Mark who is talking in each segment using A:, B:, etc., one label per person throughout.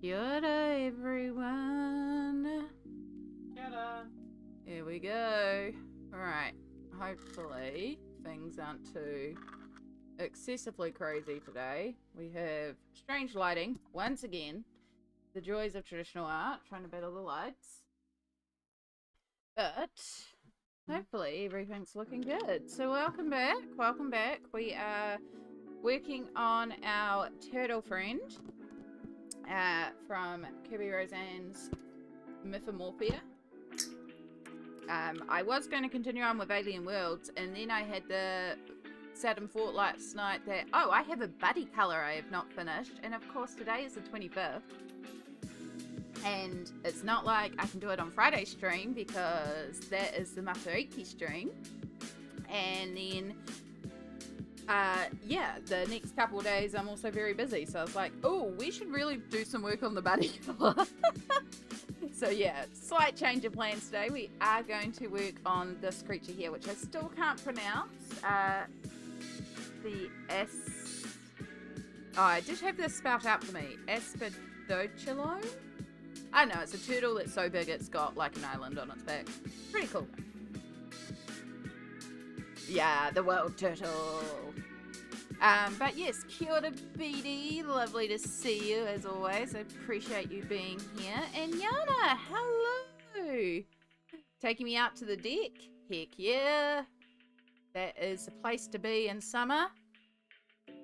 A: Kia ora, everyone.
B: Kia ora.
A: Here we go. Alright, hopefully things aren't too excessively crazy today. We have strange lighting, once again. The joys of traditional art, trying to battle the lights. But hopefully everything's looking good. So welcome back, welcome back. We are working on our turtle friend from Kerby Rosanes' Mythomorphia. I was going to continue on with Alien Worlds, and then I had the Saturn thought last night that, oh, I have a buddy colour I have not finished, and of course today is the 25th. And it's not like I can do it on Friday's stream because that is the Mythomorphia stream. And then, yeah, the next couple of days I'm also very busy. So I was like, oh, we should really do some work on the buddy colour. So yeah, slight change of plans today. We are going to work on this creature here, which I still can't pronounce. Oh, I did have this spelled out for me. Aspidochelone? I don't know, it's a turtle that's so big it's got like an island on its back. Pretty cool. Yeah, the world turtle. But yes, kia ora, BD. Lovely to see you as always. I appreciate you being here. And Yana, hello. Taking me out to the deck. Heck yeah. That is the place to be in summer.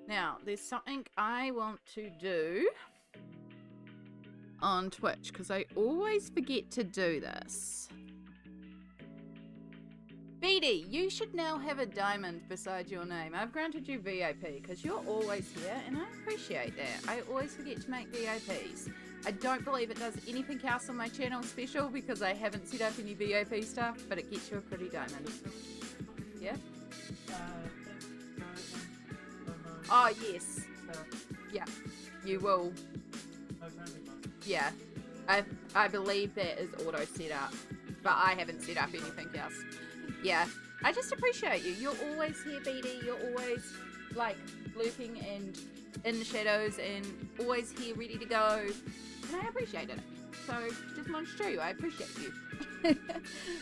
A: Now, there's something I want to do on Twitch because I always forget to do this. BD, you should now have a diamond beside your name. I've granted you VIP because you're always here and I appreciate that. I always forget to make VIPs. I don't believe it does anything else on my channel special because I haven't set up any VIP stuff, but it gets you a pretty diamond. Yeah? Oh, yes. Yeah, you will. Yeah, I believe that is auto set up, but I haven't set up anything else. Yeah, I just appreciate you. You're always here, BD. You're always, like, lurking and in the shadows and always here ready to go. And I appreciate it. So, just wanted to show you, I appreciate you.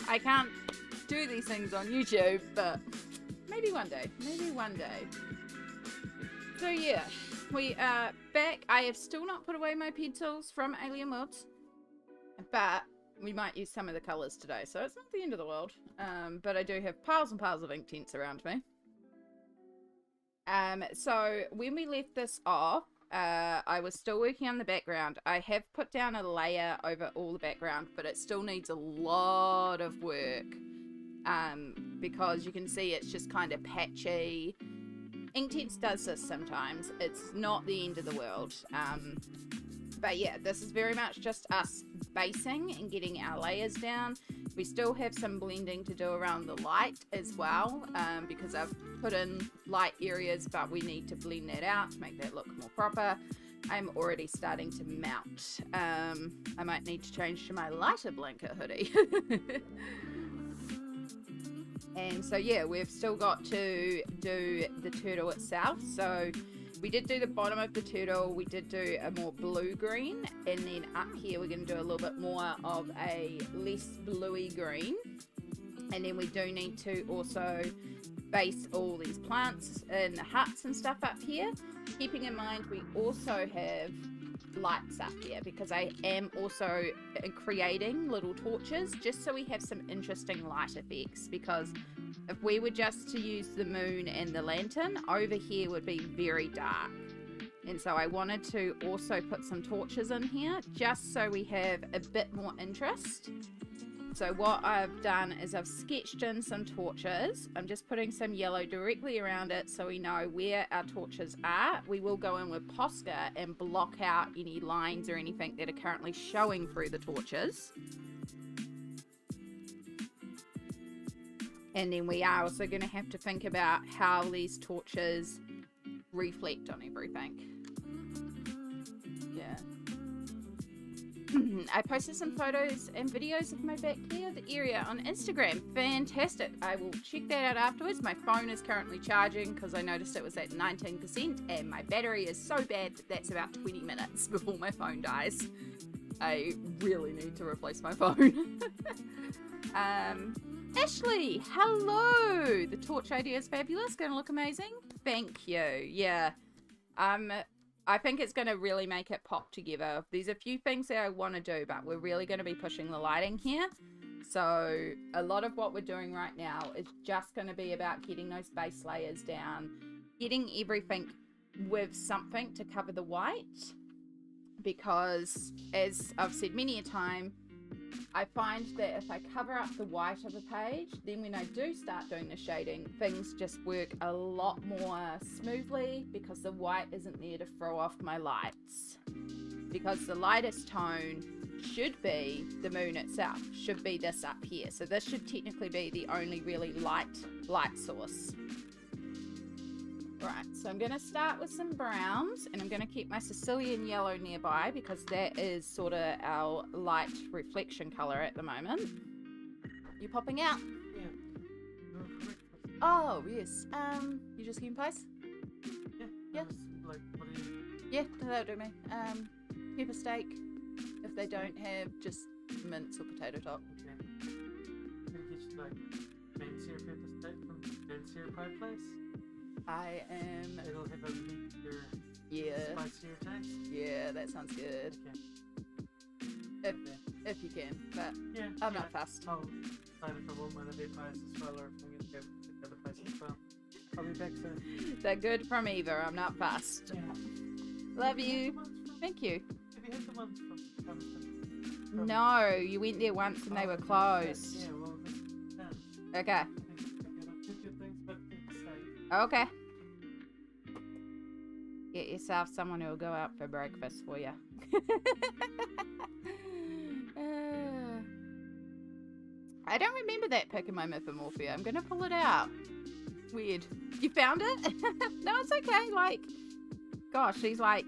A: I can't do these things on YouTube, but maybe one day. Maybe one day. So, yeah, we are back. I have still not put away my pencils from Alien Worlds, but we might use some of the colours today, so it's not the end of the world. But I do have piles and piles of Inktense around me. So when we left this off, I was still working on the background. I have put down a layer over all the background, but it still needs a lot of work. Because you can see it's just kind of patchy. Inktense does this sometimes. It's not the end of the world. But yeah, this is very much just us basing and getting our layers down. We still have some blending to do around the light as well, because I've put in light areas, but we need to blend that out to make that look more proper. I'm already starting to mount. I might need to change to my lighter blanket hoodie. And so yeah, we've still got to do the turtle itself. So we did do the bottom of the turtle, we did do a more blue-green, and then up here we're going to do a little bit more of a less bluey green. And then we do need to also base all these plants and the huts and stuff up here. Keeping in mind we also have lights up here because I am also creating little torches just so we have some interesting light effects, because if we were just to use the moon and the lantern, over here would be very dark. And so I wanted to also put some torches in here just so we have a bit more interest. So what I've done is I've sketched in some torches. I'm just putting some yellow directly around it so we know where our torches are. We will go in with Posca and block out any lines or anything that are currently showing through the torches. And then we are also going to have to think about how these torches reflect on everything. Yeah. I posted some photos and videos of my backyard area on Instagram. Fantastic. I will check that out afterwards. My phone is currently charging because I noticed it was at 19% and my battery is so bad that that's about 20 minutes before my phone dies. I really need to replace my phone. Ashley, hello. The torch idea is fabulous. Going to look amazing. Thank you. Yeah. I think it's going to really make it pop together. There's a few things that I want to do, but we're really going to be pushing the lighting here. So a lot of what we're doing right now is just going to be about getting those base layers down, getting everything with something to cover the white. Because, as I've said many a time, I find that if I cover up the white of a page, then when I do start doing the shading, things just work a lot more smoothly because the white isn't there to throw off my lights. Because the lightest tone should be the moon itself, should be this up here. So this should technically be the only really light source. Right, so I'm going to start with some browns, and I'm going to keep my Sicilian yellow nearby because that is sort of our light reflection colour at the moment. You popping out?
B: Yeah.
A: Oh, yes. You just keep in place?
B: Yeah.
A: Yeah.
B: Like, what do you...
A: Yeah, that'll do me. Pepper steak. If they don't have, just mince or potato top.
B: Okay. Can you get like fancier pepper steak from fancier pie place?
A: I am...
B: It'll have a meatier, spicier taste?
A: Yeah, that sounds good.
B: Okay.
A: If you can, but
B: yeah,
A: I'm not fussed.
B: I'll find if I want one of their pies as well, or if I'm going to go to the other place as well. I'll be back soon.
A: They're good from either, I'm not fussed.
B: Yeah.
A: Love you. Thank you.
B: Have you had the ones from
A: No, you went there once and they were closed.
B: Yeah, well,
A: Okay.
B: I think two good things, but say.
A: Okay. Get yourself someone who will go out for breakfast for you. I don't remember that pic in my Mythomorphia. I'm gonna pull it out. Weird. You found it? No, it's okay. Like, gosh, she's like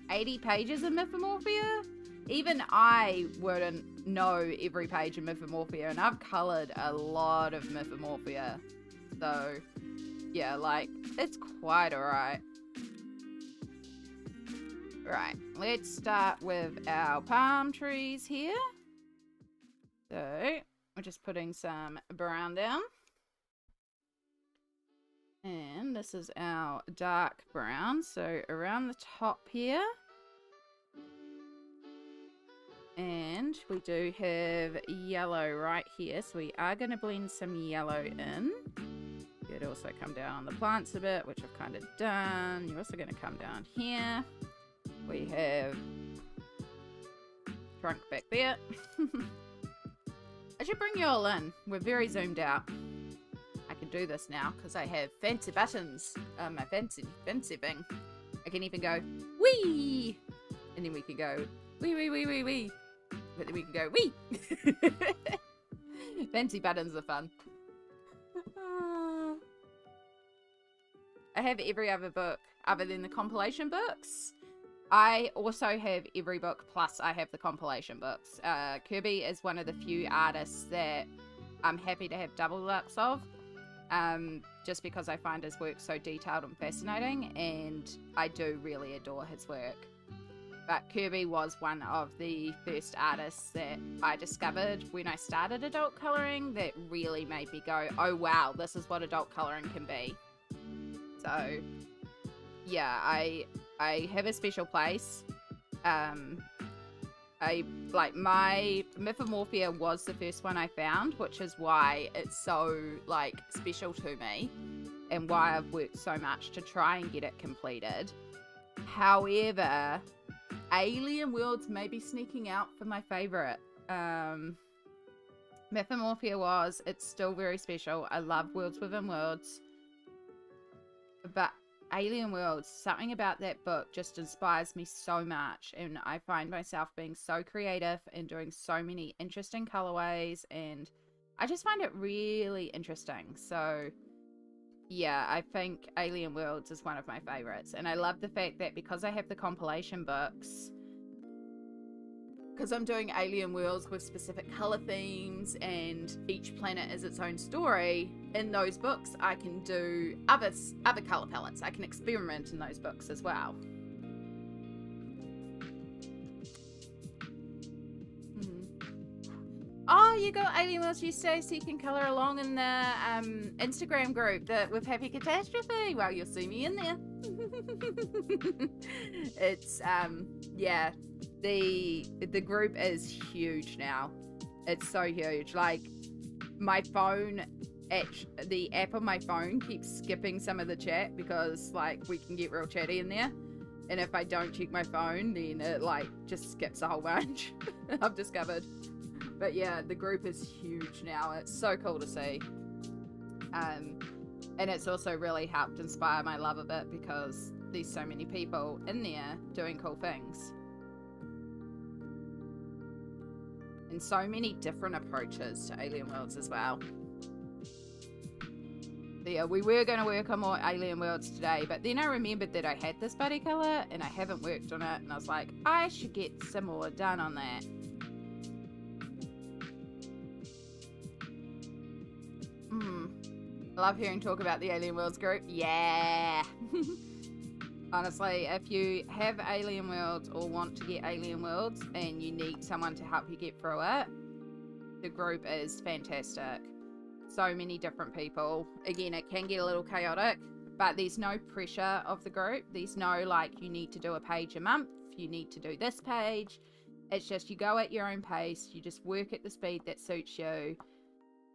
A: 80 pages of Mythomorphia. Even I wouldn't know every page of Mythomorphia, and I've coloured a lot of Mythomorphia. So, yeah, like, it's quite alright. Right, let's start with our palm trees here. So, we're just putting some brown down. And this is our dark brown, so around the top here. And we do have yellow right here, so we are going to blend some yellow in. You'd also come down on the plants a bit, which I've kind of done. You're also going to come down here. We have trunk back there. I should bring you all in. We're very zoomed out. I can do this now because I have fancy buttons. My fancy thing. I can even go wee, and then we can go wee wee wee wee wee. But then we can go wee. Fancy buttons are fun. I have every other book other than the compilation books. I also have every book, plus I have the compilation books. Kerby is one of the few artists that I'm happy to have double deluxe of, just because I find his work so detailed and fascinating, and I do really adore his work. But Kerby was one of the first artists that I discovered when I started adult colouring that really made me go, oh wow, this is what adult colouring can be. So, yeah, I have a special place. My Mythomorphia was the first one I found, which is why it's so, like, special to me and why I've worked so much to try and get it completed. However, Alien Worlds may be sneaking out for my favourite. Mythomorphia it's still very special. I love Worlds Within Worlds. But Alien Worlds, something about that book just inspires me so much, and I find myself being so creative and doing so many interesting colorways, and I just find it really interesting. So yeah, I think Alien Worlds is one of my favorites, and I love the fact that because I have the compilation books, because I'm doing alien worlds with specific color themes and each planet is its own story, in those books I can do other color palettes. I can experiment in those books as well. Oh, you got Alien Worlds yesterday, so you can colour along in the Instagram group with Happy Catastrophe. Well, you'll see me in there. It's, yeah, the group is huge now. It's so huge. Like, my phone, the app on my phone keeps skipping some of the chat because, like, we can get real chatty in there. And if I don't check my phone, then it, like, just skips a whole bunch. I've discovered. But yeah, the group is huge now. It's so cool to see. And it's also really helped inspire my love of it because there's so many people in there doing cool things. And so many different approaches to Alien Worlds as well. So yeah, we were going to work on more Alien Worlds today, but then I remembered that I had this buddy color and I haven't worked on it. And I was like, I should get some more done on that. I love hearing talk about the Alien Worlds group. Yeah. Honestly, if you have Alien Worlds or want to get Alien Worlds and you need someone to help you get through it, the group is fantastic. So many different people. Again, it can get a little chaotic, but there's no pressure of the group. There's no, like, you need to do a page a month. You need to do this page. It's just you go at your own pace. You just work at the speed that suits you.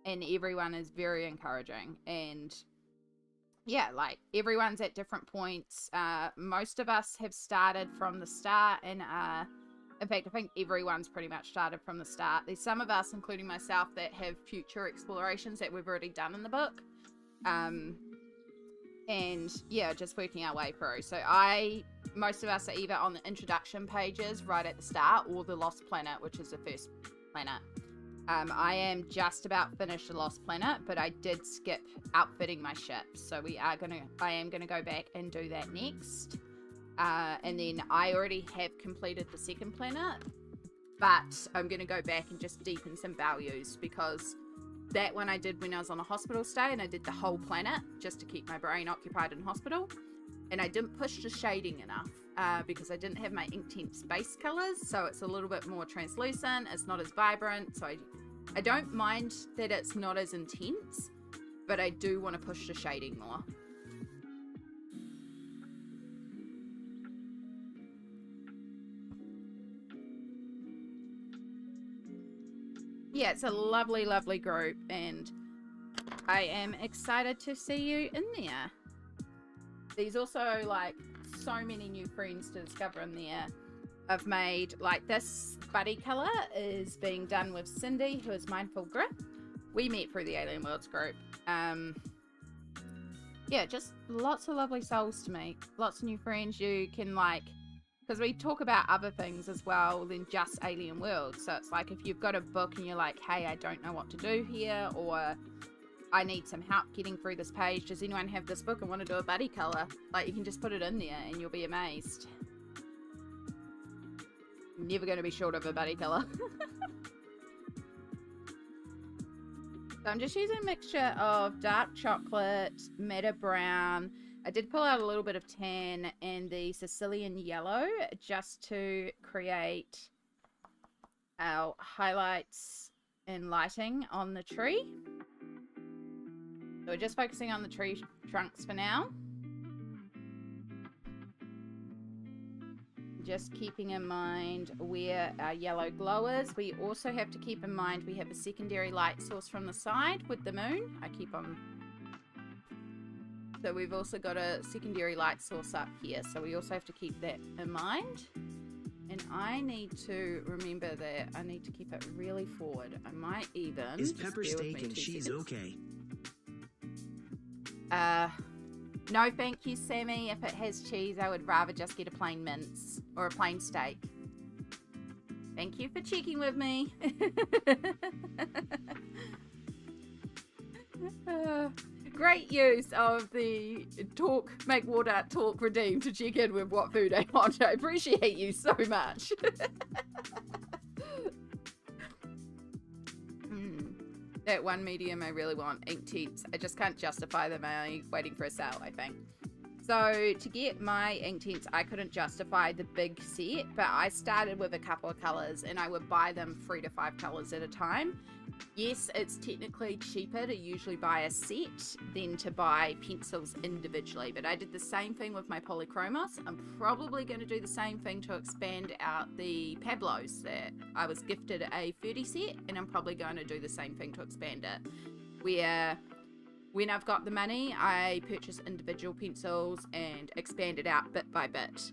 A: And everyone is very encouraging. And yeah, like, everyone's at different points. Most of us have started from the start. And in fact, I think everyone's pretty much started from the start. There's some of us, including myself, that have future explorations that we've already done in the book. And yeah, just working our way through. So most of us are either on the introduction pages right at the start or the Lost Planet, which is the first planet. I am just about finished the Lost Planet, but I did skip outfitting my ship. So I am gonna go back and do that next. And then I already have completed the second planet, but I'm gonna go back and just deepen some values because that one I did when I was on a hospital stay, and I did the whole planet just to keep my brain occupied in hospital. And I didn't push the shading enough because I didn't have my Inktense base colors, so it's a little bit more translucent. It's not as vibrant, so I don't mind that it's not as intense, but I do want to push the shading more. Yeah, it's a lovely, lovely group, and I am excited to see you in there. There's also, like, so many new friends to discover in there. I've made, like, this buddy colour is being done with Cindy, who is Mindful Grip. We met through the Alien Worlds group. Yeah, just lots of lovely souls to meet. Lots of new friends you can, like, because we talk about other things as well than just Alien Worlds. So it's like if you've got a book and you're like, hey, I don't know what to do here, or I need some help getting through this page. Does anyone have this book and want to do a buddy colour? Like, you can just put it in there and you'll be amazed. Never going to be short of a buddy colour. So I'm just using a mixture of dark chocolate, Meta Brown. I did pull out a little bit of tan and the Sicilian yellow just to create our highlights and lighting on the tree. So we're just focusing on the tree trunks for now. Just keeping in mind where our yellow glow is. We also have to keep in mind we have a secondary light source from the side with the moon. I keep on... So we've also got a secondary light source up here. So we also have to keep that in mind. And I need to remember that I need to keep it really forward. I might even...
C: Is pepper steak and cheese okay?
A: No thank you, Sammy. If it has cheese, I would rather just get a plain mince or a plain steak. Thank you for checking with me. Great use of the talk, make water, talk, redeem to check in with what food I want. I appreciate you so much. one medium I really want, Inktense. I just can't justify them waiting for a sale, I think. So to get my Inktense, I couldn't justify the big set, but I started with a couple of colors and I would buy them 3 to 5 colors at a time. Yes, it's technically cheaper to usually buy a set than to buy pencils individually, but I did the same thing with my polychromos. I'm probably going to do the same thing to expand out the Pablos that I was gifted a 30 set, and I'm probably going to do the same thing to expand it. Where when I've got the money, I purchase individual pencils and expand it out bit by bit.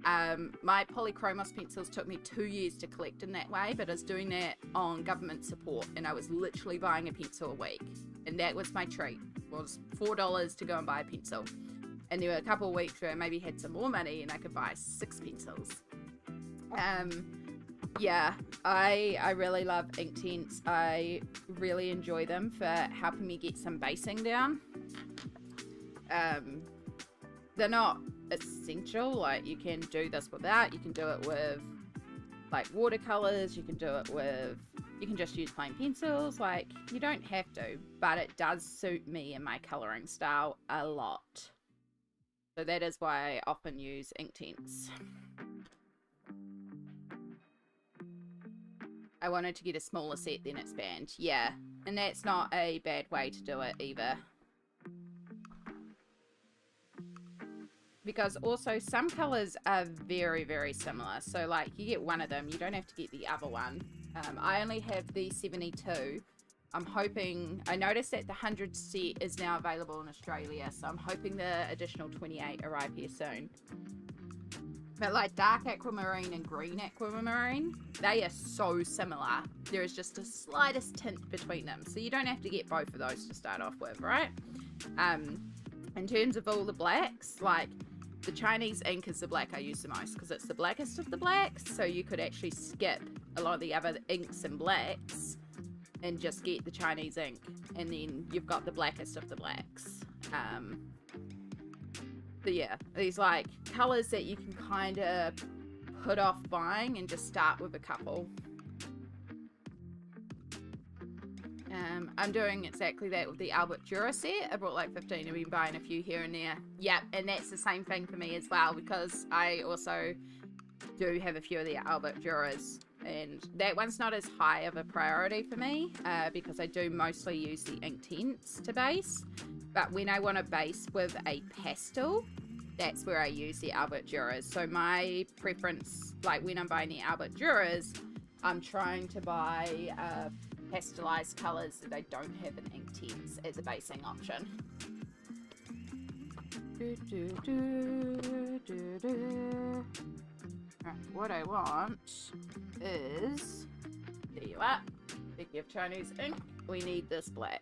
A: My polychromos pencils took me 2 years to collect in that way, but I was doing that on government support, and I was literally buying a pencil a week, and that was my treat. It was $4 to go and buy a pencil, and there were a couple of weeks where I maybe had some more money and I could buy 6 pencils. Yeah, I really love Inktense. I really enjoy them for helping me get some basing down. They're not essential, like you can do this without. You can do it with like watercolors, you can just use plain pencils, like you don't have to, but it does suit me and my coloring style a lot. So that is why I often use Inktense. I wanted to get a smaller set then expand, yeah, and that's not a bad way to do it either. Because also some colors are very, very similar. So like you get one of them, you don't have to get the other one. I only have the 72. I'm hoping, I noticed that the 100 set is now available in Australia. So I'm hoping the additional 28 arrive here soon. But like dark aquamarine and green aquamarine, they are so similar. There is just a slightest tint between them. So you don't have to get both of those to start off with, right? In terms of all the blacks, like the Chinese ink is the black I use the most because it's the blackest of the blacks. So you could actually skip a lot of the other inks and blacks and just get the Chinese ink. And then you've got the blackest of the blacks. So yeah, these like colors that you can kind of put off buying and just start with a couple. I'm doing exactly that with the Albert Dürer set. I brought like 15. I've been buying a few here and there. Yeah, and that's the same thing for me as well, because I also do have a few of the Albert Dürers, and that one's not as high of a priority for me because I do mostly use the Inktense to base. But when I want to base with a pastel, that's where I use the Albert Dürers. So my preference, like when I'm buying the Albert Dürers, I'm trying to buy pastelized colors that I don't have an Inktense as a basing option. Right, what I want is, there you are, speaking of Chinese ink, we need this black.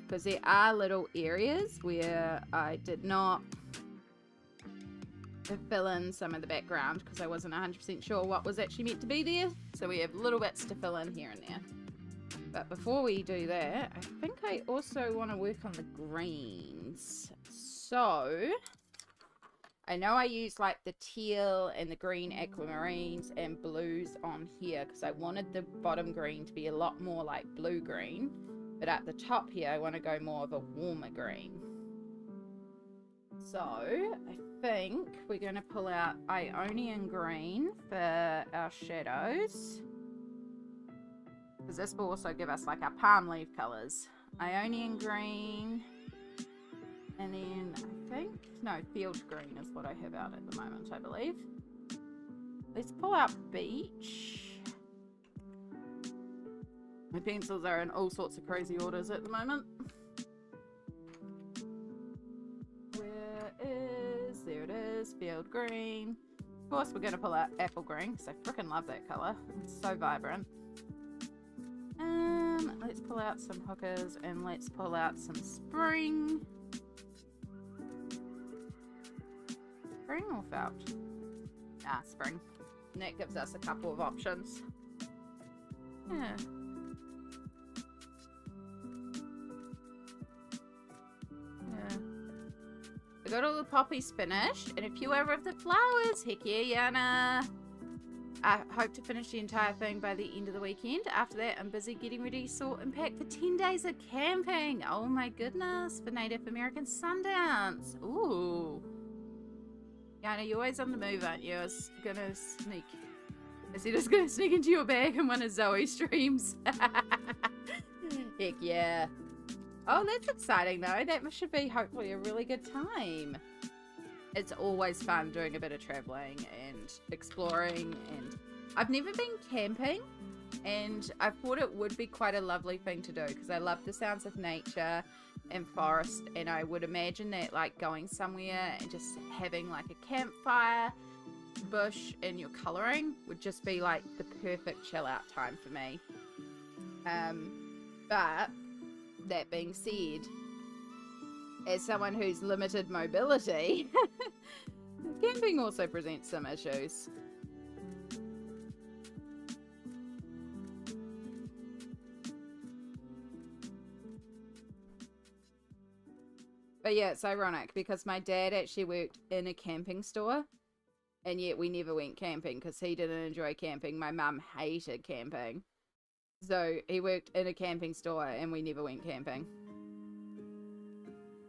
A: Because there are little areas where I did not fill in some of the background because I wasn't 100% sure what was actually meant to be there. So we have little bits to fill in here and there. But before we do that, I think I also want to work on the greens. So I know I use like the teal and the green aquamarines and blues on here because I wanted the bottom green to be a lot more like blue green. But at the top here, I want to go more of a warmer green. So I think we're going to pull out Ionian green for our shadows. Because this will also give us like our palm leaf colors. Ionian green. And then I think, no, field green is what I have out at the moment, I believe. Let's pull out beach. My pencils are in all sorts of crazy orders at the moment. There it is, field green. Of course we're going to pull out apple green because I freaking love that colour. It's so vibrant. Let's pull out some hookers and let's pull out some spring. Spring or felt? Ah, spring. And that gives us a couple of options. Yeah. I got all the poppies finished and a few over of the flowers. Heck yeah, Yana. I hope to finish the entire thing by the end of the weekend. After that, I'm busy getting ready to sort and pack for 10 days of camping. Oh my goodness, for Native American Sundance. Ooh. Yana, you're always on the move, aren't you? I was gonna sneak. Is he just gonna sneak into your bag in one of Zoe's streams? Heck yeah. Oh, that's exciting though. That should be hopefully a really good time. It's always fun doing a bit of traveling and exploring, and I've never been camping, and I thought it would be quite a lovely thing to do because I love the sounds of nature and forest, and I would imagine that like going somewhere and just having like a campfire, bush, and your colouring would just be like the perfect chill out time for me. But that being said, as someone who's limited mobility, camping also presents some issues. But yeah, it's ironic because my dad actually worked in a camping store, and yet we never went camping because he didn't enjoy camping. My mum hated camping. So he worked in a camping store and we never went camping.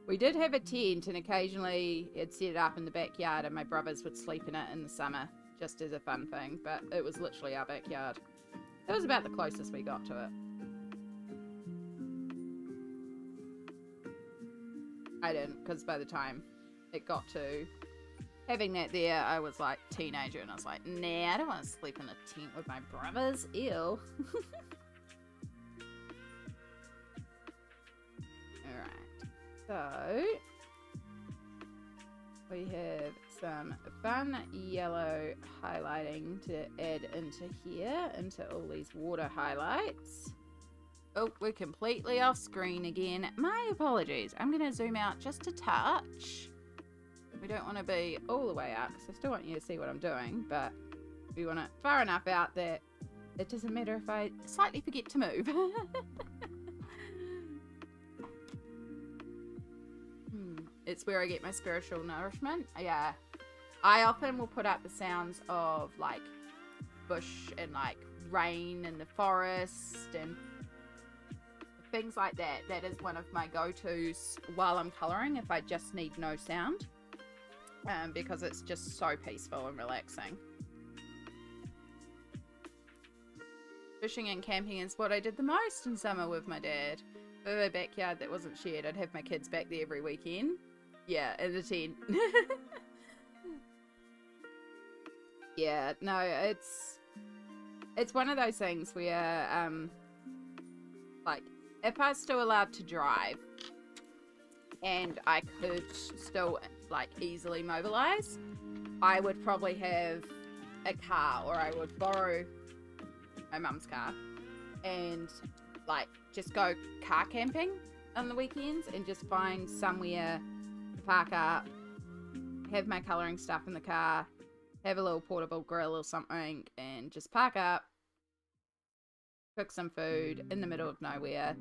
A: We did have a tent, and occasionally it'd set it up in the backyard and my brothers would sleep in it in the summer just as a fun thing, but it was literally our backyard. It was about the closest we got to it. I didn't, because by the time it got to having that there, I was like teenager and I was like, nah, I don't want to sleep in a tent with my brothers. Ew. So, we have some fun yellow highlighting to add into here, into all these water highlights. Oh, we're completely off screen again. My apologies. I'm going to zoom out just a touch. We don't want to be all the way out because I still want you to see what I'm doing, but we want it far enough out that it doesn't matter if I slightly forget to move. It's where I get my spiritual nourishment. Yeah. I often will put up the sounds of like bush and like rain in the forest and things like that. That is one of my go-tos while I'm colouring if I just need no sound. Because it's just so peaceful and relaxing. Fishing and camping is what I did the most in summer with my dad. In a backyard that wasn't shared, I'd have my kids back there every weekend. Yeah, in the tent. Yeah, no, it's one of those things where, like, if I was still allowed to drive and I could still, like, easily mobilize, I would probably have a car, or I would borrow my mum's car and, like, just go car camping on the weekends and just find somewhere to park up, have my colouring stuff in the car, have a little portable grill or something, and just park up, cook some food in the middle of nowhere,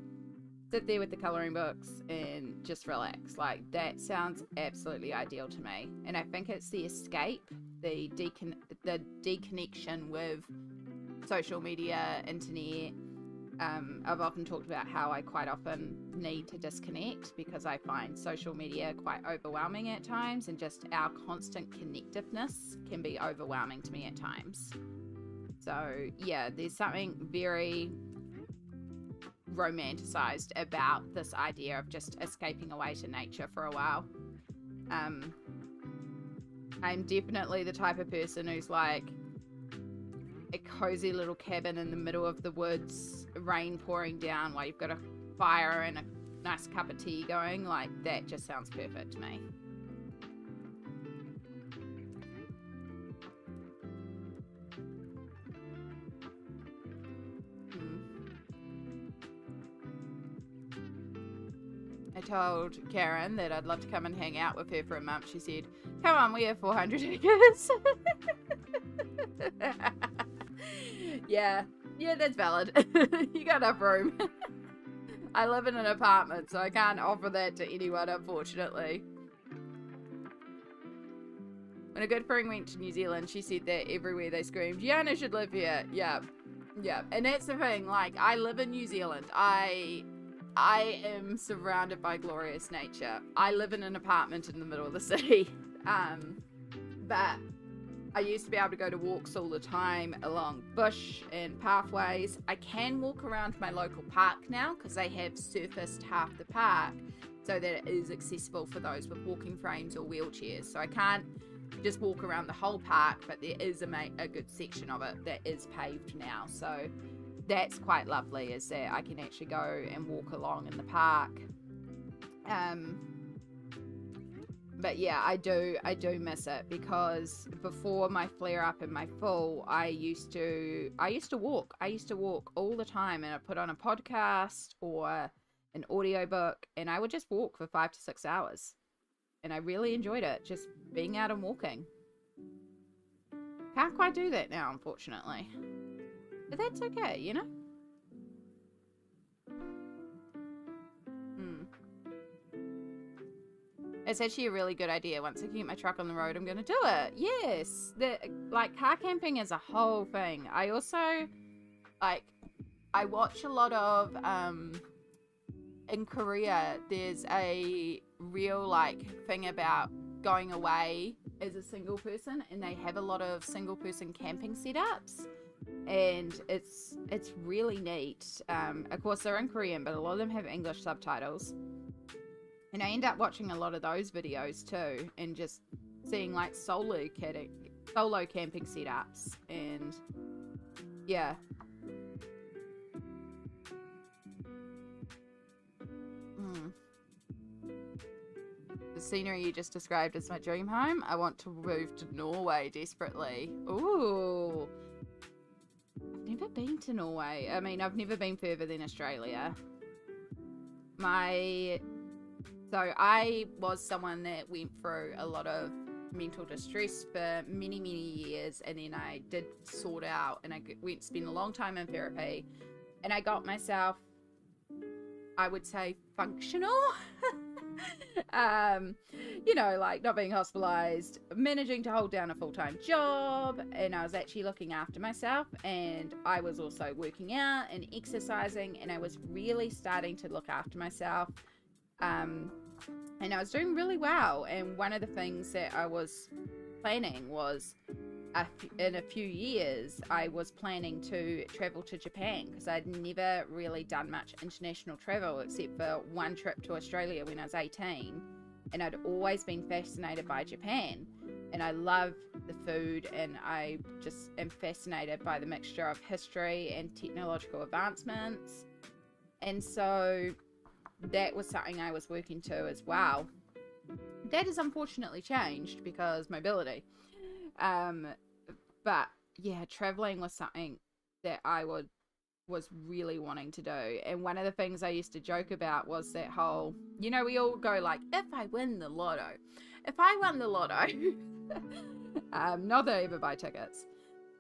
A: sit there with the colouring books and just relax. Like, that sounds absolutely ideal to me. And I think it's the escape, the deconnection with social media, internet. I've often talked about how I quite often need to disconnect because I find social media quite overwhelming at times, and just our constant connectiveness can be overwhelming to me at times. So yeah, there's something very romanticized about this idea of just escaping away to nature for a while. I'm definitely the type of person who's like, a cozy little cabin in the middle of the woods, rain pouring down while you've got a fire and a nice cup of tea going. Like, that just sounds perfect to me. I told Karen that I'd love to come and hang out with her for a month. She said, come on, we have 400 acres. Yeah, that's valid. You got enough room. I live in an apartment, so I can't offer that to anyone, unfortunately. When a good friend went to New Zealand, she said that everywhere they screamed, Yana should live here. Yeah. And that's the thing. Like, I live in New Zealand. I am surrounded by glorious nature. I live in an apartment in the middle of the city. But I used to be able to go to walks all the time along bush and pathways. I can walk around my local park now because they have surfaced half the park so that it is accessible for those with walking frames or wheelchairs. So I can't just walk around the whole park, but there is a good section of it that is paved now. So that's quite lovely, is that I can actually go and walk along in the park. But yeah, I do miss it, because before my flare up and my full, I used to walk all the time, and I put on a podcast or an audiobook, and I would just walk for 5 to 6 hours, and I really enjoyed it, just being out and walking. Can't quite do that now, unfortunately, but that's okay, you know. It's actually a really good idea. Once I can get my truck on the road, I'm going to do it. Yes. Like, car camping is a whole thing. I also, like, I watch a lot of, in Korea, there's a real, like, thing about going away as a single person, and they have a lot of single person camping setups, and it's really neat. Of course, they're in Korean, but a lot of them have English subtitles. And I end up watching a lot of those videos too, and just seeing like solo camping setups, and yeah. The scenery you just described is my dream home. I want to move to Norway desperately. Ooh. I've never been to Norway. I mean, I've never been further than Australia. So I was someone that went through a lot of mental distress for many, many years, and then I did sort out, and I went to spend a long time in therapy, and I got myself, I would say, functional. You know, like not being hospitalized, managing to hold down a full-time job, and I was actually looking after myself, and I was also working out and exercising, and I was really starting to look after myself. And I was doing really well, and one of the things that I was planning was in a few years I was planning to travel to Japan, because I'd never really done much international travel except for one trip to Australia when I was 18, and I'd always been fascinated by Japan, and I love the food, and I just am fascinated by the mixture of history and technological advancements, and so that was something I was working to as well. That has unfortunately changed because mobility. But yeah, traveling was something that I was really wanting to do. And one of the things I used to joke about was that whole, you know, we all go like, if I win the lotto. If I won the lotto. Not that I ever buy tickets.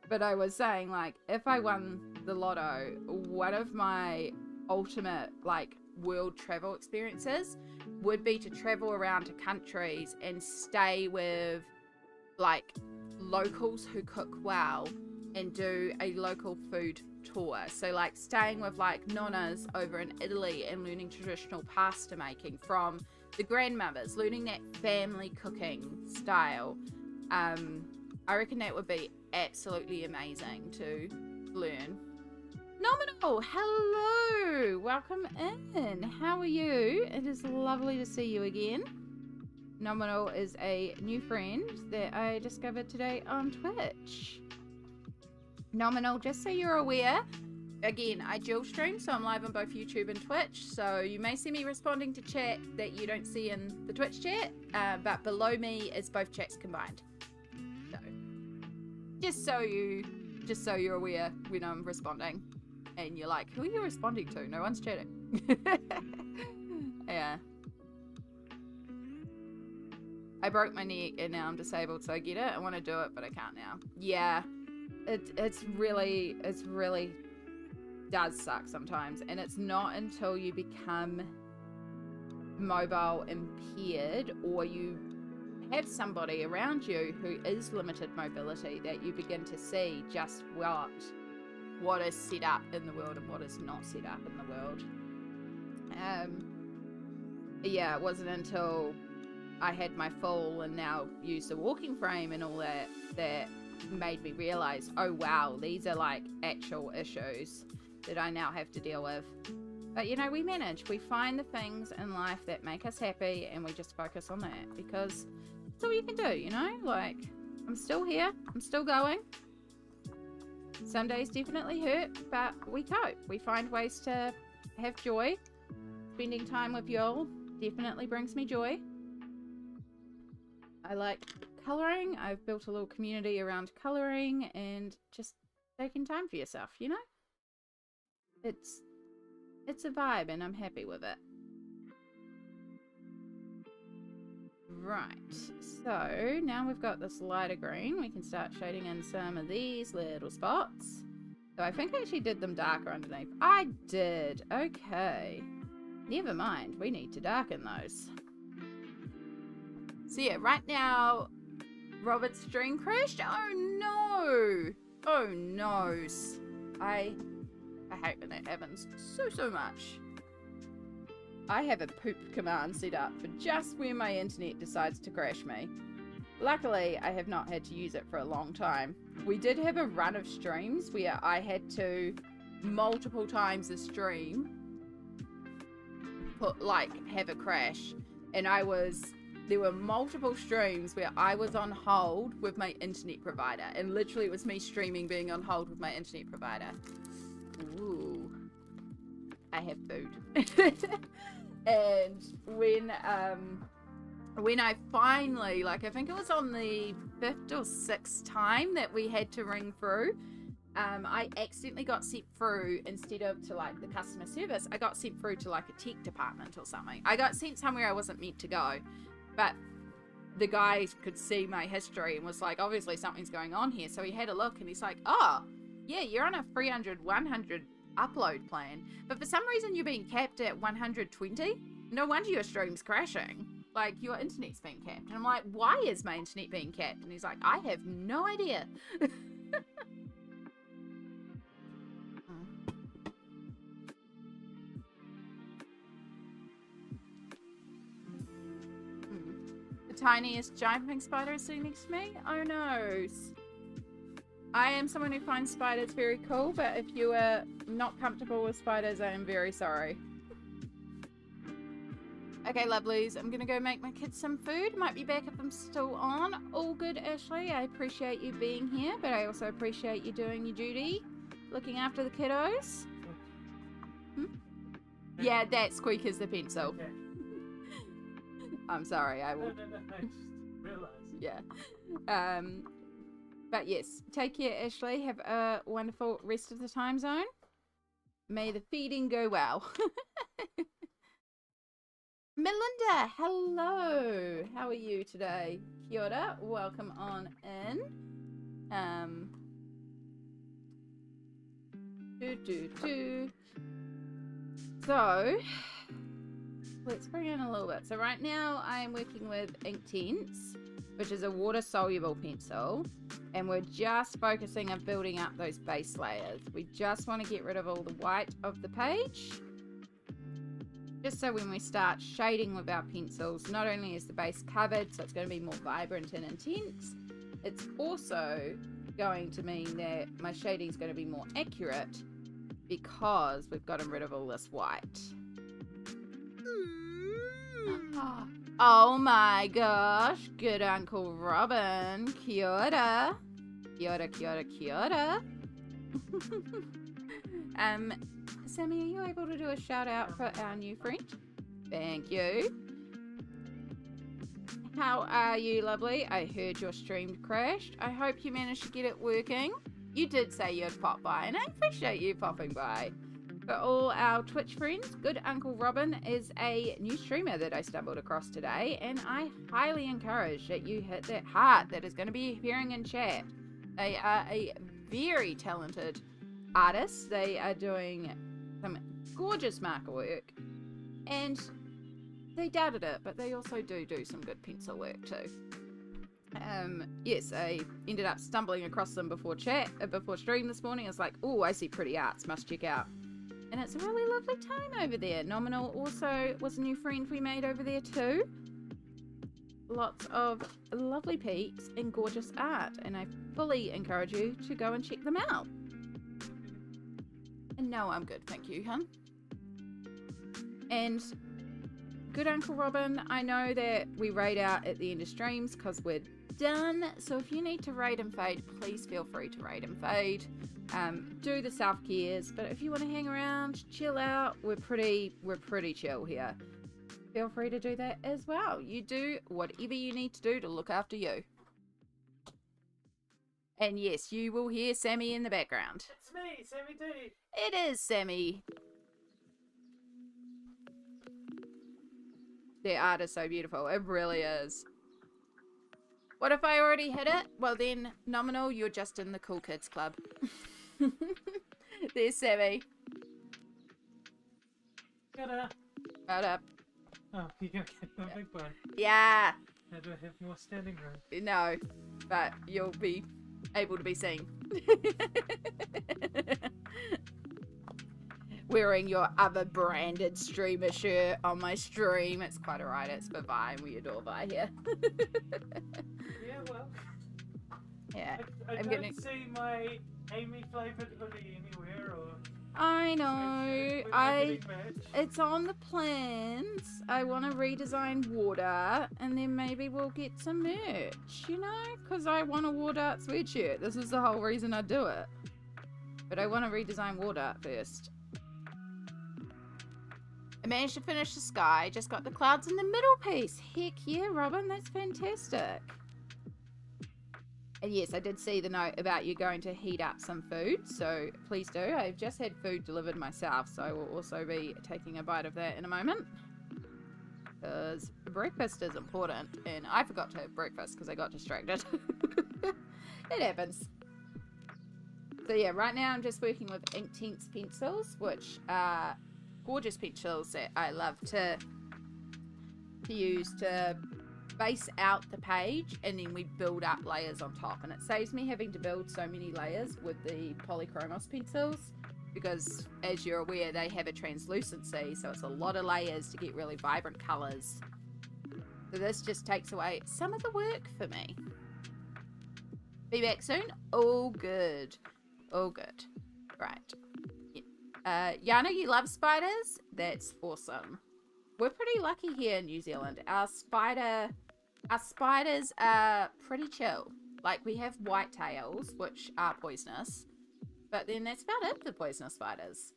A: But I was saying, like, if I won the lotto, one of my ultimate, like, world travel experiences would be to travel around to countries and stay with like locals who cook well and do a local food tour. So like staying with like nonnas over in Italy and learning traditional pasta making from the grandmothers, learning that family cooking style. I reckon that would be absolutely amazing to learn. Nominal, hello, welcome in. How are you? It is lovely to see you again. Nominal is a new friend that I discovered today on Twitch. Nominal, just so you're aware, again, I dual stream, so I'm live on both YouTube and Twitch, so you may see me responding to chat that you don't see in the Twitch chat, but below me is both chats combined. So, just so you're aware when I'm responding. And you're like, who are you responding to? No one's chatting. Yeah. I broke my neck and now I'm disabled, so I get it. I want to do it, but I can't now. Yeah. It's really does suck sometimes. And it's not until you become mobile impaired or you have somebody around you who is limited mobility, that you begin to see just what is set up in the world and what is not set up in the world. Yeah, it wasn't until I had my fall and now use the walking frame and all that made me realize, oh wow, these are like actual issues that I now have to deal with. But you know, we manage. We find the things in life that make us happy and we just focus on that, because that's all you can do, you know? Like, I'm still here. I'm still going. Some days definitely hurt, but we cope. We find ways to have joy. Spending time with y'all definitely brings me joy. I like colouring. I've built a little community around colouring and just taking time for yourself, you know? It's a vibe and I'm happy with it. Right, so now we've got this lighter green, we can start shading in some of these little spots. So I think I actually did them darker underneath. I did, okay. Never mind, we need to darken those. So yeah, right now, Robert's stream crashed. Oh no! Oh no! I hate when that happens so much. I have a poop command set up for just when my internet decides to crash me. Luckily, I have not had to use it for a long time. We did have a run of streams where I had to multiple times a stream have a crash, and there were multiple streams where I was on hold with my internet provider, and literally it was me streaming being on hold with my internet provider. Ooh, I have food. And when I finally, like, I think it was on the 5th or 6th time that we had to ring through, I accidentally got sent through, instead of to like the customer service, I got sent through to like a tech department or something. I got sent somewhere I wasn't meant to go, but the guy could see my history and was like, obviously something's going on here. So he had a look and he's like, oh yeah, you're on a 300/100 upload plan, but for some reason you're being capped at 120. No wonder your stream's crashing. Like, your internet's being capped. And I'm like, why is my internet being capped? And he's like, I have no idea. The tiniest jumping spider is sitting next to me. Oh no. I am someone who finds spiders very cool, but if you are not comfortable with spiders, I am very sorry. Okay, lovelies, I'm gonna go make my kids some food. Might be back if I'm still on. All good, Ashley. I appreciate you being here, but I also appreciate you doing your duty, looking after the kiddos. Yeah, that squeak is the pencil.
B: Okay.
A: I'm sorry, I will.
B: No, I just realized.
A: Yeah. But yes, take care, Ashley. Have a wonderful rest of the time zone. May the feeding go well. Melinda, hello. How are you today? Kia ora, welcome on in. So, let's bring in a little bit. So right now I am working with Inktense, which is a water-soluble pencil, and we're just focusing on building up those base layers. We just want to get rid of all the white of the page, just so when we start shading with our pencils, not only is the base covered, so it's going to be more vibrant and intense, it's also going to mean that my shading is going to be more accurate because we've gotten rid of all this white. Oh my gosh, good Uncle Robin. Kia ora. Kia ora, kia ora, kia ora. Sammy, are you able to do a shout out for our new friend? Thank you. How are you, lovely? I heard your stream crashed. I hope you managed to get it working. You did say you'd pop by, and I appreciate you popping by. For all our Twitch friends, good Uncle Robin is a new streamer that I stumbled across today, and I highly encourage that you hit that heart that is going to be appearing in chat. They are a very talented artist. They are doing some gorgeous marker work, and they doubted it, but they also do some good pencil work too. Yes, I ended up stumbling across them before stream this morning. I was like, oh, I see pretty arts, must check out. And it's a really lovely time over there. Nominal also was a new friend we made over there too. Lots of lovely peeps and gorgeous art, and I fully encourage you to go and check them out. And no, I'm good, thank you, hun. And good Uncle Robin, I know that we raid out at the end of streams because we're done, so if you need to raid and fade, please feel free to raid and fade. Do the self-cares, but if you want to hang around, chill out, we're pretty chill here. Feel free to do that as well. You do whatever you need to do to look after you. And yes, you will hear Sammy in the background.
B: It's me, Sammy D.
A: It is Sammy. Their art is so beautiful. It really is. What if I already hit it? Well then, Nominal, you're just in the cool kids club. There's Sammy. Hold up.
B: Oh, you're gonna get a big one.
A: Yeah.
B: How do I have more standing room?
A: No, but you'll be able to be seen. Wearing your other branded streamer shirt on my stream. It's quite alright. It's for Vi. We adore Vi here.
B: Yeah, well.
A: Yeah.
B: I don't see my Amy flavoured hoodie anywhere, or...
A: I know. It's on the plans. I want to redesign water, and then maybe we'll get some merch, you know? Because I want a water art sweatshirt. This is the whole reason I do it. But I want to redesign water art first. I managed to finish the sky. Just got the clouds in the middle piece. Heck yeah, Robin. That's fantastic. And yes, I did see the note about you going to heat up some food, so please do. I've just had food delivered myself, so I will also be taking a bite of that in a moment. Because breakfast is important, and I forgot to have breakfast because I got distracted. It happens. So yeah, right now I'm just working with Inktense pencils, which are gorgeous pencils that I love to use to base out the page, and then we build up layers on top, and it saves me having to build so many layers with the polychromos pencils, because as you're aware they have a translucency, so it's a lot of layers to get really vibrant colors. So this just takes away some of the work for me. Be back soon. All good. All good. Right. Yeah. Yana, you love spiders? That's awesome. We're pretty lucky here in New Zealand. Our spiders are pretty chill. Like, we have whitetails, which are poisonous, but then that's about it for poisonous spiders.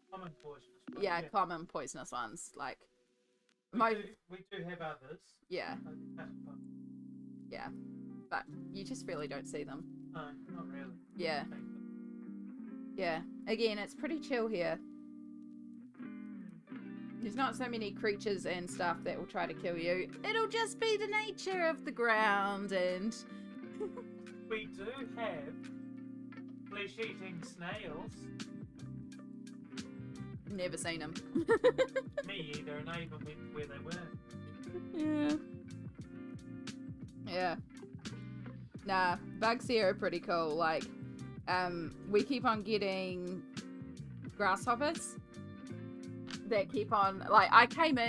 B: Common poisonous.
A: Yeah, common poisonous ones. Like,
B: we do have others.
A: Yeah. Yeah, but you just really don't see them.
B: No, not really.
A: Yeah. Yeah. Again, it's pretty chill here. There's not so many creatures and stuff that will try to kill you. It'll just be the nature of the ground, and...
B: We do have flesh-eating snails.
A: Never seen them.
B: Me either, and I even went where they were.
A: Yeah. Yeah. Nah, bugs here are pretty cool. Like, we keep on getting grasshoppers that keep on, like, I came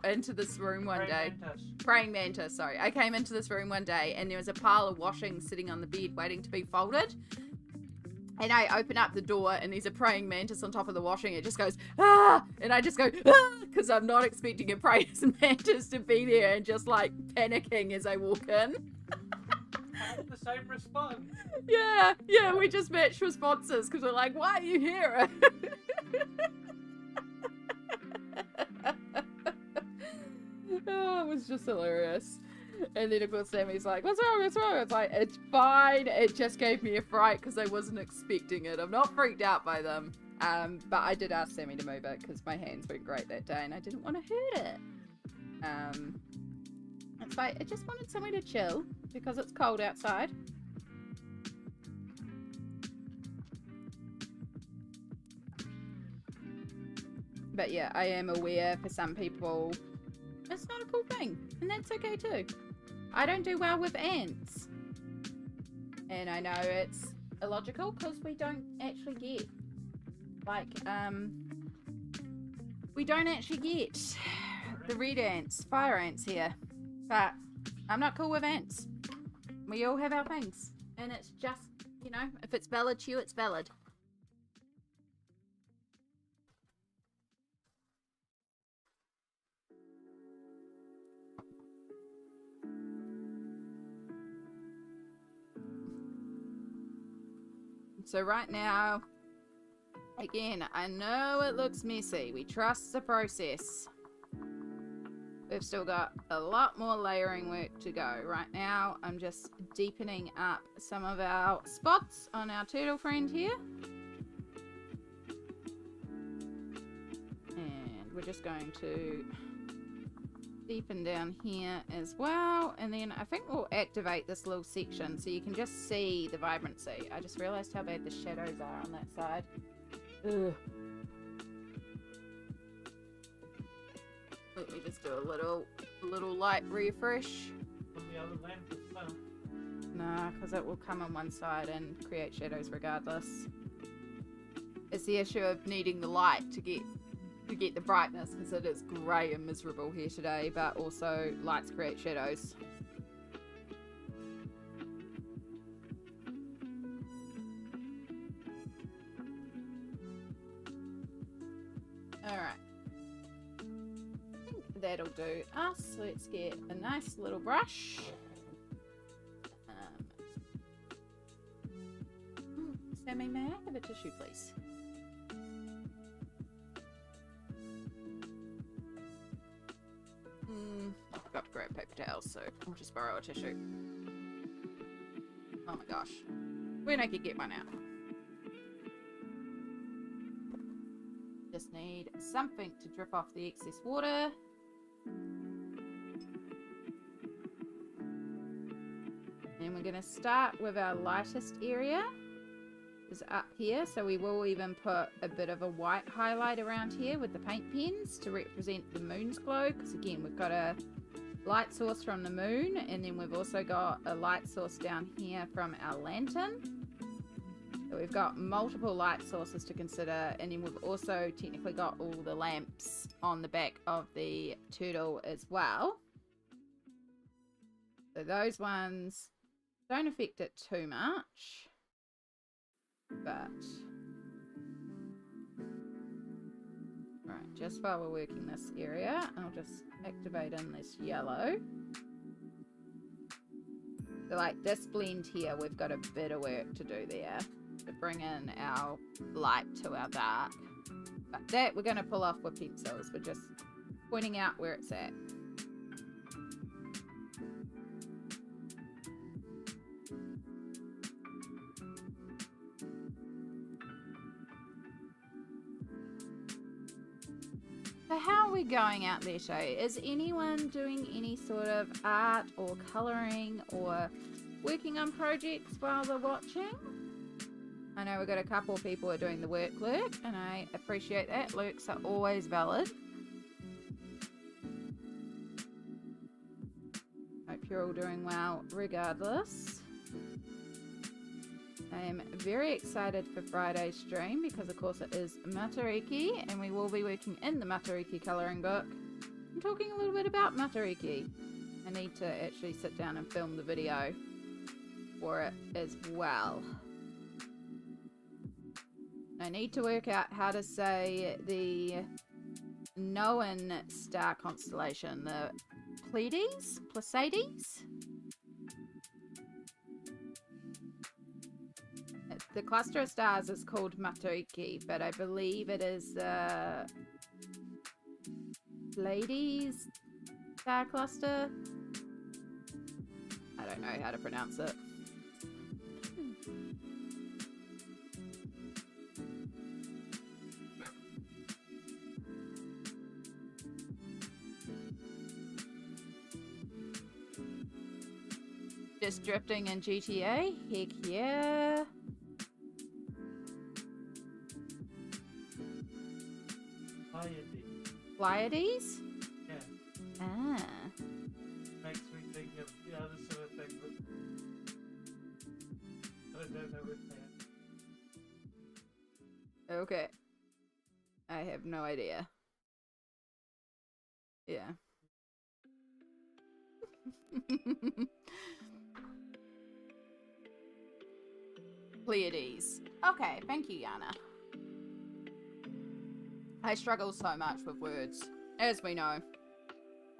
A: into this room one day. Praying mantis, sorry. I came into this room one day and there was a pile of washing sitting on the bed waiting to be folded. And I open up the door and there's a praying mantis on top of the washing. It just goes, ah! And I just go, ah! Because I'm not expecting a praying mantis to be there, and just like panicking as I walk in.
B: I have the same response.
A: Yeah, we just matched responses because we're like, why are you here? Oh, it was just hilarious. And then of course Sammy's like, what's wrong? It's like, it's fine. It just gave me a fright because I wasn't expecting it. I'm not freaked out by them. But I did ask Sammy to move it because my hands weren't great that day and I didn't want to hurt it. It's like, I just wanted somewhere to chill because it's cold outside. But yeah, I am aware for some people it's not a cool thing, and that's okay too. I don't do well with ants. And I know it's illogical because we don't actually get, like, we don't actually get the red ants, fire ants here. But I'm not cool with ants. We all have our things. And it's just, you know, if it's valid to you, it's valid. So right now, again, I know it looks messy. We trust the process. We've still got a lot more layering work to go. Right now, I'm just deepening up some of our spots on our turtle friend here. And we're just going to deepen down here as well, and then I think we'll activate this little section so you can just see the vibrancy. I just realized how bad the shadows are on that side. Ugh. Let me just do a little light refresh.
B: On the other lamp as well.
A: Nah, because it will come on one side and create shadows regardless. It's the issue of needing the light to get the brightness, because it is grey and miserable here today, but also lights create shadows. Alright. I think that'll do us. Let's get a nice little brush. Sammy, may I have a tissue, please? I forgot to grab paper towels, so I'll just borrow a tissue. Oh my gosh. When I could get one out. Just need something to drip off the excess water. And we're going to start with our lightest area. Is up here, so we will even put a bit of a white highlight around here with the paint pens to represent the moon's glow, because again we've got a light source from the moon, and then we've also got a light source down here from our lantern. So we've got multiple light sources to consider, and then we've also technically got all the lamps on the back of the turtle as well. So those ones don't affect it too much. But right, just while we're working this area, I'll just activate in this yellow. So like this blend here, we've got a bit of work to do there to bring in our light to our dark. But that we're going to pull off with pencils. We're just pointing out where it's at. So how are we going out there, Shay? Is anyone doing any sort of art or colouring or working on projects while they're watching? I know we've got a couple of people who are doing the work lurk, and I appreciate that. Lurks are always valid. Hope you're all doing well regardless. I am very excited for Friday's stream because of course it is Matariki, and we will be working in the Matariki colouring book. I'm talking a little bit about Matariki. I need to actually sit down and film the video for it as well. I need to work out how to say the Noan star constellation, the Pleiades? The cluster of stars is called Matariki, but I believe it is the Pleiades star cluster. I don't know how to pronounce it. Just drifting in GTA? Heck yeah.
B: Pleiades.
A: Pleiades?
B: Yeah.
A: Ah.
B: Makes me think of the other
A: Okay. I have no idea. Yeah. Pleiades. Okay, thank you, Yana. I struggle so much with words, as we know.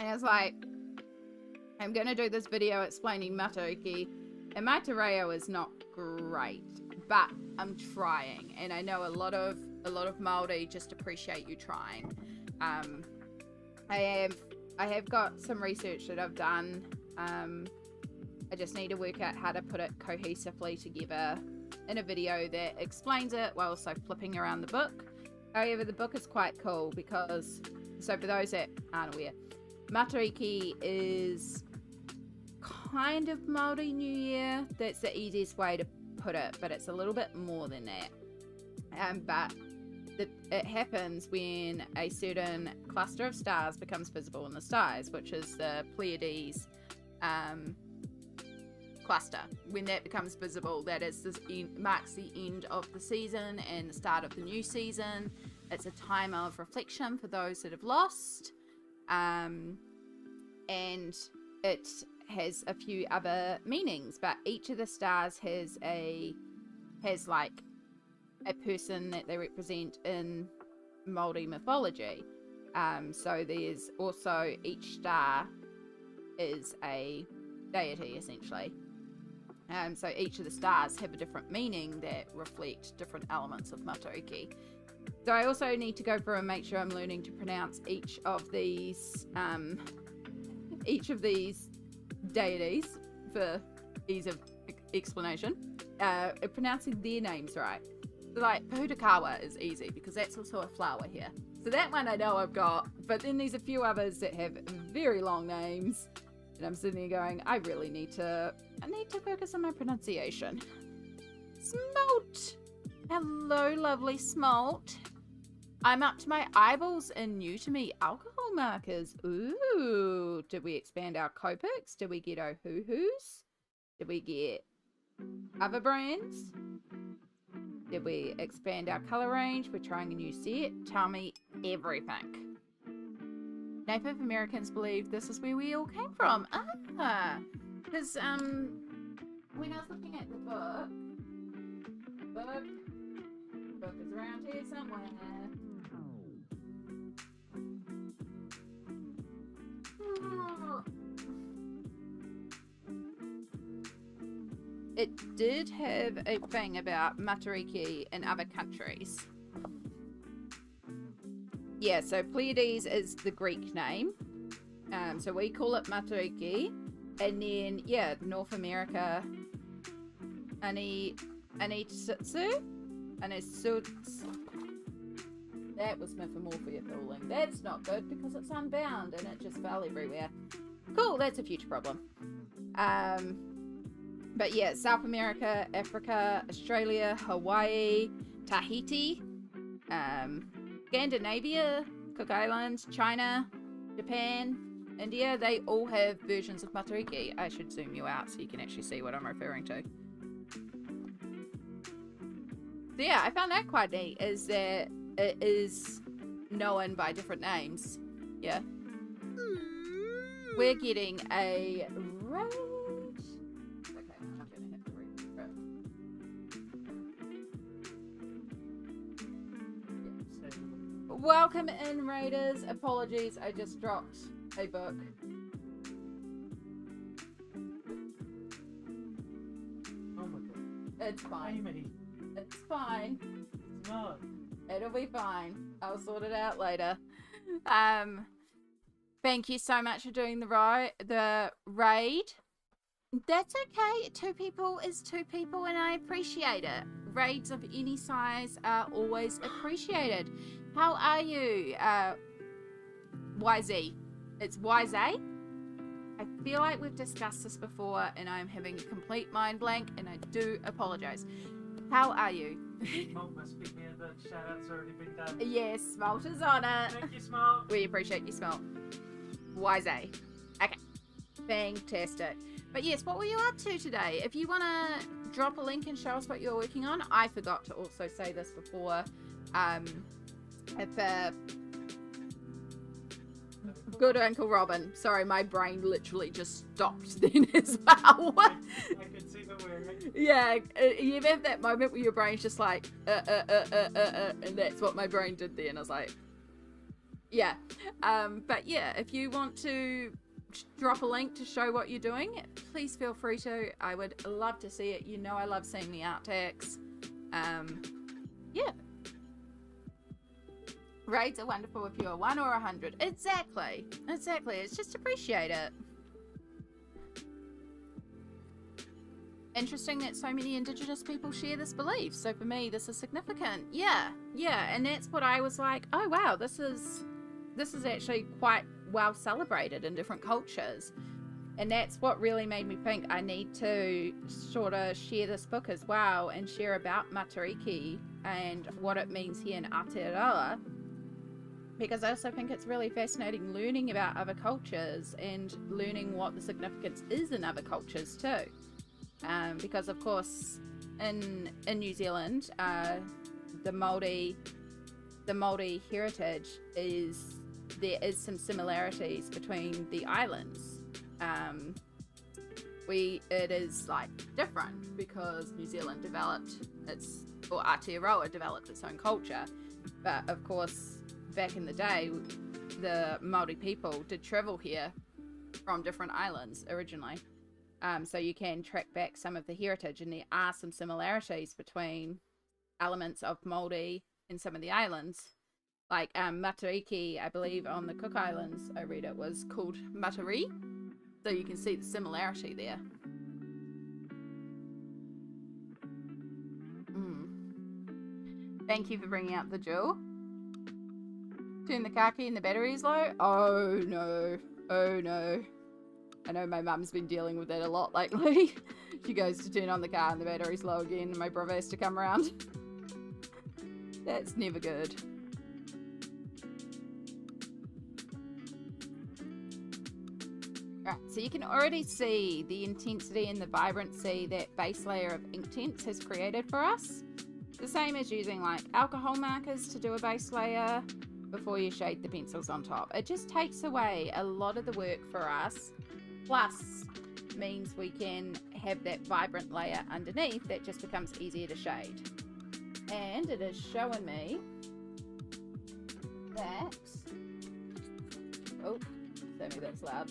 A: And it's like, I'm gonna do this video explaining Matariki, and my Tereo is not great, but I'm trying, and I know a lot of Māori just appreciate you trying. I have got some research that I've done. I just need to work out how to put it cohesively together in a video that explains it while also flipping around the book. However, the book is quite cool because, so for those that aren't aware, Matariki is kind of Māori New Year. That's the easiest way to put it, but it's a little bit more than that. But it happens when a certain cluster of stars becomes visible in the skies, which is the Pleiades cluster. When that becomes visible, that is marks the end of the season and the start of the new season. It's a time of reflection for those that have lost, and it has a few other meanings, but each of the stars has like a person that they represent in Māori mythology. So there's also, each star is a deity essentially. So each of the stars have a different meaning that reflect different elements of Matariki. So I also need to go through and make sure I'm learning to pronounce each of these deities for ease of explanation, pronouncing their names right. So like Pūtakawa is easy because that's also a flower here. So that one I know I've got, but then there's a few others that have very long names. And I'm sitting here going, I need to focus on my pronunciation. Smalt! Hello, lovely Smalt. I'm up to my eyeballs in new to me alcohol markers. Ooh, did we expand our Copics? Did we get our Hoo-Hoos? Did we get other brands? Did we expand our colour range? We're trying a new set. Tell me everything. Native Americans believe this is where we all came from. Because when I was looking at the book is around here somewhere. It did have a thing about Matariki in other countries. Yeah, so Pleiades is the Greek name. So we call it Matariki. And then, yeah, North America, Anitsutsu? That was Mythomorphia fooling. That's not good because it's unbound and it just fell everywhere. Cool, that's a future problem. But yeah, South America, Africa, Australia, Hawaii, Tahiti, Scandinavia, Cook Islands, China, Japan, India, they all have versions of Matariki. I should zoom you out so you can actually see what I'm referring to. So yeah, I found that quite neat, is that it is known by different names. Yeah. We're getting a raid. Okay, I'm gonna have to read. Welcome in, Raiders. Apologies, I just dropped a book.
B: Oh my god.
A: It's fine.
B: Amy.
A: It's fine.
B: It's not.
A: It'll be fine. I'll sort it out later. Thank you so much for doing the raid. That's okay. 2 people is 2 people and I appreciate it. Raids of any size are always appreciated. How are you, YZ? It's YZ? I feel like we've discussed this before and I'm having a complete mind blank and I do apologise. How are you?
B: Smalt must be here, the shout out's already been done.
A: Yes, Smalt is on it.
B: Thank you, Smalt.
A: We appreciate you, Smalt. YZ. Okay. Fantastic. But yes, what were you up to today? If you want to drop a link and show us what you're working on. I forgot to also say this before. If good Uncle Robin. Sorry, my brain literally just stopped then as well.
B: I could see the word.
A: Yeah, you have that moment where your brain's just like, and that's what my brain did then. I was like, yeah. But yeah, if you want to drop a link to show what you're doing, please feel free to. I would love to see it. You know I love seeing the art tags. Yeah. Raids are wonderful if you're 1 or 100. Exactly. It's just appreciate it. Interesting that so many Indigenous people share this belief. So for me, this is significant. Yeah. And that's what I was like, oh wow, this is actually quite well celebrated in different cultures. And that's what really made me think I need to sort of share this book as well and share about Matariki and what it means here in Aotearoa. Because I also think it's really fascinating learning about other cultures and learning what the significance is in other cultures too. Because of course in New Zealand, the Māori heritage there is some similarities between the islands. It is like different because New Zealand Aotearoa developed its own culture, but of course back in the day the Māori people did travel here from different islands originally, so you can track back some of the heritage, and there are some similarities between elements of Māori and some of the islands. Like Matariki, I believe on the Cook Islands, I read it was called Matari. So you can see the similarity there. Thank you for bringing up the jewel. Turn the car key and the battery's low. Oh no. I know my mum's been dealing with that a lot lately. She goes to turn on the car and the battery's low again and my brother has to come around. That's never good. Right, so you can already see the intensity and the vibrancy that base layer of Inktense has created for us. The same as using like alcohol markers to do a base layer before you shade the pencils on top. It just takes away a lot of the work for us, plus means we can have that vibrant layer underneath that just becomes easier to shade. And it is showing me that, oh, tell me that's loud.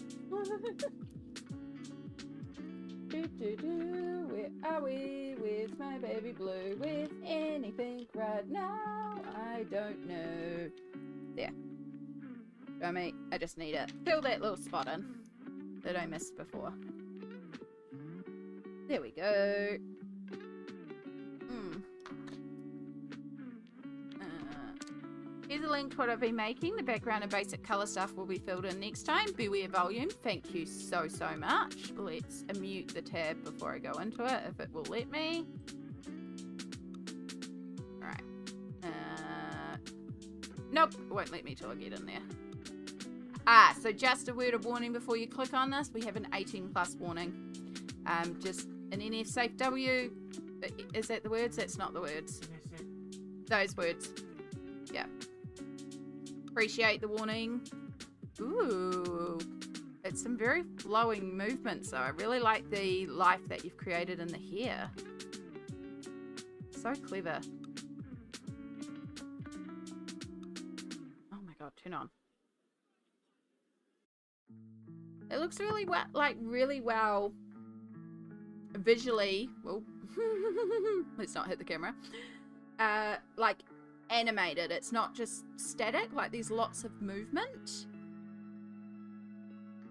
A: Where are we? Where's my baby blue? With anything right now? I don't know. There. Show me. I just need to fill that little spot in that I missed before. There we go. Here's a link to what I've been making. The background and basic colour stuff will be filled in next time. Beware volume. Thank you so much. Let's mute the tab before I go into it, if it will let me. Alright. Nope, it won't let me till I get in there. So just a word of warning before you click on this. We have an 18+ warning. Just an NF Safe W. Is that the words? That's not the words. Those words. Yeah. Appreciate the warning. Ooh, it's some very flowing movements though. I really like the life that you've created in the hair. So clever. Oh my god, turn on. It looks really well, really well visually. Well, let's not hit the camera. Like animated. It's not just static, like there's lots of movement.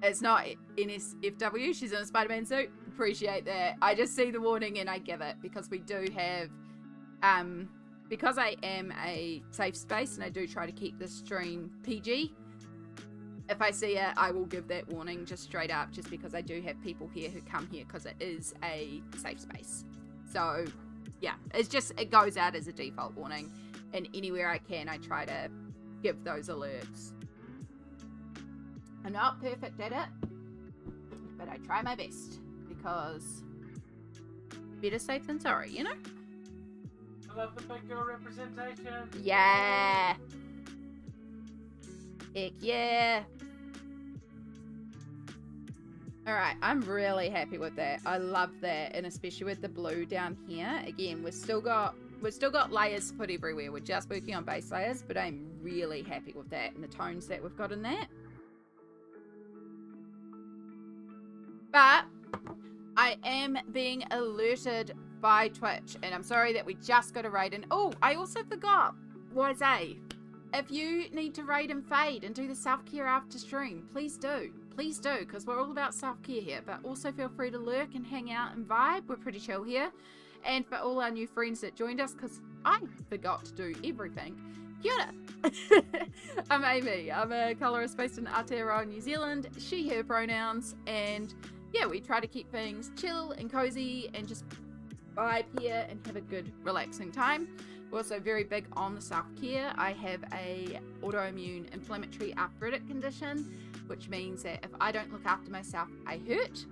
A: It's not NSFW, she's in a Spider-Man suit. Appreciate that. I just see the warning and I give it, because we do have because I am a safe space and I do try to keep this stream PG. If I see it, I will give that warning just straight up, just because I do have people here who come here because it is a safe space. So yeah, it goes out as a default warning. And anywhere I can, I try to give those alerts. I'm not perfect at it, but I try my best, because better safe than sorry, you know?
B: I love the big girl representation.
A: Yeah. Heck yeah. Alright, I'm really happy with that. I love that, and especially with the blue down here. Again, we've still got layers to put everywhere. We're just working on base layers, but I'm really happy with that and the tones that we've got in that. But I am being alerted by Twitch, and I'm sorry that we just got a raid. And oh, I also forgot, Wise A, if you need to raid and fade and do the self-care after stream, please do. Please do, because we're all about self-care here. But also feel free to lurk and hang out and vibe. We're pretty chill here. And for all our new friends that joined us, because I forgot to do everything. Kia ora. I'm Amy. I'm a colorist based in Aotearoa, New Zealand. She, her pronouns. And yeah, we try to keep things chill and cozy and just vibe here and have a good relaxing time. We're also very big on the self-care. I have a autoimmune inflammatory arthritic condition, which means that if I don't look after myself, I hurt.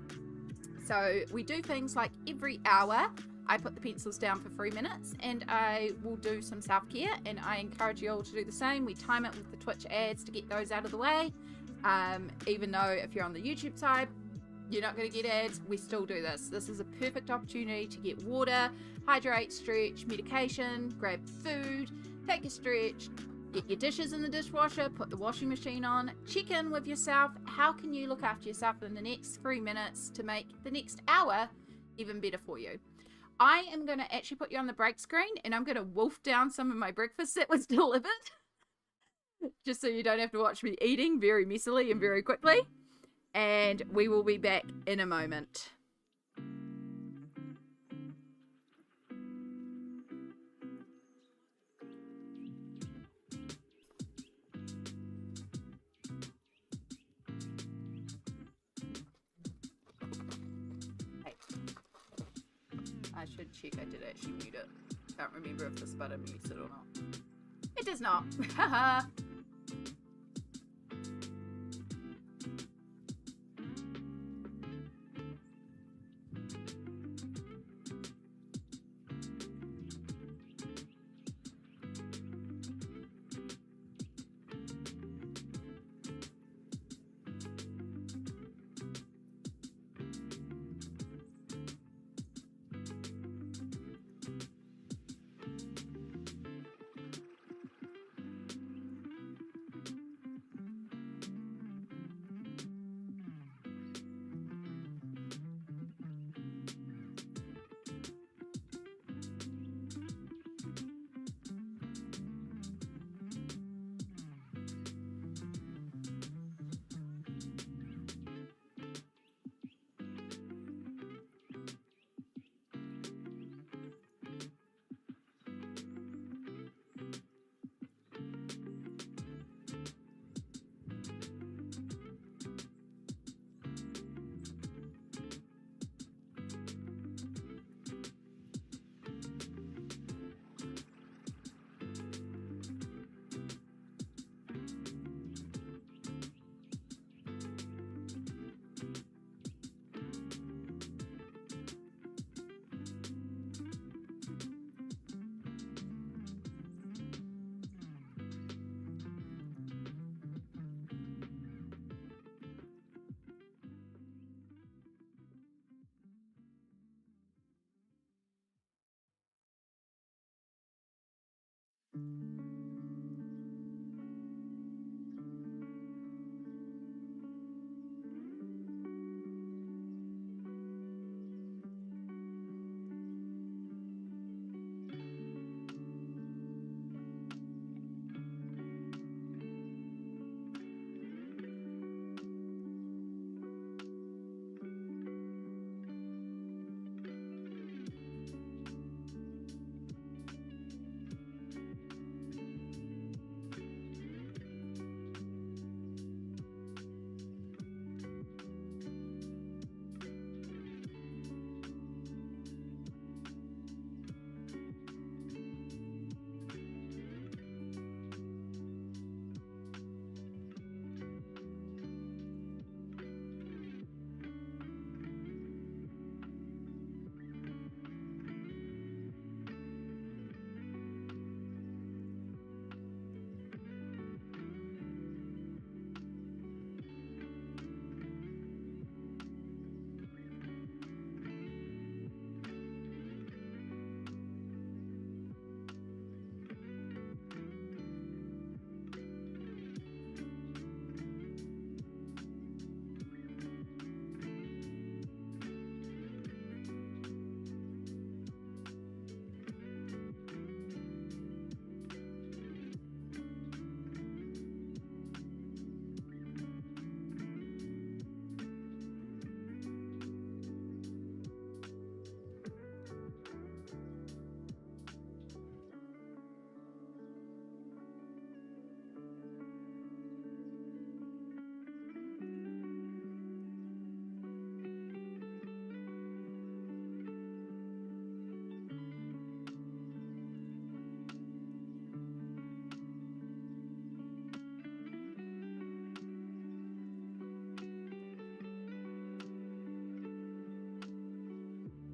A: So we do things like every hour, I put the pencils down for 3 minutes and I will do some self-care, and I encourage you all to do the same. We time it with the Twitch ads to get those out of the way. Even though if you're on the YouTube side, you're not going to get ads, we still do this. This is a perfect opportunity to get water, hydrate, stretch, medication, grab food, take a stretch, get your dishes in the dishwasher, put the washing machine on, check in with yourself. How can you look after yourself in the next 3 minutes to make the next hour even better for you? I am going to actually put you on the break screen, and I'm going to wolf down some of my breakfast that was delivered. Just so you don't have to watch me eating very messily and very quickly. And we will be back in a moment. Hey. I should check I did actually mute it. Can't remember if this button mutes it or not. It does not. Haha.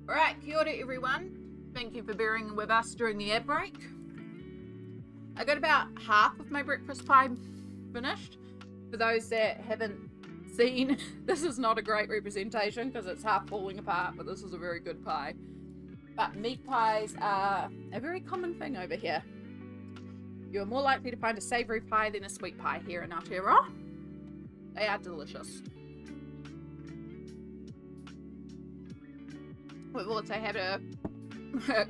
A: Alright, kia ora everyone. Thank you for bearing with us during the ad break. I got about half of my breakfast pie finished. For those that haven't seen, this is not a great representation because it's half falling apart, but this is a very good pie. But meat pies are a very common thing over here. You're more likely to find a savoury pie than a sweet pie here in Aotearoa. They are delicious. We've also had a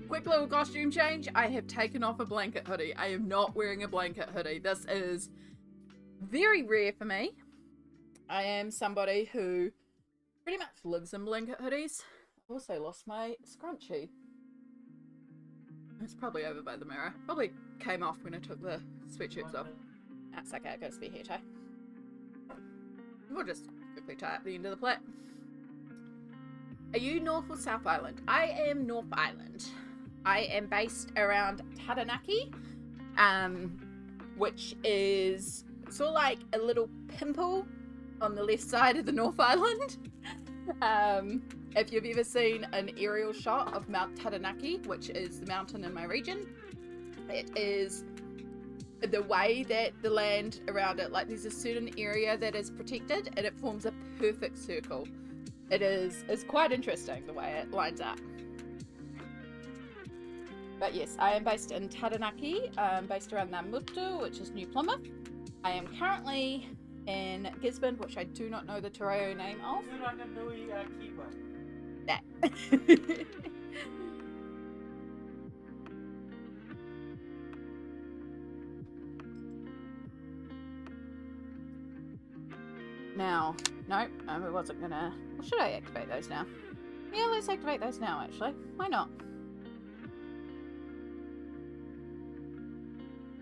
A: quick little costume change. I have taken off a blanket hoodie. I am not wearing a blanket hoodie. This is very rare for me. I am somebody who pretty much lives in blanket hoodies. I've also lost my scrunchie. It's probably over by the mirror. Probably came off when I took the sweatshirts off. That's okay, I've got a spare hair tie. We'll just quickly tie up the end of the plait. Are you North or South Island? I am North Island. I am based around Taranaki, which is sort of like a little pimple on the left side of the North Island. If you've ever seen an aerial shot of Mount Taranaki, which is the mountain in my region, it is the way that the land around it, like there's a certain area that is protected and it forms a perfect circle. It's quite interesting the way it lines up. But yes, I am based in Taranaki, based around Namutu, which is New Plymouth. I am currently in Gisborne, which I do not know the te reo name of. That. Now, nope, I wasn't gonna... Or should I activate those now? Yeah, let's activate those now, actually. Why not?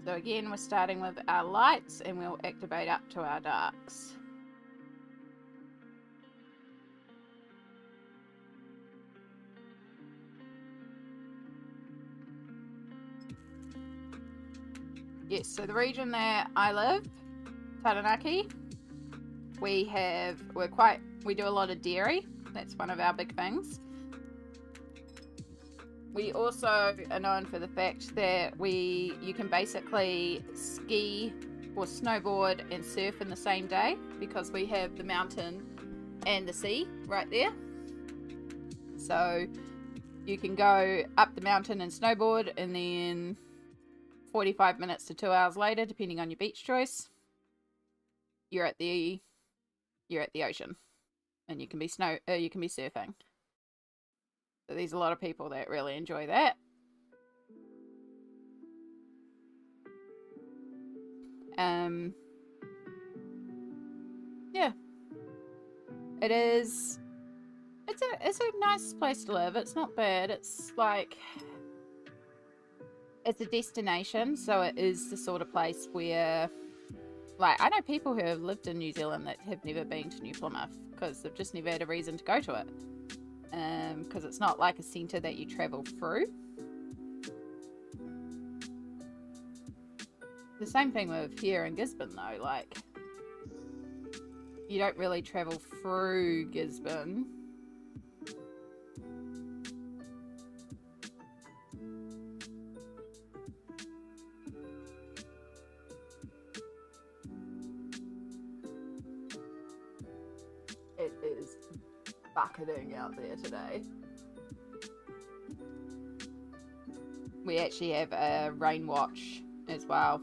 A: So again, we're starting with our lights, and we'll activate up to our darks. Yes, so the region that I live, Taranaki, we do a lot of dairy. That's one of our big things. We also are known for the fact that you can basically ski or snowboard and surf in the same day because we have the mountain and the sea right there. So you can go up the mountain and snowboard, and then 45 minutes to 2 hours later, depending on your beach choice, you're at the ocean, and you can be surfing. So there's a lot of people that really enjoy that. Yeah, it is. It's a nice place to live. It's not bad. It's like, it's a destination, so it is the sort of place where, like, I know people who have lived in New Zealand that have never been to New Plymouth because they've just never had a reason to go to it. Because it's not like a centre that you travel through. The same thing with here in Gisborne though, like, you don't really travel through Gisborne. It is bucketing out there today. We actually have a rain watch as well.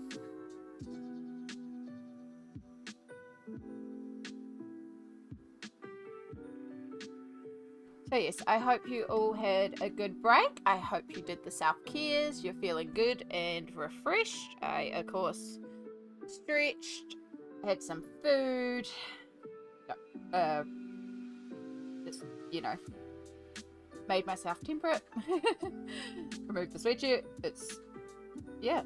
A: So yes, I hope you all had a good break. I hope you did the self-cares. You're feeling good and refreshed. I, of course, stretched, had some food, just, you know, made myself temperate, removed the sweatshirt. Yeah.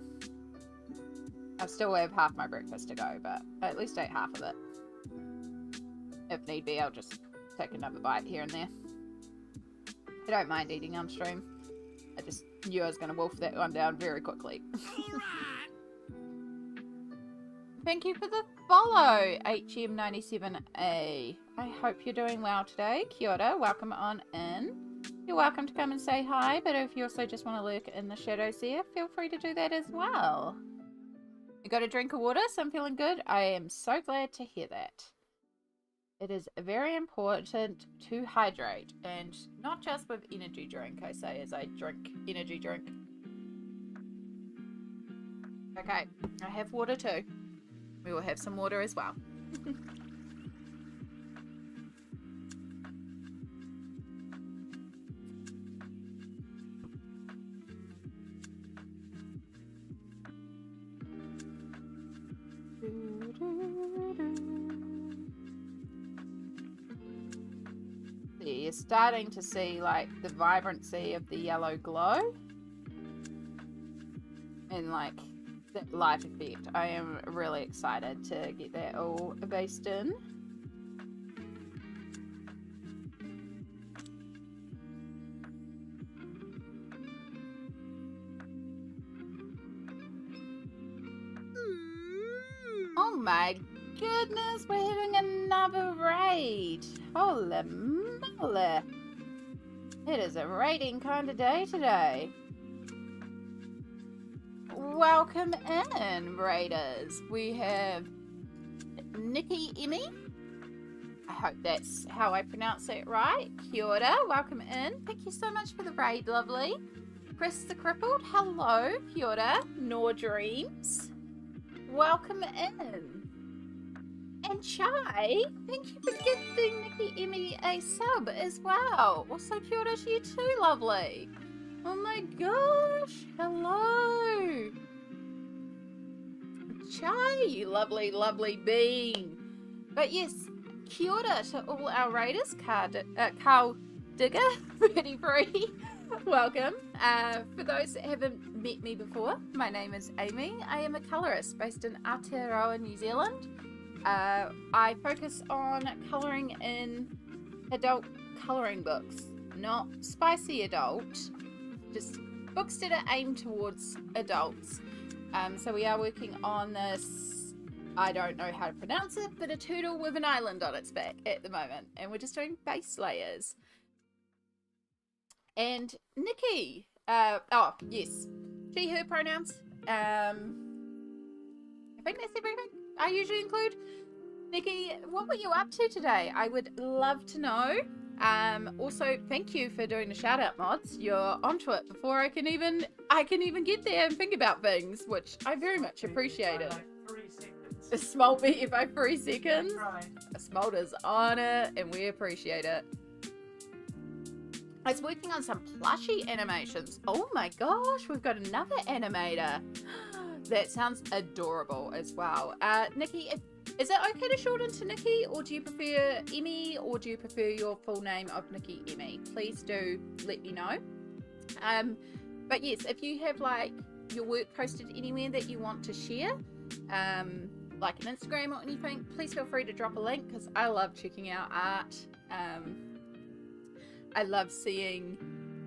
A: I still have half my breakfast to go, but I at least ate half of it. If need be, I'll just take another bite here and there. I don't mind eating on stream. I just knew I was going to wolf that one down very quickly. Thank you for the follow, HM97A. I hope you're doing well today. Kia ora, welcome on in. You're welcome to come and say hi, but if you also just want to lurk in the shadows there, feel free to do that as well. You got a drink of water, so I'm feeling good. I am so glad to hear that. It is very important to hydrate, and not just with energy drink, I say, as I drink energy drink. Okay, I have water too. We will have some water as well. You're starting to see like the vibrancy of the yellow glow and like that light effect. I am really excited to get that all based in. Oh my goodness, we're having another raid. Holy moly. It is a raiding kind of day today. Welcome in, raiders. We have Nikki Emmy. I hope that's how I pronounce it right. Kia ora, welcome in. Thank you so much for the raid, lovely. Chris the Crippled, hello. Kia ora, Nor Dreams. Welcome in. And Chai, thank you for gifting Nikki Emmy a sub as well. Also, kia ora to you too, lovely. Oh my gosh, hello. Chai, you lovely, lovely bean. But yes, kia ora to all our raiders. Carl Digger, 33, welcome. For those that haven't met me before, my name is Amy. I am a colourist based in Aotearoa, New Zealand. I focus on colouring in adult colouring books, not spicy adult, just books that are aimed towards adults. So we are working on this, I don't know how to pronounce it, but a turtle with an island on its back at the moment. And we're just doing base layers. And Nikki, oh yes, she, her pronouns. I think that's everything I usually include. Nikki, what were you up to today? I would love to know. Also, thank you for doing the shout out mods. You're onto it before I can even get there and think about things, which I very much appreciated.
B: Like 3 seconds.
A: A small beat by 3 seconds.
B: Right.
A: Smolder's on it, and we appreciate it. I was working on some plushie animations. Oh my gosh, we've got another animator. That sounds adorable as well. Nikki, is it okay to shorten to Nikki, or do you prefer Emmy, or do you prefer your full name of Nikki Emmy? Please do let me know. But yes, if you have like your work posted anywhere that you want to share, like an Instagram or anything, please feel free to drop a link, because I love checking out art. I love seeing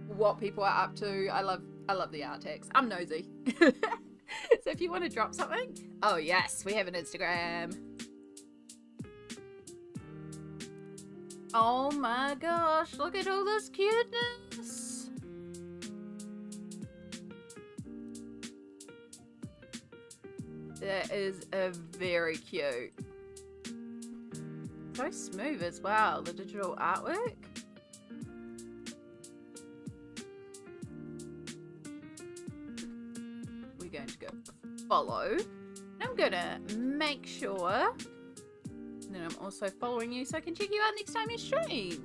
A: what people are up to. I love the art tags. I'm nosy. So if you want to drop something, oh yes, we have an Instagram. Oh my gosh, look at all this cuteness. That is a very cute. So smooth as well, the digital artwork. We're going to go follow. I'm gonna make sure that I'm also following you so I can check you out next time you stream.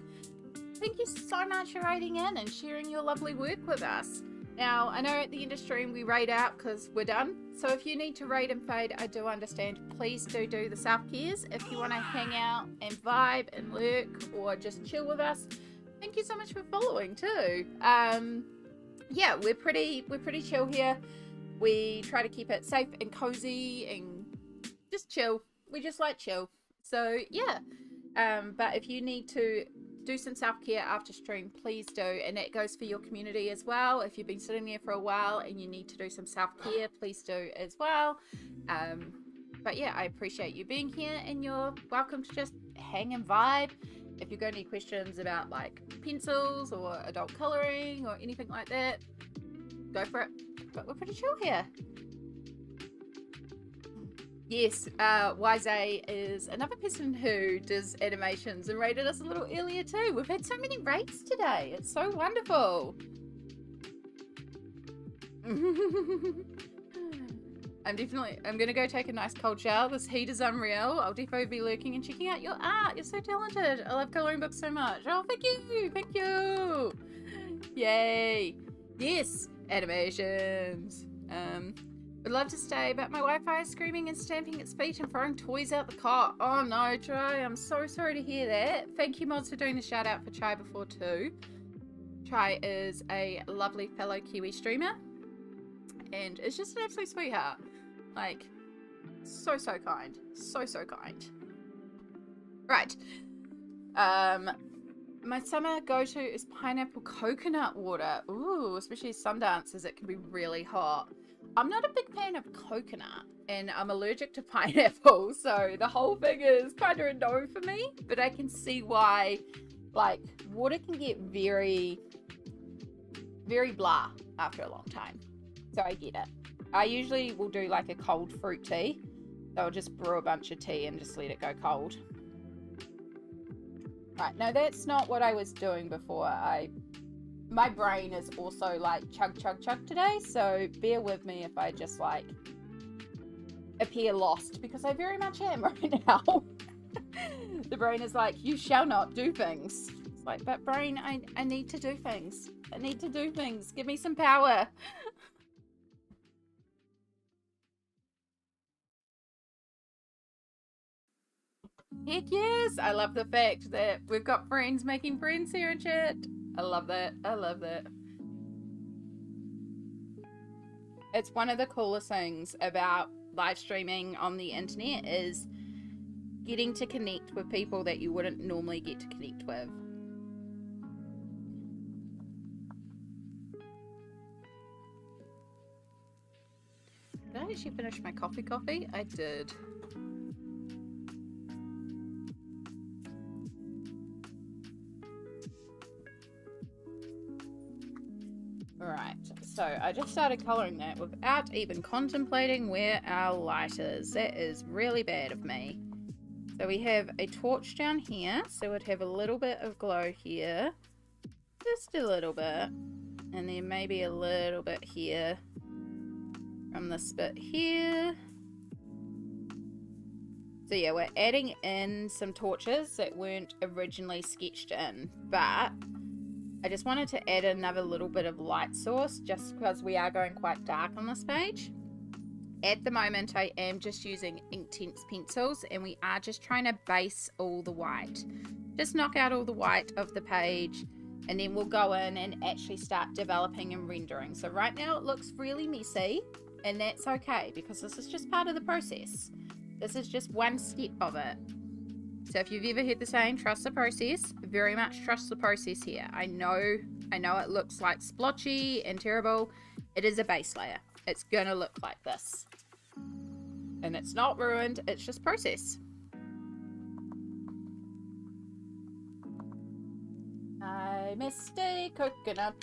A: Thank you so much for writing in and sharing your lovely work with us. Now, I know at the end of stream we raid out because we're done. So if you need to raid and fade, I do understand. Please do the self-cares. If you want to hang out and vibe and lurk or just chill with us, thank you so much for following too. Yeah, we're pretty chill here. We try to keep it safe and cozy and just chill. We just like chill. So yeah, but if you need to do some self-care after stream, please do, and that goes for your community as well. If you've been sitting there for a while and you need to do some self-care, please do as well. But yeah, I appreciate you being here, and you're welcome to just hang and vibe if you've got any questions about like pencils or adult colouring or anything like that, go for it. But we're pretty chill here. Yes, Wise is another person who does animations and rated us a little earlier too. We've had so many rates today. It's so wonderful. I'm gonna go take a nice cold shower. This heat is unreal. I'll definitely be lurking and checking out your art. You're so talented. I love colouring books so much. Oh, thank you. Yay. Yes, animations. Would love to stay, but my Wi-Fi is screaming and stamping its feet and throwing toys out the cot. Oh no, Chai, I'm so sorry to hear that. Thank you, mods, for doing the shout out for Chai before too. Chai is a lovely fellow Kiwi streamer and is just an absolute sweetheart. Like, so kind. So kind. Right. My summer go-to is pineapple coconut water. Ooh, especially some dances, it can be really hot. I'm not a big fan of coconut and I'm allergic to pineapple, so the whole thing is kind of a no for me, but I can see why, like, water can get very blah after a long time, so I get it. I usually will do like a cold fruit tea, so I'll just brew a bunch of tea and just let it go cold. Right, no, that's not what I was doing before. My brain is also like chug today, so bear with me if I just like appear lost, because I very much am right now. The brain is like, you shall not do things. It's like, but brain, I need to do things. I need to do things. Give me some power. Heck yes! I love the fact that we've got friends making friends here in chat. I love that. I love that. It's one of the coolest things about live streaming on the internet is getting to connect with people that you wouldn't normally get to connect with. Did I actually finish my coffee? I did. Alright, so I just started colouring that without even contemplating where our light is. That is really bad of me. So we have a torch down here, so we'd have a little bit of glow here. Just a little bit. And then maybe a little bit here. From this bit here. So yeah, we're adding in some torches that weren't originally sketched in, but I just wanted to add another little bit of light source just because we are going quite dark on this page. At the moment, I am just using Inktense pencils and we are just trying to base all the white. Just knock out all the white of the page and then we'll go in and actually start developing and rendering. So right now it looks really messy and that's okay because this is just part of the process. This is just one step of it. So if you've ever heard the saying, trust the process, very much trust the process here. I know it looks like splotchy and terrible. It is a base layer. It's gonna look like this. And it's not ruined, it's just process. I missed a coconut.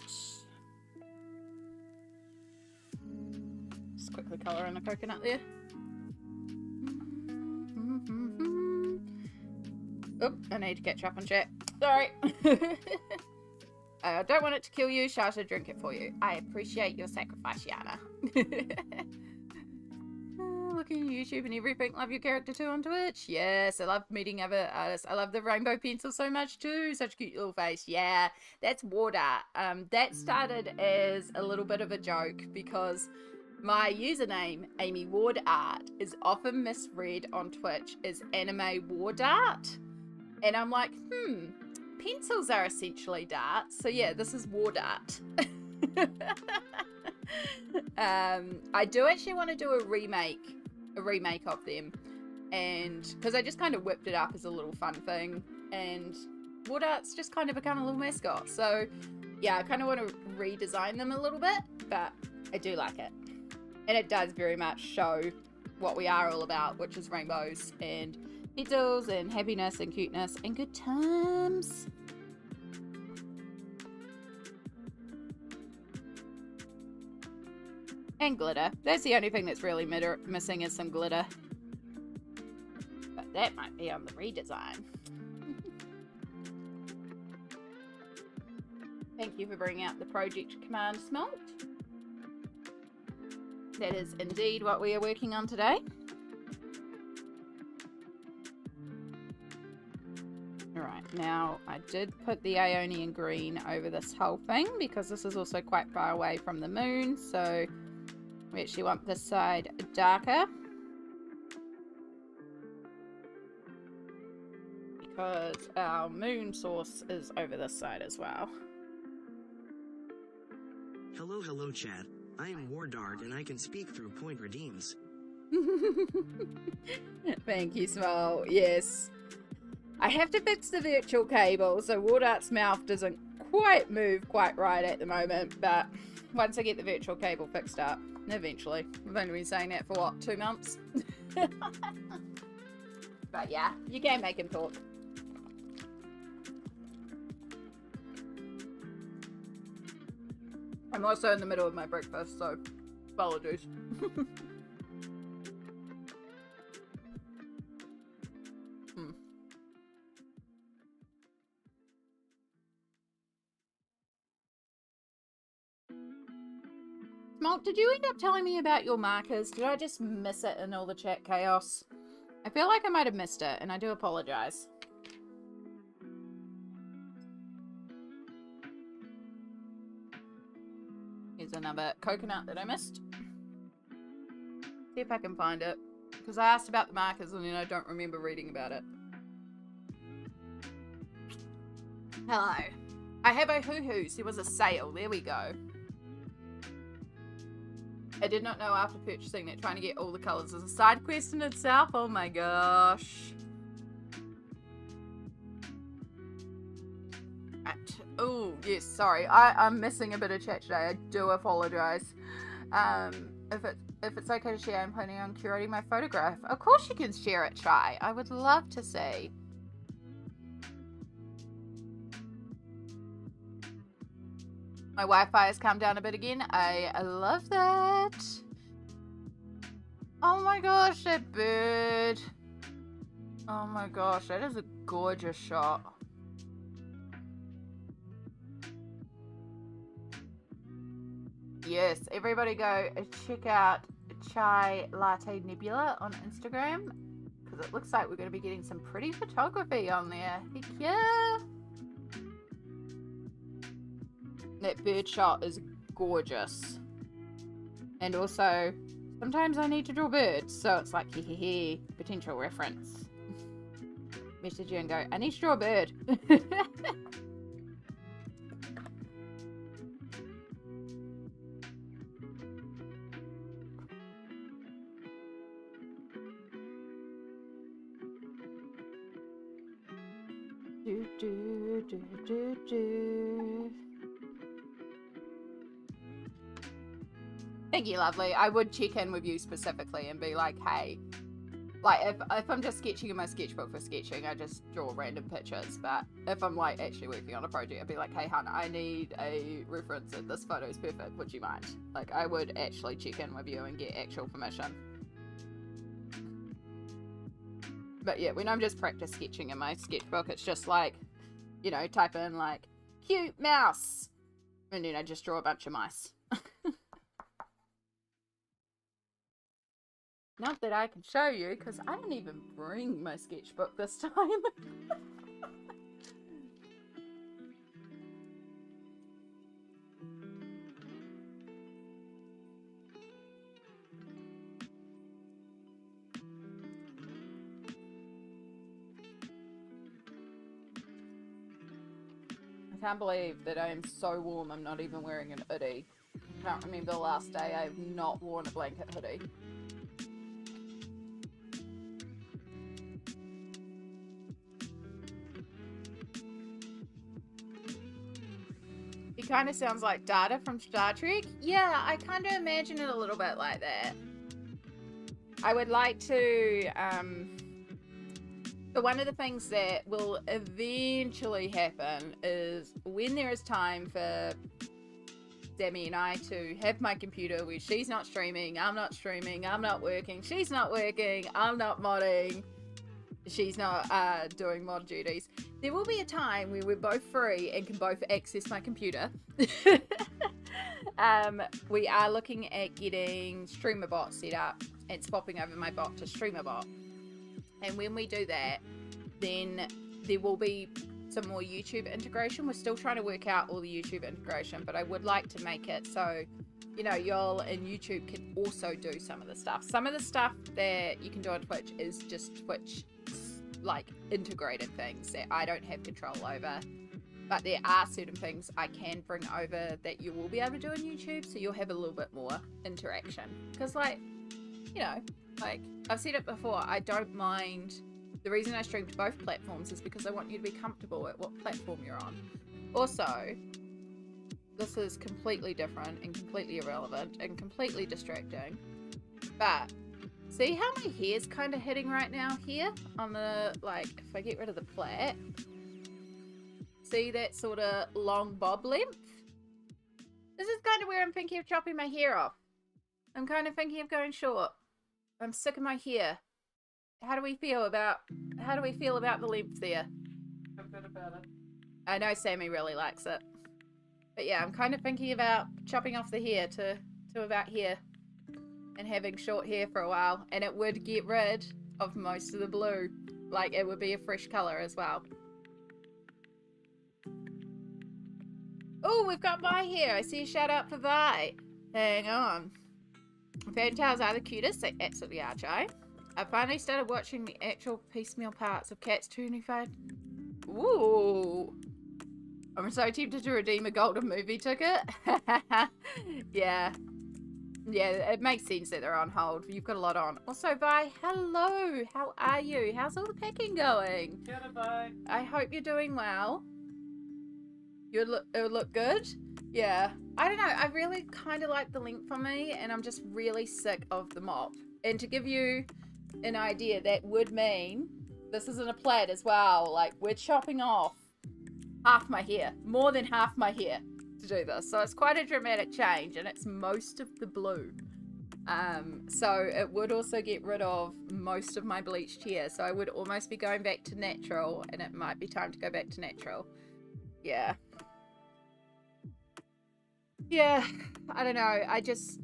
A: Just quickly colour in a coconut there. Oop, I need to catch up on chat. Sorry. I don't want it to kill you. Shasha, drink it for you. I appreciate your sacrifice, Yana. Looking at YouTube and everything. Love your character too on Twitch. Yes, I love meeting other artists. I love the rainbow pencil so much too. Such a cute little face. Yeah, that's water. That started as a little bit of a joke because my username, Amy Ward Art, is often misread on Twitch as Anime War Dart. And I'm like, pencils are essentially darts. So yeah, this is War Dart. I do actually want to do a remake of them. And because I just kind of whipped it up as a little fun thing. And War Dart's just kind of become a little mascot. So yeah, I kind of want to redesign them a little bit, but I do like it. And it does very much show what we are all about, which is rainbows and petals and happiness and cuteness and good times. And glitter. That's the only thing that's really missing is some glitter. But that might be on the redesign. Thank you for bringing out the project command smelt. That is indeed what we are working on today. Alright, now I did put the Ionian green over this whole thing because this is also quite far away from the moon, so we actually want this side darker. Because our moon source is over this side as well.
C: Hello, hello, chat. I am Wardart and I can speak through point redeems.
A: Thank you, Small. Yes. I have to fix the virtual cable, so Wardart's mouth doesn't quite move quite right at the moment, but once I get the virtual cable fixed up, eventually. I've only been saying that for what, 2 months? But yeah, you can make him talk. I'm also in the middle of my breakfast, so apologies. Smalt, did you end up telling me about your markers? Did I just miss it in all the chat chaos? I feel like I might have missed it, and I do apologize. Here's another coconut that I missed. See if I can find it. Because I asked about the markers and then I don't remember reading about it. Hello. I have a hoo-hoos. There was a sale. There we go. I did not know after purchasing that trying to get all the colours is a side quest in itself. Oh my gosh. Oh, yes, sorry. I'm missing a bit of chat today. I do apologise. If it's okay to share, I'm planning on curating my photograph. Of course you can share it, Chai. I would love to see. My Wi-Fi has come down a bit again. I love that. Oh my gosh, that bird. Oh my gosh, that is a gorgeous shot. Yes, everybody go check out Chai Latte Nebula on Instagram. Because it looks like we're going to be getting some pretty photography on there. Heck yeah. That bird shot is gorgeous. And also, sometimes I need to draw birds, so it's like, hehehe, potential reference. Message you and go, I need to draw a bird. do, do, do, do, do. Thank you, lovely. I would check in with you specifically and be like, hey, like if I'm just sketching in my sketchbook for sketching, I just draw random pictures. But if I'm like actually working on a project, I'd be like, hey, hun, I need a reference and this photo is perfect. Would you mind? Like, I would actually check in with you and get actual permission. But yeah, when I'm just practice sketching in my sketchbook, it's just like, you know, type in like cute mouse, and then I just draw a bunch of mice. Not that I can show you, because I didn't even bring my sketchbook this time. I can't believe that I am so warm I'm not even wearing an hoodie. I can't remember the last day I've not worn a blanket hoodie. He kind of sounds like Data from Star Trek. Yeah, I kind of imagine it a little bit like that. I would like to So one of the things that will eventually happen is when there is time for Demi and I to have my computer where she's not streaming, I'm not streaming, I'm not working, she's not working, I'm not modding, she's not doing mod duties. There will be a time where we're both free and can both access my computer. We are looking at getting StreamerBot set up and swapping over my bot to StreamerBot. And when we do that, then there will be some more YouTube integration. We're still trying to work out all the YouTube integration, but I would like to make it so, you know, y'all in YouTube can also do some of the stuff. Some of the stuff that you can do on Twitch is just Twitch, like, integrated things that I don't have control over. But there are certain things I can bring over that you will be able to do on YouTube, so you'll have a little bit more interaction. Because, like, you know, like, I've said it before, I don't mind. The reason I stream to both platforms is because I want you to be comfortable at what platform you're on. Also, this is completely different and completely irrelevant and completely distracting. But, see how my hair's kind of hitting right now here? On the, like, if I get rid of the plait. See that sort of long bob length? This is kind of where I'm thinking of chopping my hair off. I'm kind of thinking of going short. I'm sick of my hair. How do we feel about the length there?
B: Feel good about it.
A: I know Sammy really likes it. But yeah, I'm kind of thinking about chopping off the hair to about here and having short hair for a while, and it would get rid of most of the blue. Like, it would be a fresh color as well. Oh, we've got Vi here. I see a shout out for Vi. Hang on. Fantails are the cutest. They absolutely are, Jai. I finally started watching the actual piecemeal parts of Cats 25. Ooh. I'm so tempted to redeem a golden movie ticket. Yeah. Yeah, it makes sense that they're on hold. You've got a lot on. Also, Vi, hello. How are you? How's all the packing going?
B: Kia ora, bye.
A: I hope you're doing well. It'll look good? Yeah. I don't know. I really kind of like the length for me, and I'm just really sick of the mop. And to give you an idea, that would mean this isn't a plait as well. Like, we're chopping off half my hair, more than half my hair to do this. So it's quite a dramatic change, and it's most of the blue. So it would also get rid of most of my bleached hair. So I would almost be going back to natural, and it might be time to go back to natural. Yeah. Yeah, I don't know.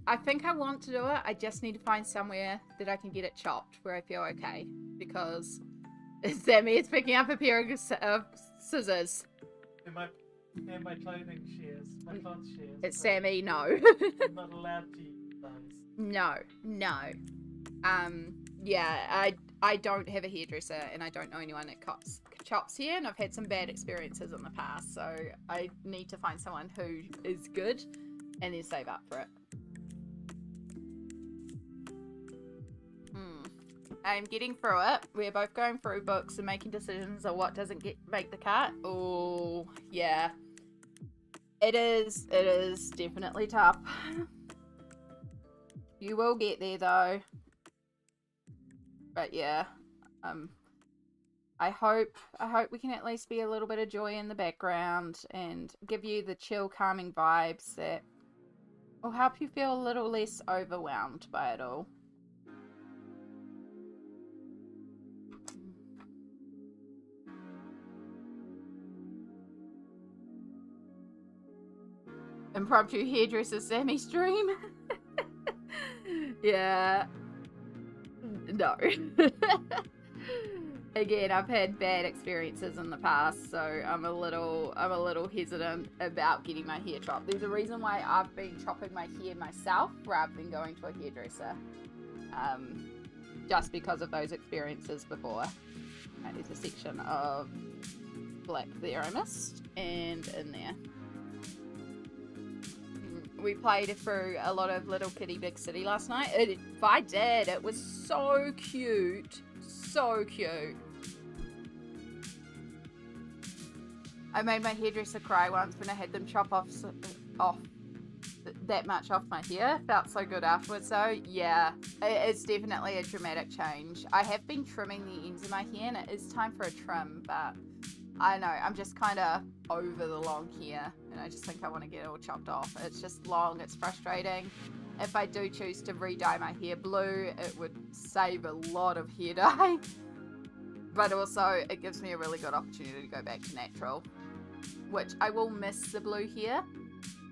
A: I think I want to do it. I just need to find somewhere that I can get it chopped where I feel okay. Because Sammy is picking up a pair of scissors.
B: In my clothing shears, my cloth shears.
A: It's Sammy, no.
B: I'm not allowed to use those.
A: No. Yeah, I don't have a hairdresser, and I don't know anyone that chops hair, and I've had some bad experiences in the past, so I need to find someone who is good and then save up for it. I'm getting through it. We're both going through books and making decisions on what doesn't make the cut. Oh, yeah. It is definitely tough. You will get there though. But yeah, I hope we can at least be a little bit of joy in the background and give you the chill, calming vibes that will help you feel a little less overwhelmed by it all. Impromptu hairdresser Sammy stream. Yeah. No. Again, I've had bad experiences in the past, so I'm a little hesitant about getting my hair chopped. There's a reason why I've been chopping my hair myself rather than going to a hairdresser. Just because of those experiences before. There's a section of black there I missed, and in there. We played through a lot of Little Kitty Big City last night. I did. It was so cute. So cute. I made my hairdresser cry once when I had them chop off that much off my hair. Felt so good afterwards though. Yeah, it's definitely a dramatic change. I have been trimming the ends of my hair and it is time for a trim, but I know, I'm just kind of over the long hair and I just think I want to get it all chopped off. It's just long, it's frustrating. If I do choose to re-dye my hair blue, it would save a lot of hair dye. But also, it gives me a really good opportunity to go back to natural. Which, I will miss the blue hair.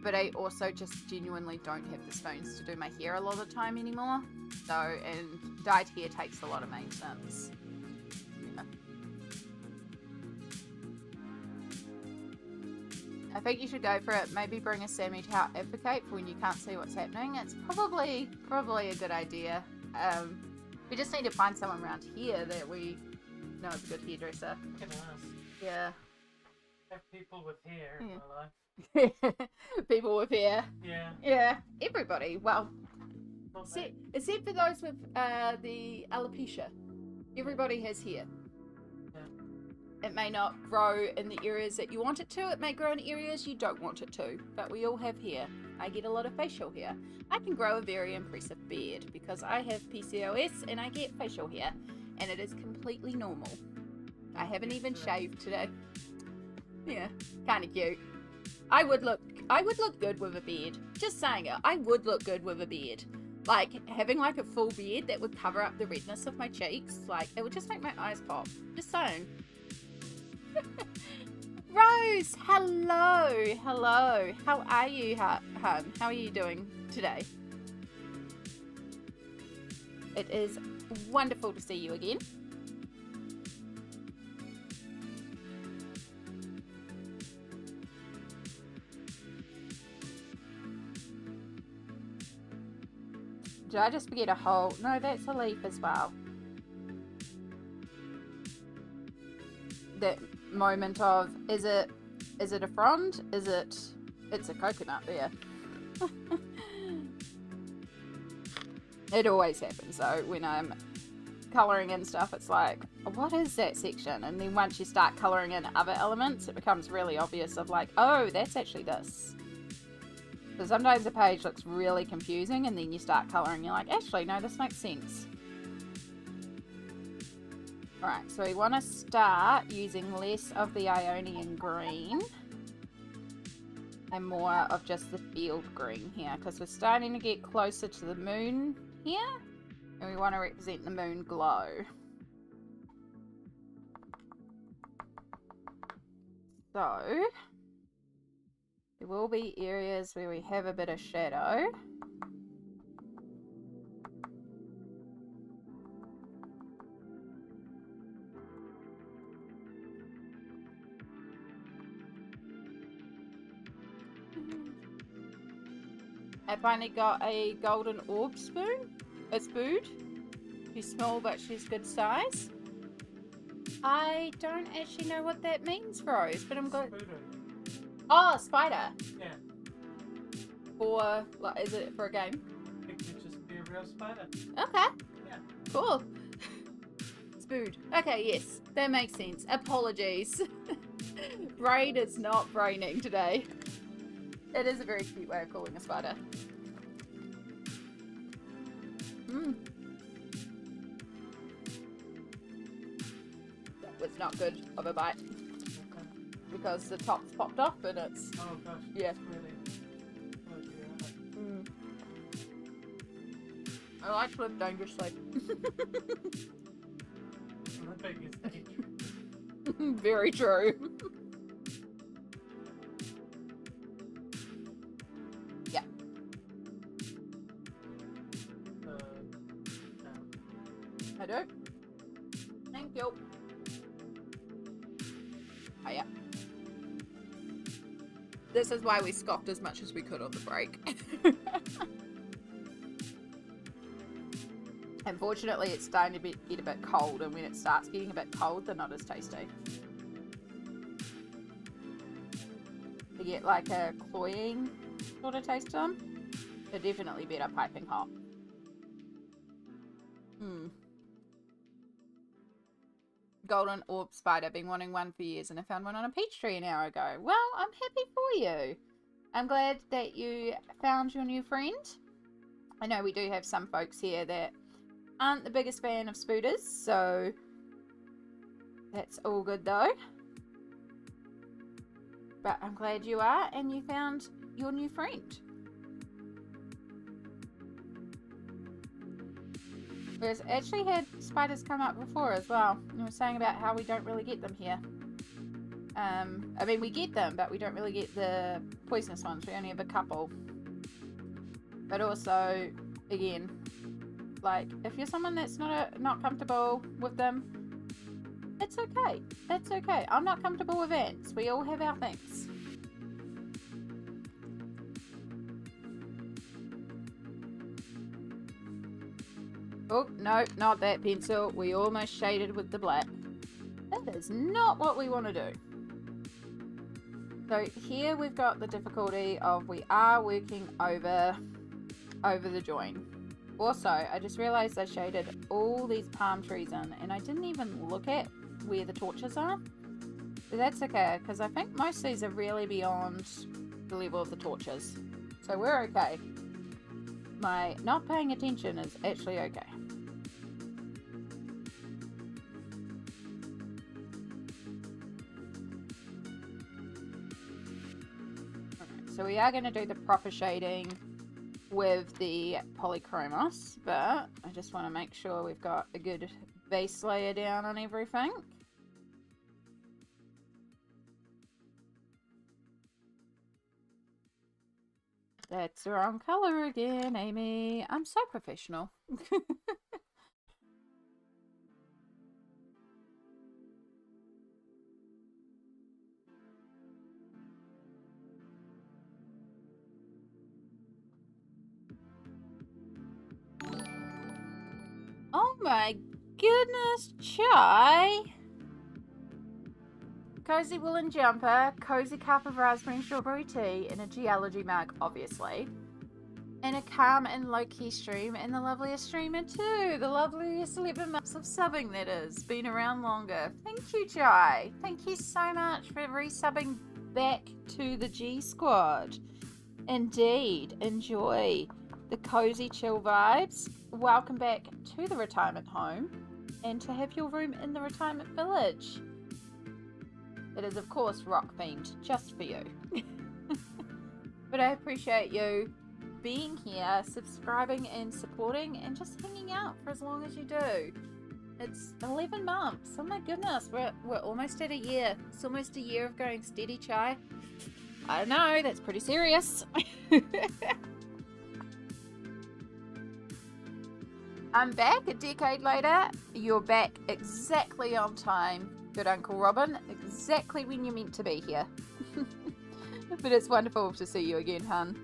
A: But I also just genuinely don't have the spoons to do my hair a lot of the time anymore. So, and dyed hair takes a lot of maintenance. Yeah. I think you should go for it. Maybe bring a Sammy to help advocate for when you can't see what's happening. It's probably a good idea. We just need to find someone around here that we know is a good hairdresser.
B: Look at us.
A: Yeah.
B: Have people with hair in my life.
A: People with hair.
B: Yeah.
A: Yeah. Everybody. Well,
B: Not
A: except for those with the alopecia. Everybody has hair.
B: Yeah.
A: It may not grow in the areas that you want it to. It may grow in areas you don't want it to. But we all have hair. I get a lot of facial hair. I can grow a very impressive beard because I have PCOS and I get facial hair. And it is completely normal. I haven't even shaved today. Yeah, kind of cute. I would look good with a beard. Just saying it. I would look good with a beard. Like, having like a full beard that would cover up the redness of my cheeks. Like, it would just make my eyes pop. Just saying. Rose, hello. Hello. How are you, hun? How are you doing today? It is wonderful to see you again. Did I just forget a whole? No, that's a leaf as well. That moment of, is it a frond? It's a coconut there. It always happens though, when I'm colouring in stuff, it's like, what is that section? And then once you start colouring in other elements, it becomes really obvious of like, oh, that's actually this. So sometimes a page looks really confusing and then you start colouring, you're like, actually, no, this makes sense. Alright, so we want to start using less of the Ionian green and more of just the field green here, because we're starting to get closer to the moon here, and we want to represent the moon glow. So, there will be areas where we have a bit of shadow. I finally got a golden orb spoon. A spoon. She's small, but she's good size. I don't actually know what that means, Rose, but I'm good. Oh, spider.
B: Yeah.
A: For, like, is it for a game?
B: It could just be a real spider.
A: Okay.
B: Yeah.
A: Cool. Spood. Okay, yes. That makes sense. Apologies. Brain is not braining today. It is a very cute way of calling a spider. That was not good of a bite.
B: Okay.
A: Because the top's popped off and it's...
B: Oh gosh.
A: Yeah.
B: Really. Oh dear.
A: I like to live dangerously.
B: Living is dangerous.
A: Very true. Yeah.
B: No.
A: I do. Thank you. Oh, yeah. This is why we scoffed as much as we could on the break. Unfortunately, it's starting to get a bit cold, and when it starts getting a bit cold, they're not as tasty. They get like a cloying sort of taste to them. They're definitely better piping hot. Golden orb spider. Been wanting one for years, and I found one on a peach tree an hour ago. Well, I'm happy for you. I'm glad that you found your new friend. I know we do have some folks here that aren't the biggest fan of spooters, so that's all good though. But I'm glad you are, and you found your new friend. We've actually had spiders come up before as well. We were saying about how we don't really get them here. I mean, we get them, but we don't really get the poisonous ones. We only have a couple. But also, again, like, if you're someone that's not comfortable with them, it's okay. That's okay. I'm not comfortable with ants. We all have our things. Oh, no, not that pencil. We almost shaded with the black. That is not what we want to do. So here we've got the difficulty of we are working over the join. Also, I just realized I shaded all these palm trees in, and I didn't even look at where the torches are. But that's okay, because I think most of these are really beyond the level of the torches. So we're okay. My not paying attention is actually okay. So we are going to do the proper shading with the polychromos, but I just want to make sure we've got a good base layer down on everything. That's the wrong color again, Amy. I'm so professional. Oh my goodness, Chai! Cozy woolen jumper, cozy cup of raspberry and strawberry tea, and a geology mug, obviously. And a calm and low-key stream, and the loveliest streamer too. The loveliest 11 months of subbing, that is. Been around longer. Thank you, Chai. Thank you so much for resubbing back to the G Squad. Indeed. Enjoy the cozy chill vibes. Welcome back to the retirement home, and to have your room in the retirement village. It is, of course, rock themed, just for you. But I appreciate you being here, subscribing and supporting, and just hanging out for as long as you do. It's 11 months. Oh my goodness, we're almost at a year. It's almost a year of going steady, Chai. I know, that's pretty serious. I'm back a decade later. You're back exactly on time. Good Uncle Robin, exactly when you're meant to be here. But it's wonderful to see you again, hun.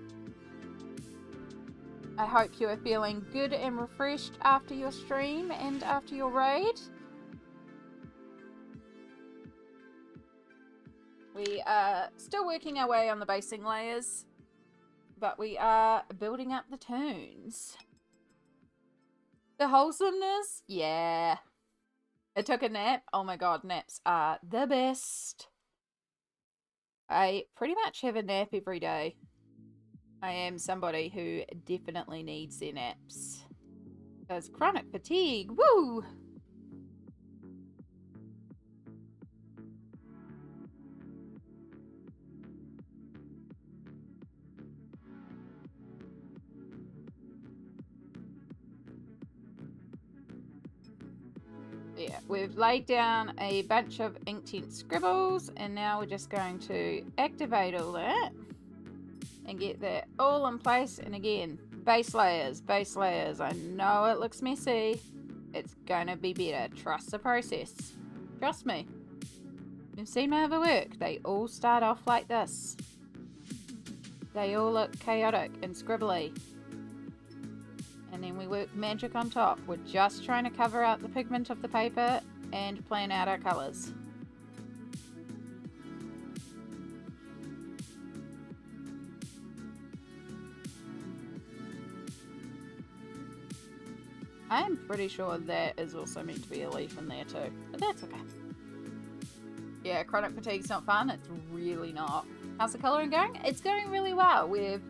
A: I hope you are feeling good and refreshed after your stream and after your raid. We are still working our way on the basing layers, but we are building up the tunes. The wholesomeness? Yeah. I took a nap. Oh my god, naps are the best. I pretty much have a nap every day. I am somebody who definitely needs their naps. Because chronic fatigue, woo! Yeah, we've laid down a bunch of Inktense scribbles, and now we're just going to activate all that and get that all in place. And again, base layers, base layers. I know it looks messy. It's gonna be better. Trust the process. Trust me. You've seen my other work. They all start off like this. They all look chaotic and scribbly. And then we work magic on top. We're just trying to cover out the pigment of the paper and plan out our colours. I'm pretty sure that is also meant to be a leaf in there too, but that's okay. Yeah, chronic fatigue's not fun. It's really not. How's the colouring going? It's going really well. We've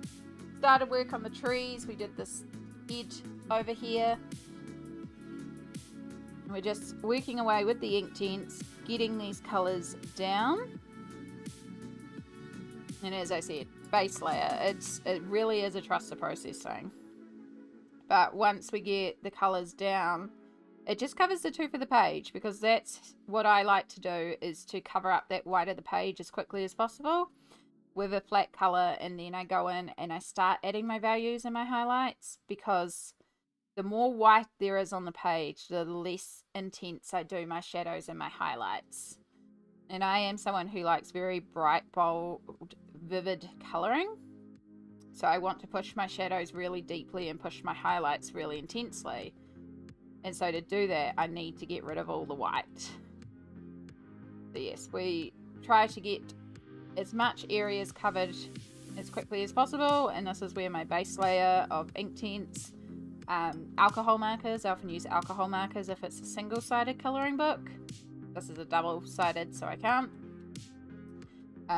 A: started work on the trees. We did this head over here. We're just working away with the Inktense, getting these colours down. And as I said, base layer, it really is a trust the process thing. But once we get the colours down, it just covers the two for the page, because that's what I like to do, is to cover up that white of the page as quickly as possible with a flat colour, and then I go in and I start adding my values and my highlights, because the more white there is on the page, the less intense I do my shadows and my highlights. And I am someone who likes very bright, bold, vivid colouring. So I want to push my shadows really deeply and push my highlights really intensely. And so to do that, I need to get rid of all the white. So yes, we try to get as much areas covered as quickly as possible. And this is where my base layer of Inktense, alcohol markers. I often use alcohol markers if it's a single-sided colouring book. This is a double-sided, so I can't.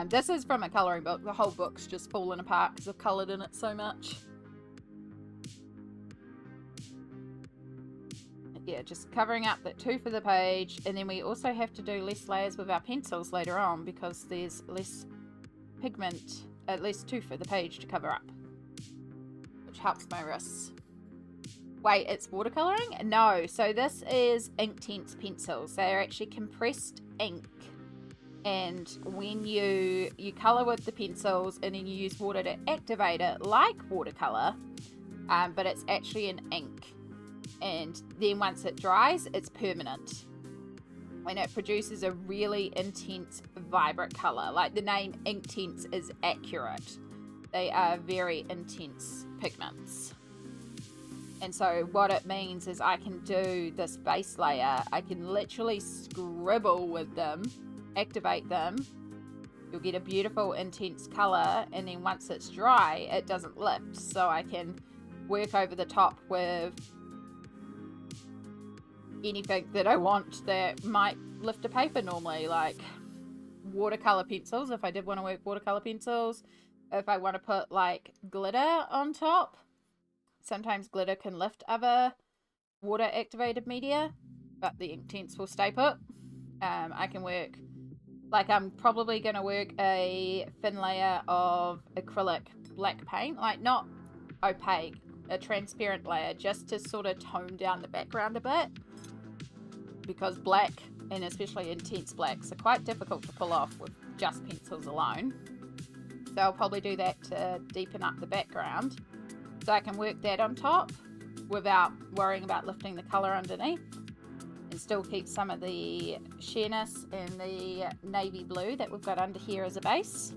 A: This is from a colouring book. The whole book's just fallen apart because I've coloured in it so much. Yeah, just covering up that two for the page. And then we also have to do less layers with our pencils later on, because there's less pigment, at least two for the page to cover up, which helps my wrists. Wait, it's watercolouring? No, so this is Inktense pencils. They are actually compressed ink. And when you colour with the pencils and then you use water to activate it like watercolour, but it's actually an ink. And then once it dries, it's permanent. And it produces a really intense, vibrant colour. Like the name Inktense is accurate. They are very intense pigments. And so what it means is I can do this base layer. I can literally scribble with them, activate them. You'll get a beautiful, intense colour. And then once it's dry, it doesn't lift. So I can work over the top with anything that I want that might lift a paper normally, like watercolor pencils, if I did want to work watercolor pencils. If I want to put like glitter on top, sometimes glitter can lift other water activated media, but the Inktense will stay put. I can work, like I'm probably going to work a thin layer of acrylic black paint, like not opaque, a transparent layer, just to sort of tone down the background a bit. Because black, and especially intense blacks, are quite difficult to pull off with just pencils alone. So I'll probably do that to deepen up the background. So I can work that on top without worrying about lifting the colour underneath. And still keep some of the sheerness and the navy blue that we've got under here as a base.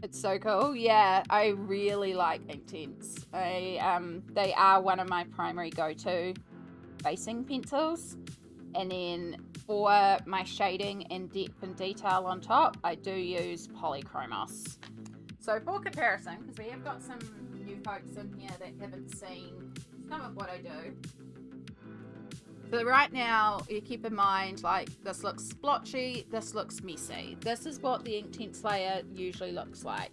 A: It's so cool. Yeah, I really like Inktense. They are one of my primary go-to basing pencils. And then for my shading and depth and detail on top, I do use polychromos. So for comparison, because we have got some new folks in here that haven't seen some of what I do. So right now, you keep in mind, like, this looks splotchy, this looks messy. This is what the Inktense layer usually looks like.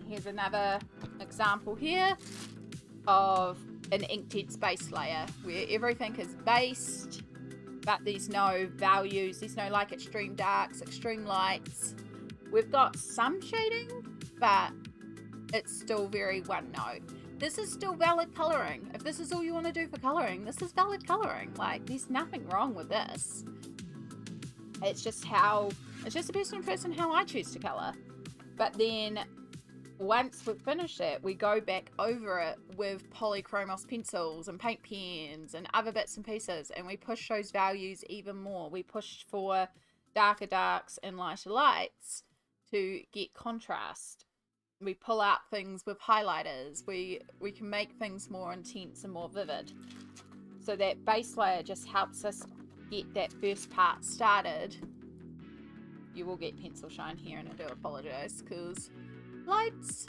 A: Here's another example here of an Inktense base layer, where everything is based, but there's no values, there's no like extreme darks, extreme lights. We've got some shading, but it's still very one note. This is still valid colouring. If this is all you want to do for colouring, this is valid colouring. Like, there's nothing wrong with this. It's just a person to person how I choose to colour. But then once we've finished it, we go back over it with polychromos pencils and paint pens and other bits and pieces, and we push those values even more. We push for darker darks and lighter lights to get contrast. We pull out things with highlighters. We can make things more intense and more vivid. So that base layer just helps us get that first part started. You will get pencil shine here, and I do apologize because lights.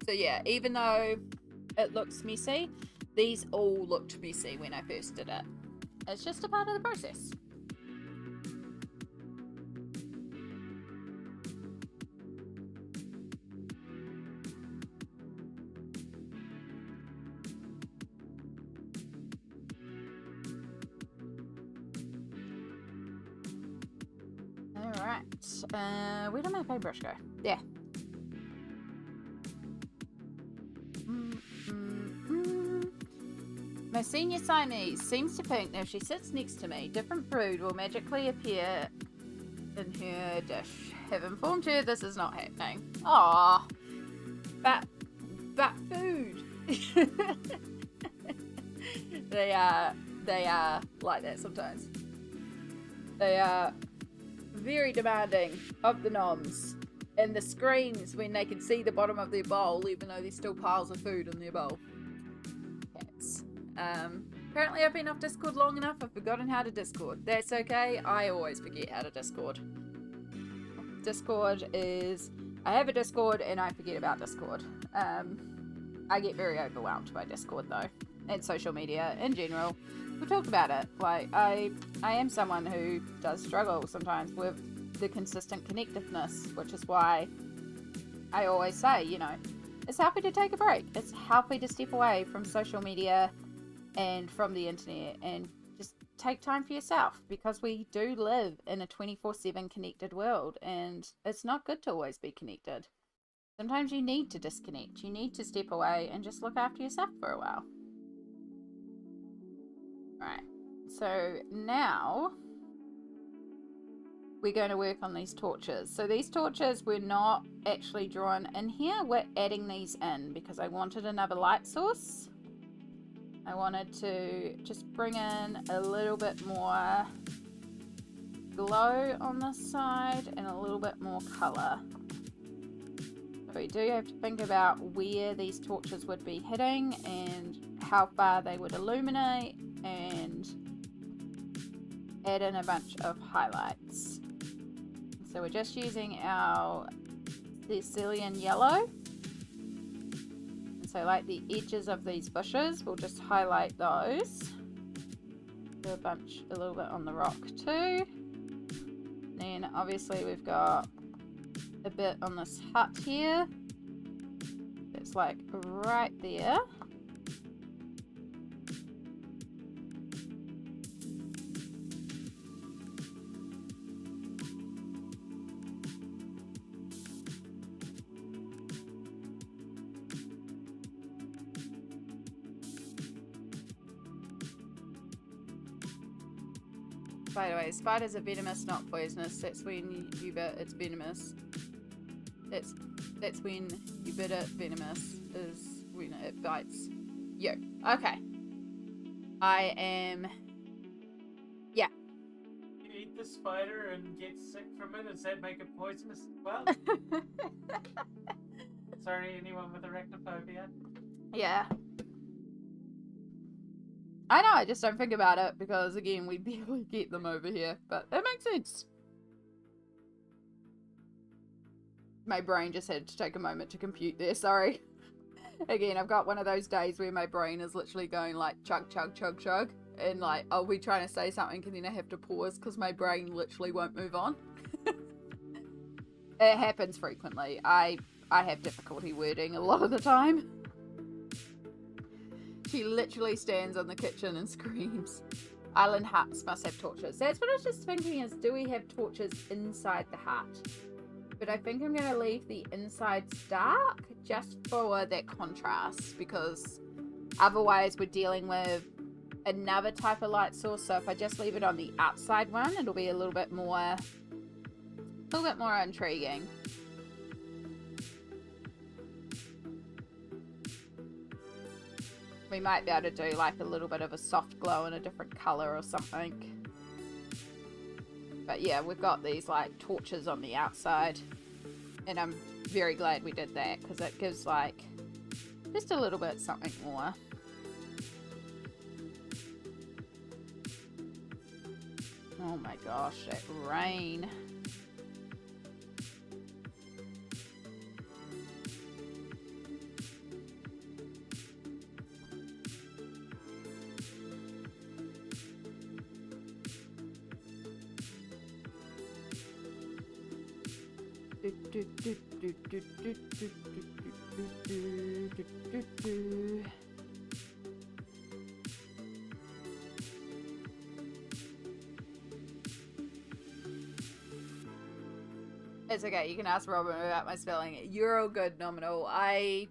A: So yeah, even though it looks messy, These all looked messy when I first did it. It's just a part of the process. Alright, where did my paintbrush go? Yeah. My senior signee seems to think that if she sits next to me, different food will magically appear in her dish. Have informed her this is not happening. Aww. But food. They are like that sometimes. They are very demanding of the noms. And the screams when they can see the bottom of their bowl, even though there's still piles of food in their bowl. Cats. Apparently I've been off Discord long enough, I've forgotten how to Discord. That's okay, I always forget how to Discord. Discord is... I have a Discord and I forget about Discord. I get very overwhelmed by Discord though. And social media in general. We talked about it. Like, I am someone who does struggle sometimes with the consistent connectiveness, which is why I always say, you know, it's healthy to take a break. It's healthy to step away from social media and from the internet and just take time for yourself, because we do live in a 24/7 connected world and it's not good to always be connected. Sometimes you need to disconnect. You need to step away and just look after yourself for a while. Right, so now we're going to work on these torches. So these torches were not actually drawn in here. We're adding these in because I wanted another light source. I wanted to just bring in a little bit more glow on this side and a little bit more colour. So we do have to think about where these torches would be hitting and how far they would illuminate, and add in a bunch of highlights. So we're just using our Sicilian yellow. And so like the edges of these bushes, we'll just highlight those. Do a little bit on the rock too. Then obviously we've got a bit on this hut here. It's like right there. By the way, spiders are venomous, not poisonous. That's when you bit it's venomous. That's when you bit it venomous is when it bites you. Okay. I am... Yeah.
B: You eat the spider and get sick from it, does that make it poisonous as well? Sorry, anyone with arachnophobia?
A: Yeah. I know, I just don't think about it because, again, we barely get them over here. But that makes sense. My brain just had to take a moment to compute there, sorry. Again, I've got one of those days where my brain is literally going like chug, chug, chug, chug. And like, I'll be trying to say something and then I have to pause because my brain literally won't move on. It happens frequently. I have difficulty wording a lot of the time. She literally stands on the kitchen and screams. Island huts must have torches. That's what I was just thinking is, do we have torches inside the hut? But I think I'm going to leave the insides dark just for that contrast, because otherwise we're dealing with another type of light source. So if I just leave it on the outside one, it'll be a little bit more intriguing. We might be able to do like a little bit of a soft glow in a different color or something. But yeah, we've got these like torches on the outside. And I'm very glad we did that because it gives like just a little bit something more. Oh my gosh, that rain. It's okay, you can ask Robin about my spelling. You're all good, Nominal. I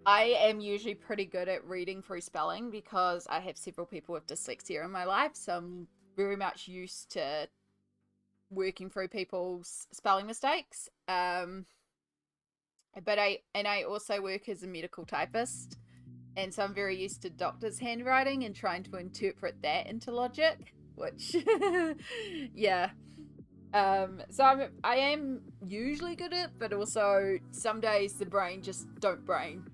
A: am usually pretty good at reading through spelling because I have several people with dyslexia in my life, so I'm very much used to working through people's spelling mistakes. But I also work as a medical typist, and so I'm very used to doctors' handwriting and trying to interpret that into logic, which yeah. So I am usually good at it, but also some days the brain just don't brain.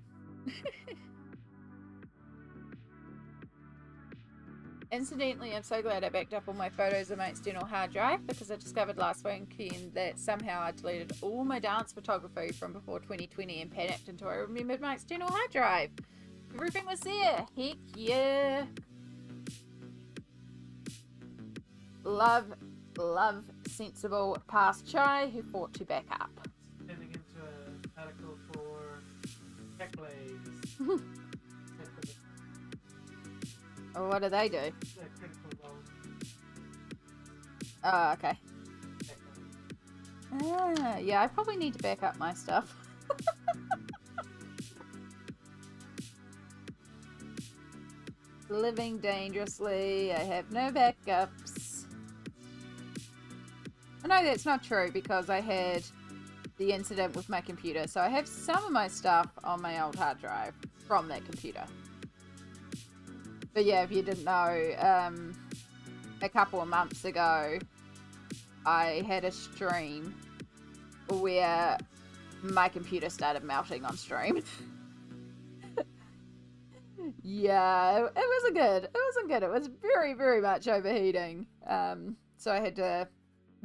A: Incidentally, I'm so glad I backed up all my photos on my external hard drive because I discovered last weekend that somehow I deleted all my dance photography from before 2020 and panicked until I remembered my external hard drive. Everything was there. Heck yeah. Love sensible past chai who fought to back up.
B: Turning into an article for Techlays.
A: Oh, what do they do?
B: The critical role.
A: Oh, okay. Yeah, I probably need to back up my stuff. Living dangerously. I have no backups. Oh, no, that's not true because I had the incident with my computer. So I have some of my stuff on my old hard drive from that computer. But yeah, if you didn't know, a couple of months ago, I had a stream where my computer started melting on stream. Yeah, it wasn't good. It wasn't good. It was very, very much overheating. So I had to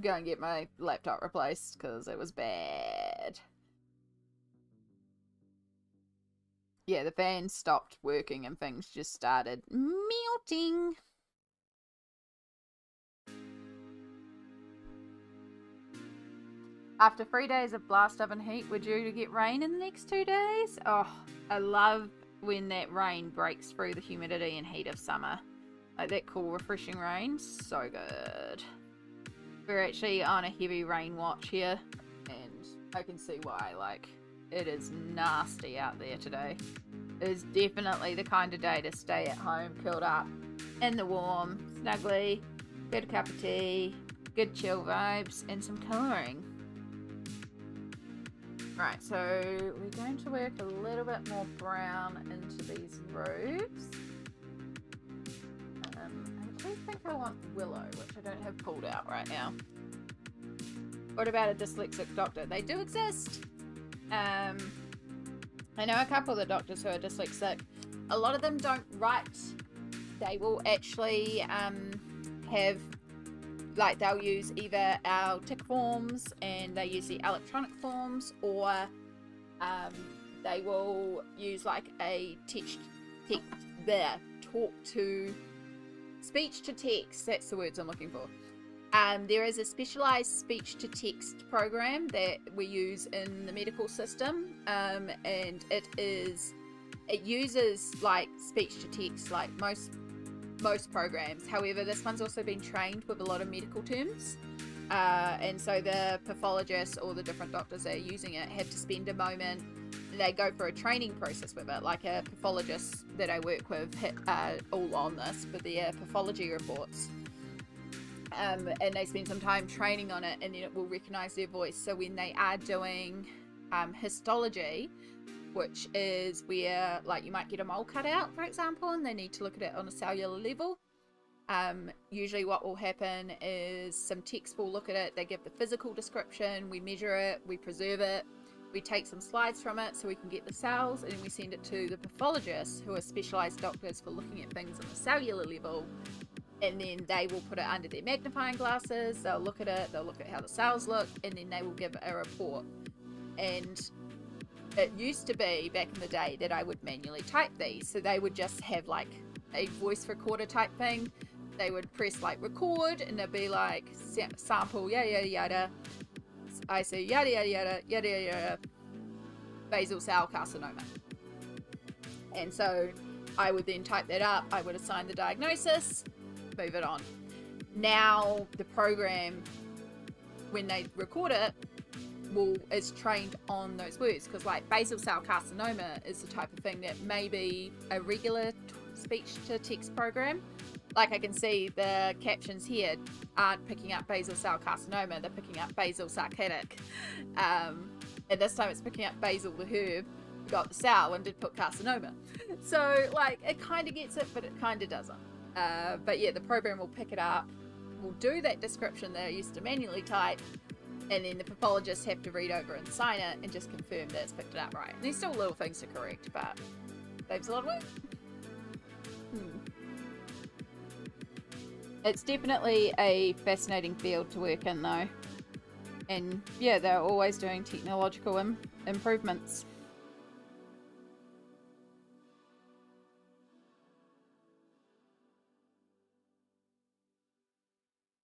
A: go and get my laptop replaced because it was bad. Yeah, the fan stopped working and things just started melting. After 3 days of blast oven heat, we're due to get rain in the next 2 days. Oh, I love when that rain breaks through the humidity and heat of summer. Like that cool, refreshing rain. So good. We're actually on a heavy rain watch here, and I can see why. Like, it is nasty out there today. It is definitely the kind of day to stay at home, curled up in the warm, snugly, get a cup of tea, good chill vibes, and some colouring. Right, so we're going to work a little bit more brown into these roofs. I do think I want willow, which I don't have pulled out right now. What about a dyslexic doctor? They do exist. I know a couple of the doctors who are dyslexic. A lot of them don't write. They will actually have, like, they'll use either our tick forms and they use the electronic forms, or they will use like a speech to text. That's the words I'm looking for. There is a specialized speech to text program that we use in the medical system, and it uses like speech to text like most programs. However, this one's also been trained with a lot of medical terms, and so the pathologists or the different doctors that are using it have to spend a moment. They go through a training process with it, like a pathologist that I work with all on this for their pathology reports. And they spend some time training on it, and then it will recognize their voice. So when they are doing histology, which is where, like, you might get a mole cut out, for example, and they need to look at it on a cellular level. Usually what will happen is some techs will look at it, they give the physical description, we measure it, we preserve it, we take some slides from it so we can get the cells, and then we send it to the pathologists, who are specialized doctors for looking at things on a cellular level. And then they will put it under their magnifying glasses, they'll look at it, they'll look at how the cells look, and then they will give a report. And it used to be, back in the day, that I would manually type these. So they would just have like a voice recorder type thing. They would press like record, and they'd be like, sample, yada yada yada, I see yada yada yada yada yada basal cell carcinoma. And so I would then type that up, I would assign the diagnosis, move it on. Now the program, when they record it, is trained on those words, because like basal cell carcinoma is the type of thing that maybe a regular speech to text program, like I can see the captions here aren't picking up basal cell carcinoma, they're picking up basil sarcadic, and this time it's picking up basil the herb, got the cell and did put carcinoma. So like it kind of gets it, but it kind of doesn't. But yeah, the program will pick it up, will do that description that I used to manually type, and then the pathologists have to read over and sign it and just confirm that it's picked it up right. And there's still little things to correct, but saves a lot of work. It's definitely a fascinating field to work in though. And yeah, they're always doing technological improvements.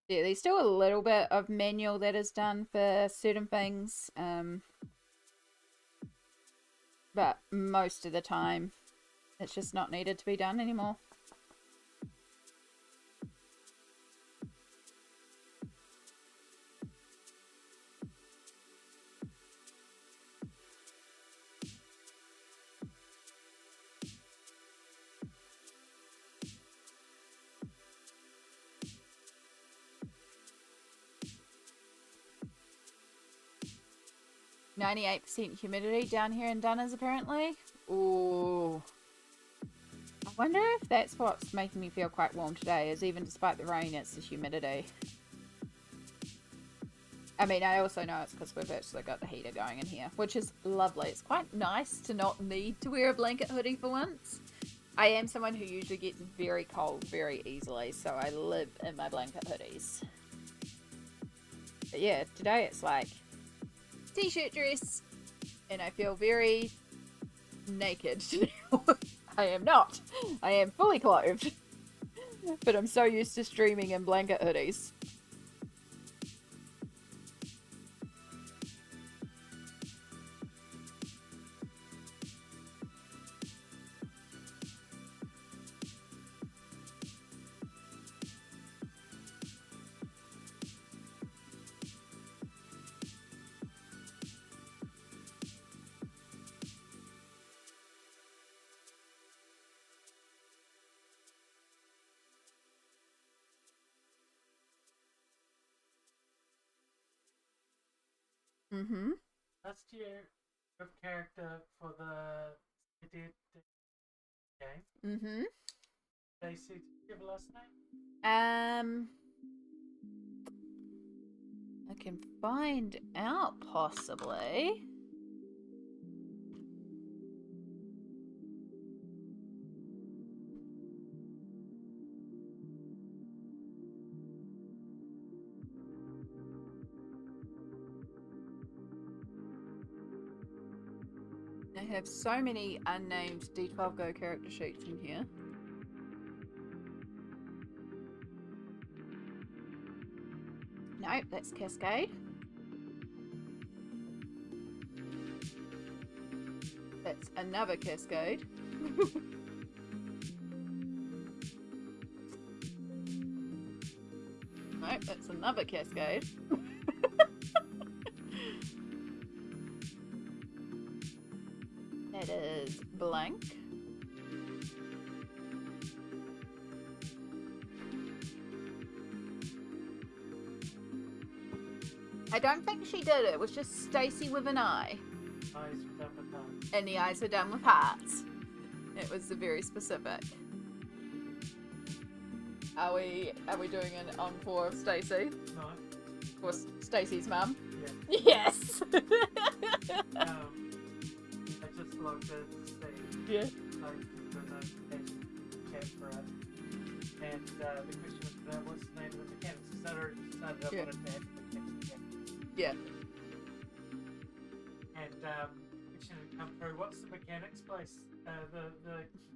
A: Yeah, there's still a little bit of manual that is done for certain things, but most of the time it's just not needed to be done anymore. %98 humidity down here in Dunners, apparently. Ooh. I wonder if that's what's making me feel quite warm today, is even despite the rain, it's the humidity. I mean, I also know it's because we've actually got the heater going in here, which is lovely. It's quite nice to not need to wear a blanket hoodie for once. I am someone who usually gets very cold very easily, so I live in my blanket hoodies. But yeah, today it's like t-shirt dress, and I feel very naked. I am not. I am fully clothed, but I'm so used to streaming in blanket hoodies. Mm-hmm.
B: Last year, your character for the game.
A: Mm-hmm.
B: Daisy, did you give a last name?
A: I can find out possibly. I have so many unnamed D12 Go character sheets in here. Nope, that's Cascade. That's another Cascade. Nope, that's another Cascade. That is blank. I don't think she did it. It was just Stacy with an eye.
B: Eyes were done with hearts.
A: And the eyes were done with hearts. It was very specific. Are we doing an encore of Stacy?
B: No.
A: For Stacy's mum?
B: Yeah.
A: Yes.
B: I just logged in to see.
A: Yeah.
B: Like the notification chat for it. And the question was what's the name of the mechanics? Is that already decided I
A: Yeah.
B: wanted to add the mechanics again?
A: Yeah.
B: And question had come through. What's the mechanics place? The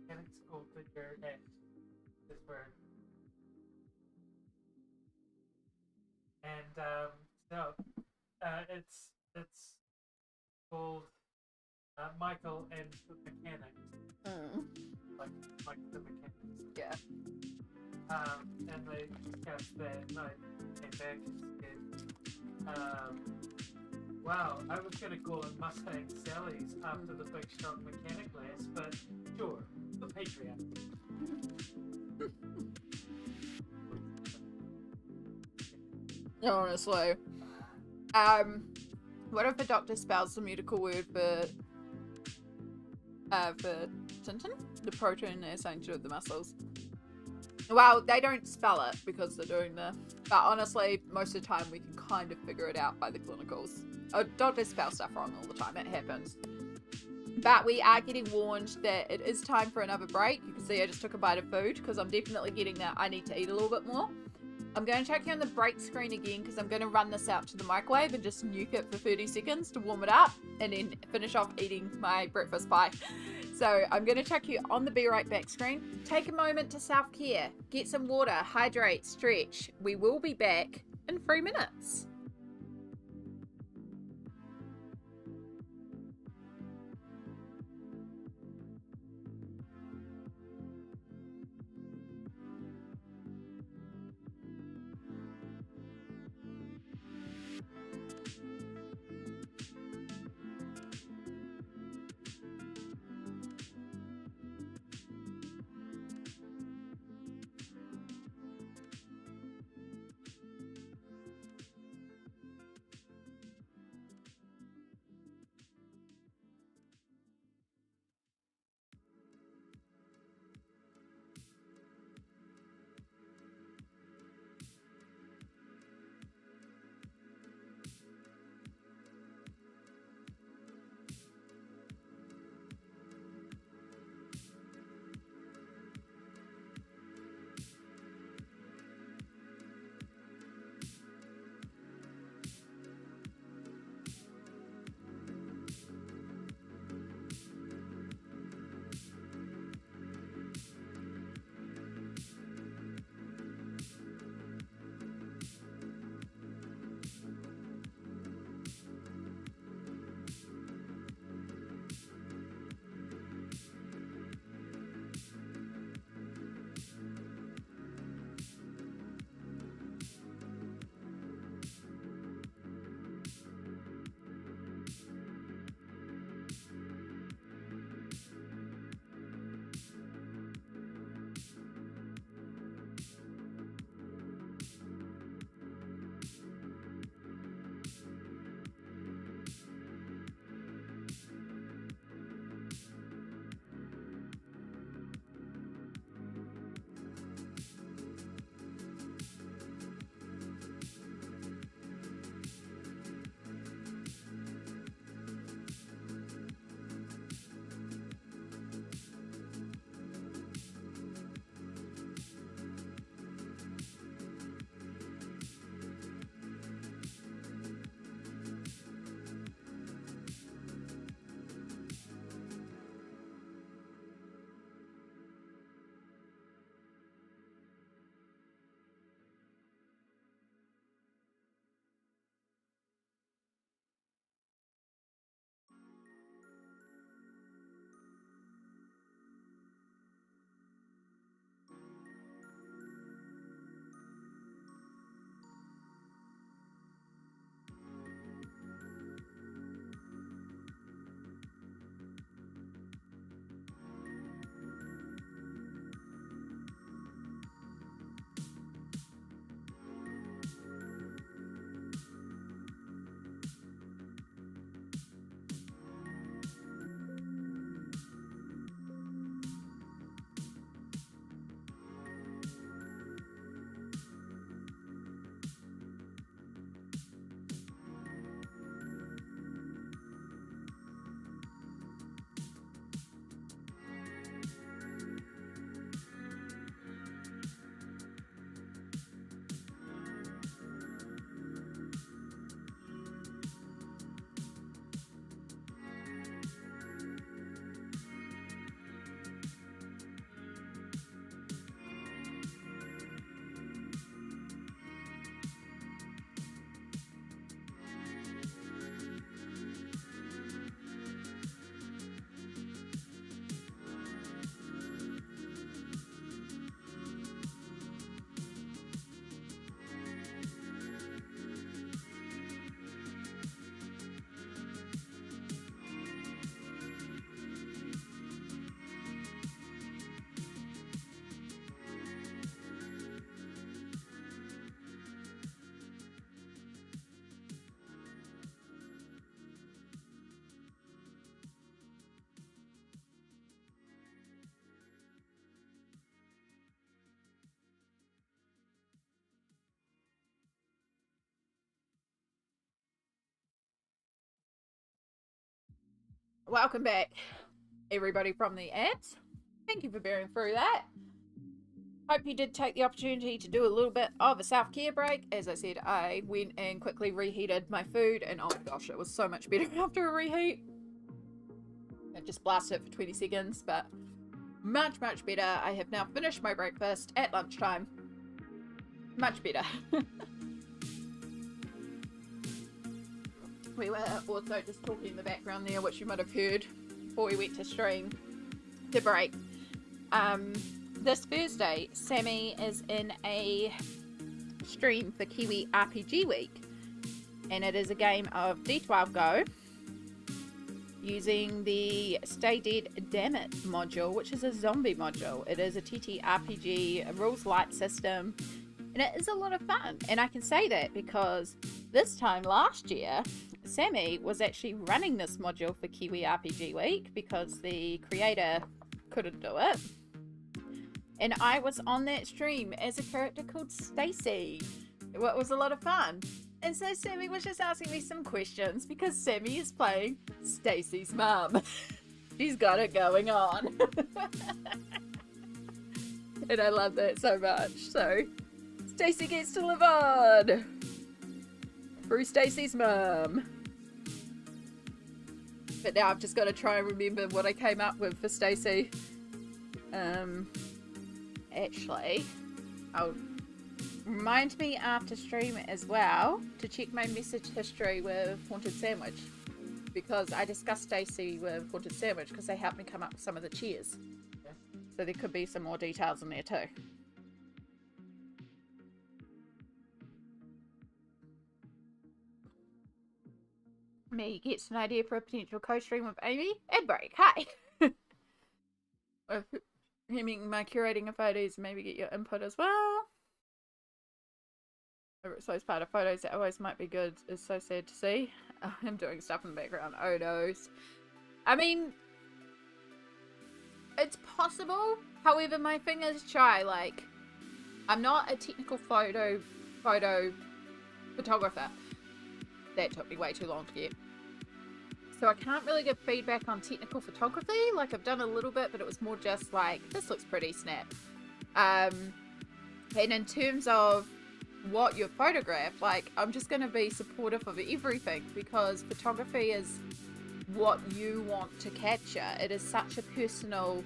B: mechanics called that you're at. This word. And so it's called Michael and the Mechanics. Like Mike the Mechanics.
A: Yeah.
B: And they discussed that, and I came back and said, wow, I was going to call it Mustang Sally's after the big strong mechanic lass, but sure, the Patreon.
A: Honestly. What if a doctor spells the medical word for Tintin? The protein they're saying to do with the muscles. Well, they don't spell it because they're doing the... But honestly, most of the time we can kind of figure it out by the clinicals. Doctors spell stuff wrong all the time. It happens. But we are getting warned that it is time for another break. You can see I just took a bite of food because I'm definitely getting that I need to eat a little bit more. I'm going to check you on the break screen again because I'm going to run this out to the microwave and just nuke it for 30 seconds to warm it up and then finish off eating my breakfast pie. So I'm going to check you on the Be Right Back screen. Take a moment to self-care. Get some water, hydrate, stretch. We will be back in 3 minutes. Welcome back, everybody from the ads. Thank you for bearing through that. Hope you did take the opportunity to do a little bit of a self-care break. As I said, I went and quickly reheated my food, and oh my gosh, it was so much better after a reheat. I just blasted it for 20 seconds, but much better. I have now finished my breakfast at lunchtime. Much better. We were also just talking in the background there, which you might have heard before we went to stream to break. This Thursday, Sammy is in a stream for Kiwi RPG Week, and it is a game of D12 Go using the Stay Dead Damn It module, which is a zombie module. It is a TTRPG, a rules light system, and it is a lot of fun. And I can say that because this time last year, Sammy was actually running this module for Kiwi RPG Week because the creator couldn't do it. And I was on that stream as a character called Stacy. It was a lot of fun. And so Sammy was just asking me some questions because Sammy is playing Stacy's mum. She's got it going on. And I love that so much. So Stacy gets to live on through Stacy's mum. But now I've just got to try and remember what I came up with for Stacy. Actually, I'll remind me after stream as well to check my message history with Haunted Sandwich, because I discussed Stacy with Haunted Sandwich because they helped me come up with some of the cheers.
B: Yeah.
A: So there could be some more details in there too. Me gets an idea for a potential co-stream with Amy and break. Hi. Hemming my curating of photos, maybe get your input as well. So it's part of photos that always might be good. It's so sad to see. I'm doing stuff in the background. Oh no. I mean, it's possible. However, my thing is try, like, I'm not a technical photo photographer. That took me way too long to get. So I can't really give feedback on technical photography. Like, I've done a little bit, but it was more just like, this looks pretty, snap. And in terms of what you photograph, like, I'm just going to be supportive of everything because photography is what you want to capture. It is such a personal,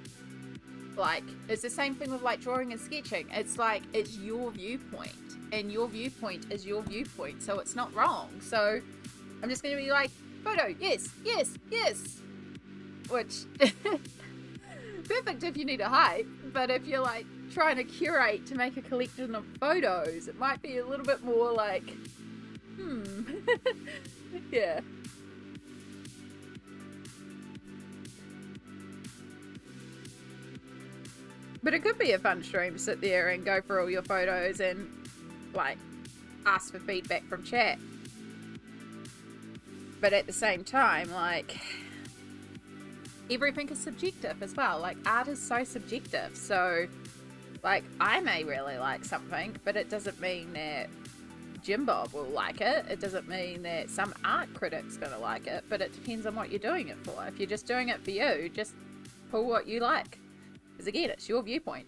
A: like, it's the same thing with like drawing and sketching. It's like, it's your viewpoint and your viewpoint is your viewpoint. So it's not wrong. So I'm just going to be like, photo, yes, yes, yes. Which, perfect if you need a hype, but if you're like trying to curate to make a collection of photos, it might be a little bit more like, yeah. But it could be a fun stream to sit there and go through all your photos and like ask for feedback from chat. But at the same time, like, everything is subjective as well. Like, art is so subjective. So, like, I may really like something, but it doesn't mean that Jim Bob will like it. It doesn't mean that some art critic's going to like it, but it depends on what you're doing it for. If you're just doing it for you, just pull what you like. Because again, it's your viewpoint.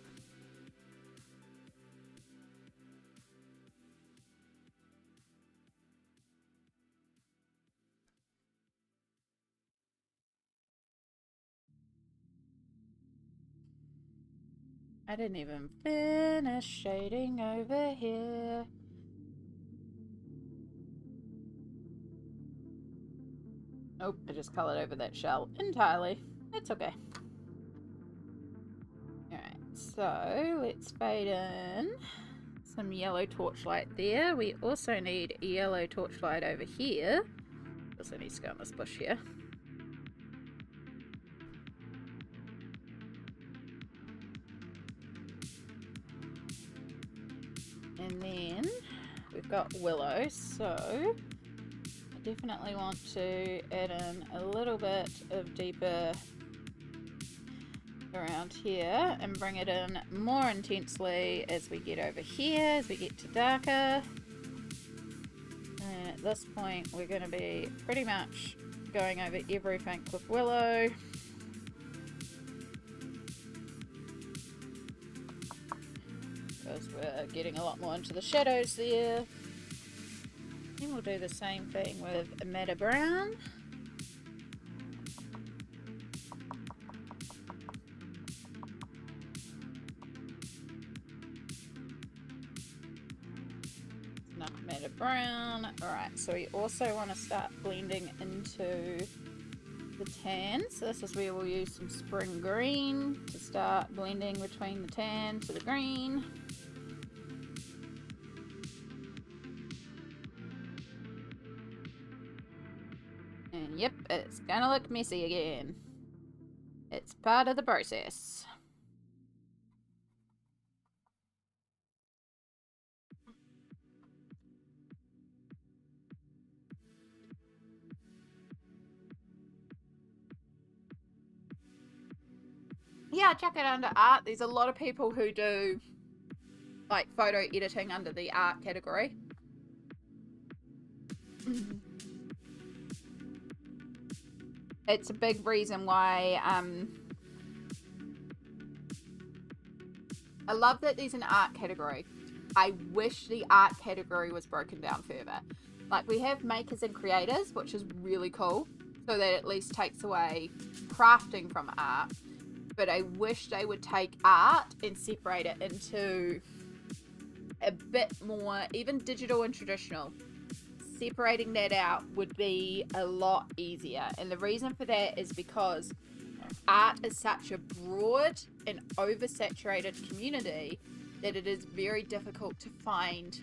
A: I didn't even finish shading over here. Nope, I just colored over that shell entirely. It's okay. Alright, so let's fade in some yellow torchlight there. We also need a yellow torchlight over here. Also needs to go on this bush here. And then we've got willow, so I definitely want to add in a little bit of deeper around here and bring it in more intensely as we get over here, as we get to darker. And at this point we're going to be pretty much going over everything with Willow. Because we're getting a lot more into the shadows there. Then we'll do the same thing with Meta Brown. Enough Meta Brown. Alright, so we also want to start blending into the tan. So this is where we'll use some spring green to start blending between the tan to the green. And yep, it's gonna look messy again. It's part of the process. Yeah, check it under art. There's a lot of people who do like photo editing under the art category. It's a big reason why I love that there's an art category. I wish the art category was broken down further. Like, we have makers and creators, which is really cool, so that at least takes away crafting from art. But I wish they would take art and separate it into a bit more, even digital and traditional. Separating that out would be a lot easier. And the reason for that is because art is such a broad and oversaturated community that it is very difficult to find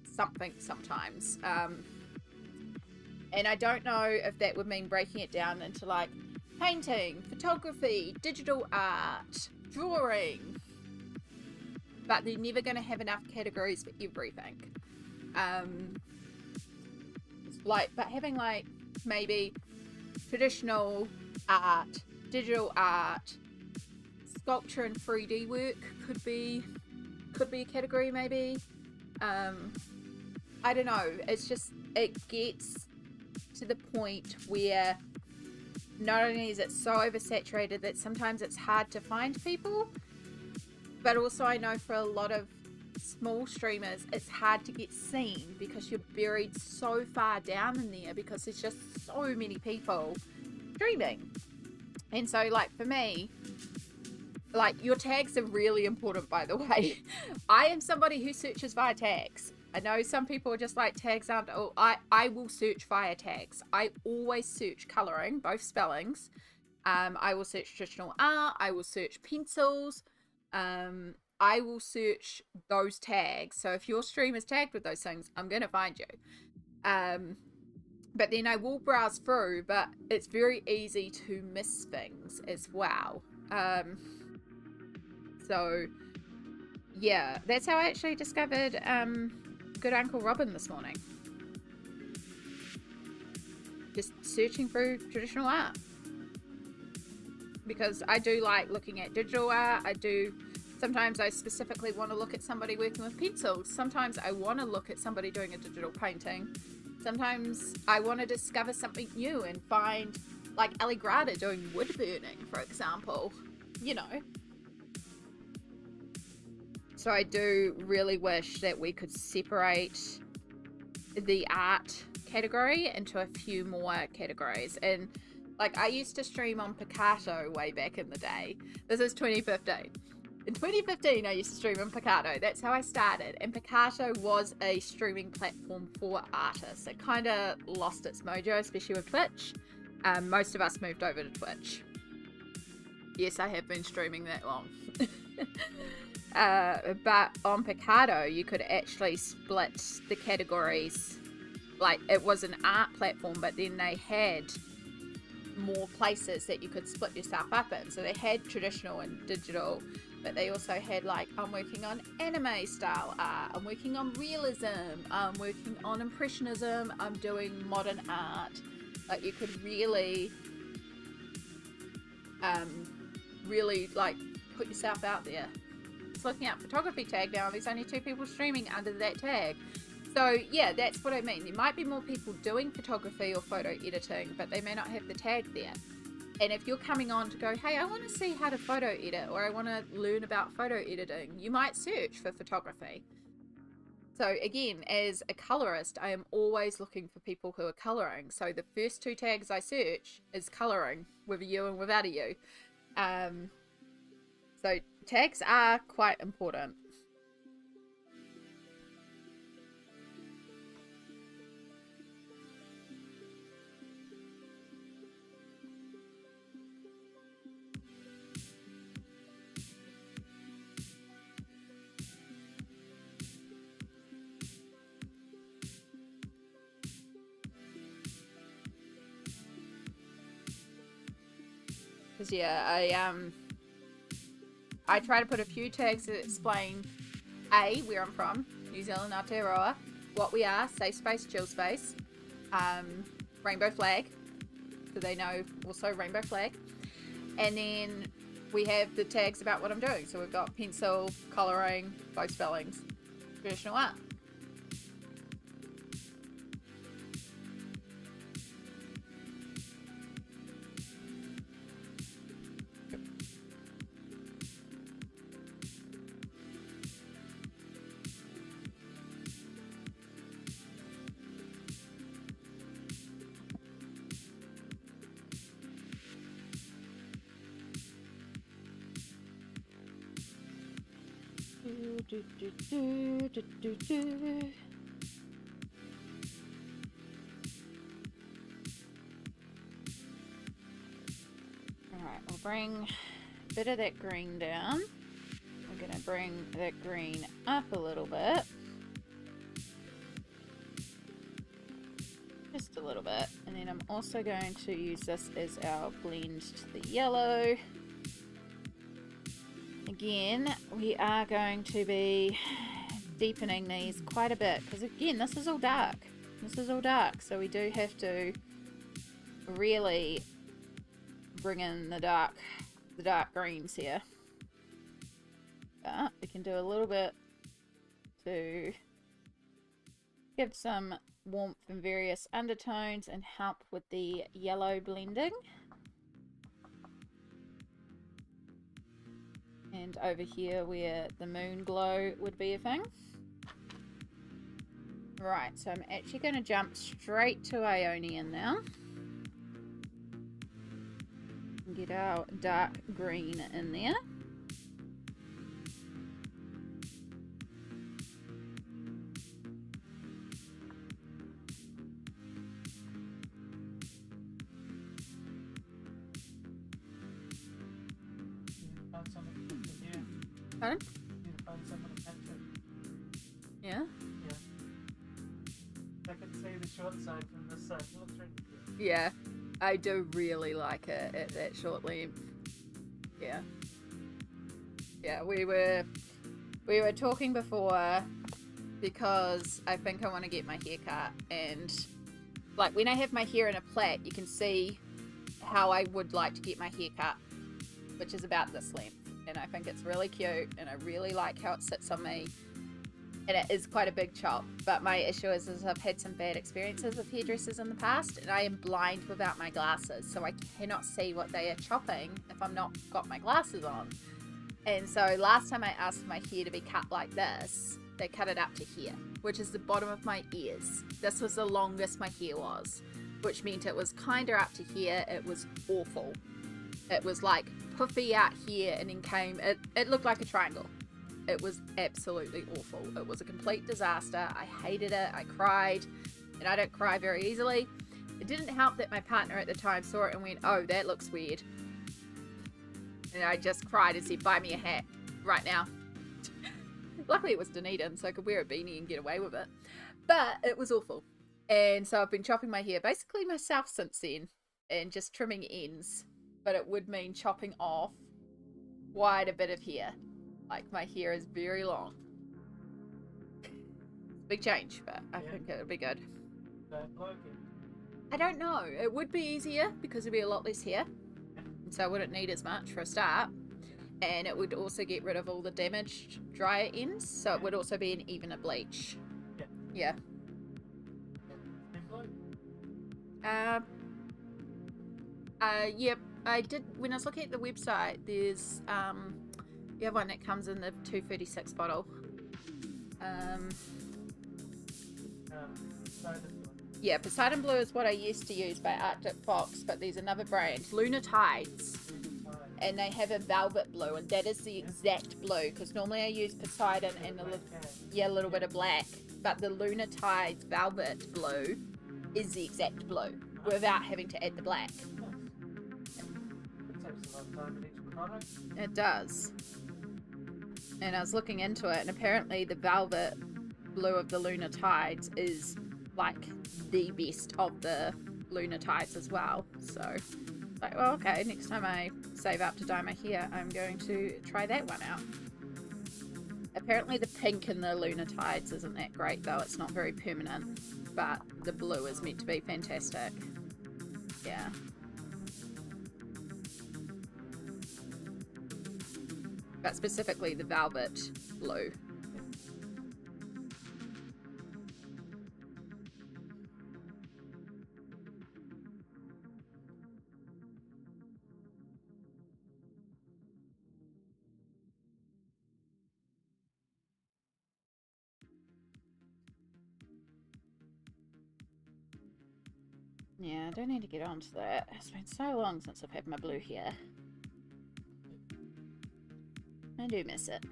A: something sometimes. And I don't know if that would mean breaking it down into like painting, photography, digital art, drawing. But they're never going to have enough categories for everything. But having like maybe traditional art, digital art, sculpture and 3D work could be a category maybe. I don't know. It's just, it gets to the point where not only is it so oversaturated that sometimes it's hard to find people, but also I know for a lot of small streamers it's hard to get seen because you're buried so far down in there because there's just so many people streaming. And so like for me, like your tags are really important, by the way. I am somebody who searches via tags. I know some people are just like tags aren't, oh, I will search via tags. I always search colouring, both spellings. I will search traditional art. I will search pencils. I will search those tags. So if your stream is tagged with those things, I'm going to find you. But then I will browse through, but it's very easy to miss things as well. So yeah, that's how I actually discovered Good Uncle Robin this morning. Just searching through traditional art. Because I do like looking at digital art. Sometimes I specifically want to look at somebody working with pencils. Sometimes I want to look at somebody doing a digital painting. Sometimes I want to discover something new and find like Ali Grada doing wood burning, for example, you know. So I do really wish that we could separate the art category into a few more categories. And like I used to stream on Picato way back in the day. This is 2015. In 2015, I used to stream on Picato. That's how I started. And Picato was a streaming platform for artists. It kind of lost its mojo, especially with Twitch. Most of us moved over to Twitch. Yes, I have been streaming that long. But on Picato, you could actually split the categories. Like, it was an art platform, but then they had more places that you could split yourself up in. So they had traditional and digital, but they also had like, I'm working on anime style art, I'm working on realism, I'm working on impressionism, I'm doing modern art. Like you could really like put yourself out there. Just looking at photography tag now, there's only 2 people streaming under that tag. So yeah, that's what I mean. There might be more people doing photography or photo editing, but they may not have the tag there. And if you're coming on to go, hey, I want to see how to photo edit, or I want to learn about photo editing, you might search for photography. So again, as a colorist, I am always looking for people who are coloring. So the first 2 tags I search is coloring, with a U and without a U. So tags are quite important. Because yeah, I try to put a few tags that explain A, where I'm from, New Zealand, Aotearoa, what we are, safe space, chill space, rainbow flag, so they know also rainbow flag, and then we have the tags about what I'm doing. So we've got pencil, colouring, both spellings, traditional art. Alright, we'll bring a bit of that green down. We're going to bring that green up a little bit. Just a little bit. And then I'm also going to use this as our blend to the yellow. Again, we are going to be deepening these quite a bit, because again, this is all dark. This is all dark, so we do have to really bring in the dark greens here. But we can do a little bit to give some warmth and various undertones and help with the yellow blending. And over here where the moon glow would be a thing. Right, so I'm actually going to jump straight to Ionian now. And get our dark green in there. Pardon?
B: You need to find someone to catch it.
A: Yeah?
B: Yeah. I can see the short side from this side. It looks really good.
A: Yeah, I do really like it at that short length. Yeah. Yeah, we were talking before, because I think I want to get my hair cut, and like when I have my hair in a plait, you can see how I would like to get my hair cut, which is about this length. And I think it's really cute, and I really like how it sits on me, and it is quite a big chop. But my issue is I've had some bad experiences with hairdressers in the past, and I am blind without my glasses, so I cannot see what they are chopping if I'm not got my glasses on. And so last time I asked my hair to be cut like this, they cut it up to here, which is the bottom of my ears. This was the longest my hair was, which meant it was kind of up to here. It was awful. It was like puffy out here, and then it looked like a triangle. It was absolutely awful. It was a complete disaster. I hated it. I cried, and I don't cry very easily. It didn't help that my partner at the time saw it and went, oh, that looks weird. And I just cried and said, buy me a hat right now. Luckily it was Dunedin, so I could wear a beanie and get away with it. But it was awful. And so I've been chopping my hair basically myself since then, and just trimming ends. But it would mean chopping off quite a bit of hair. Like, my hair is very long. Big change, but I think it would be good. I don't know. It would be easier because there'd be a lot less hair. And so I wouldn't need as much for a start. And it would also get rid of all the damaged drier ends. So it would also be an evener bleach. Yeah.
B: Same blue?
A: Yep. I did, when I was looking at the website, there's, you have one that comes in the 236 bottle.
B: Poseidon blue.
A: Yeah, Poseidon Blue is what I used to use by Arctic Fox, but there's another brand, Lunar Tides, and they have a velvet blue, and that is the exact blue, because normally I use Poseidon and a little bit of black, but the Lunar Tides velvet blue is the exact blue, without having to add the black.
B: It saves a lot of time in each product.
A: It does. And I was looking into it, and apparently the velvet blue of the Lunar Tides is like the best of the Lunar Tides as well. So, like, well, okay, next time I save up to dye my hair, I'm going to try that one out. Apparently the pink in the Lunar Tides isn't that great, though. It's not very permanent, but the blue is meant to be fantastic. Yeah. But specifically the velvet blue. Yeah, I don't need to get onto that. It's been so long since I've had my blue hair. I do miss it.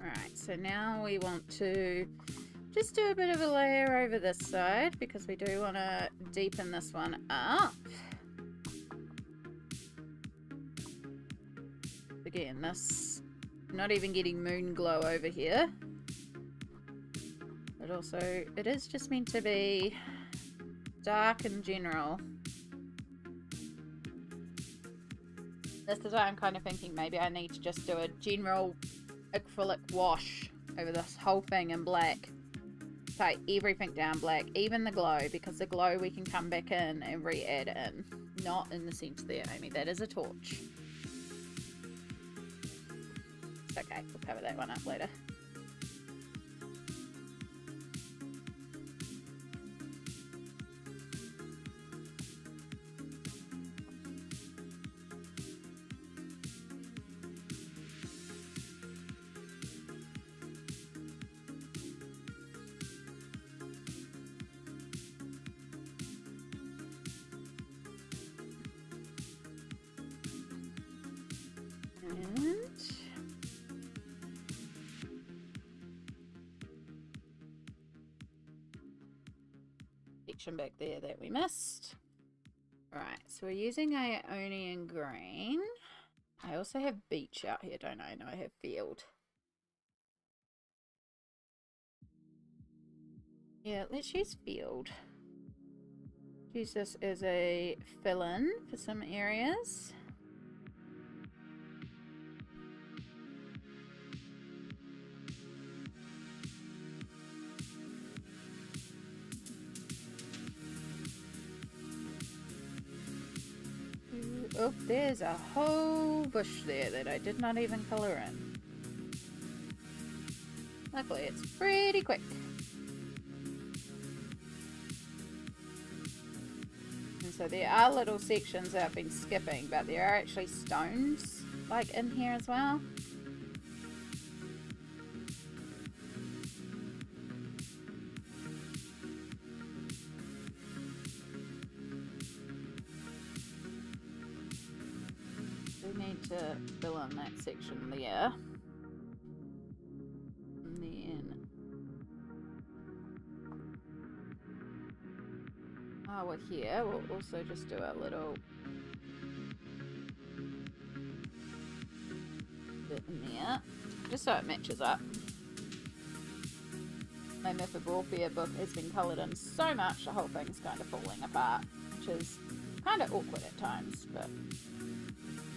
A: Alright, so now we want to just do a bit of a layer over this side because we do want to deepen this one up. Again, this not even getting moon glow over here, but also it is just meant to be dark in general. This is why I'm kind of thinking maybe I need to just do a general acrylic wash over this whole thing in black. Take everything down black, even the glow, because the glow we can come back in and re-add in. Not in the center there, Amy. That is a torch. It's okay, we'll cover that one up later. Section back there that we missed. Right, so we're using Ionian green. I also have beach out here, don't I? No, I have field. Yeah, let's use field. Use this as a fill-in for some areas. Oh, there's a whole bush there that I did not even colour in. Luckily, it's pretty quick. And so there are little sections that I've been skipping, but there are actually stones, like, in here as well. To fill in that section there, and then we're here, we'll also just do a little bit in there just so it matches up. My Mythomorphia book has been coloured in so much the whole thing's kind of falling apart, which is kind of awkward at times, but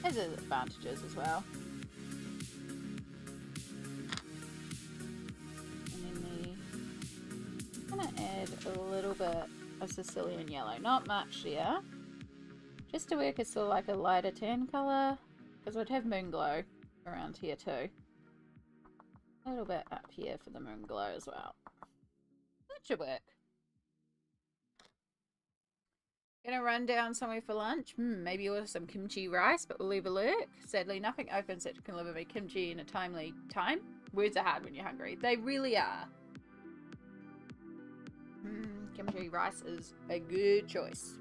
A: has its advantages as well. And then going to add a little bit of Sicilian yellow. Not much here. Just to work as sort of like a lighter tan colour. Because I'd have moon glow around here too. A little bit up here for the moon glow as well. That should work. Gonna run down somewhere for lunch. Maybe order some kimchi rice, but we'll leave a lurk. Sadly, nothing opens that can deliver me kimchi in a timely time. Words are hard when you're hungry. They really are. Kimchi rice is a good choice.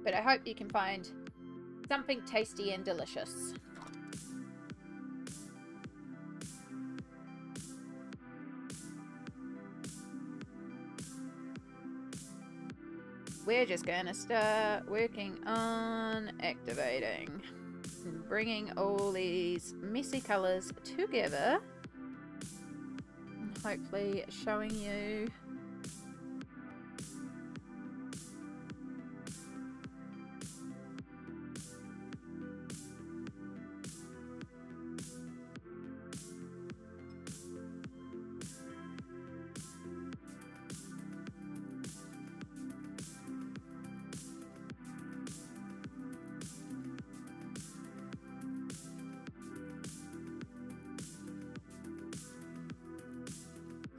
A: But I hope you can find something tasty and delicious. We're just going to start working on activating and bringing all these messy colours together and hopefully showing you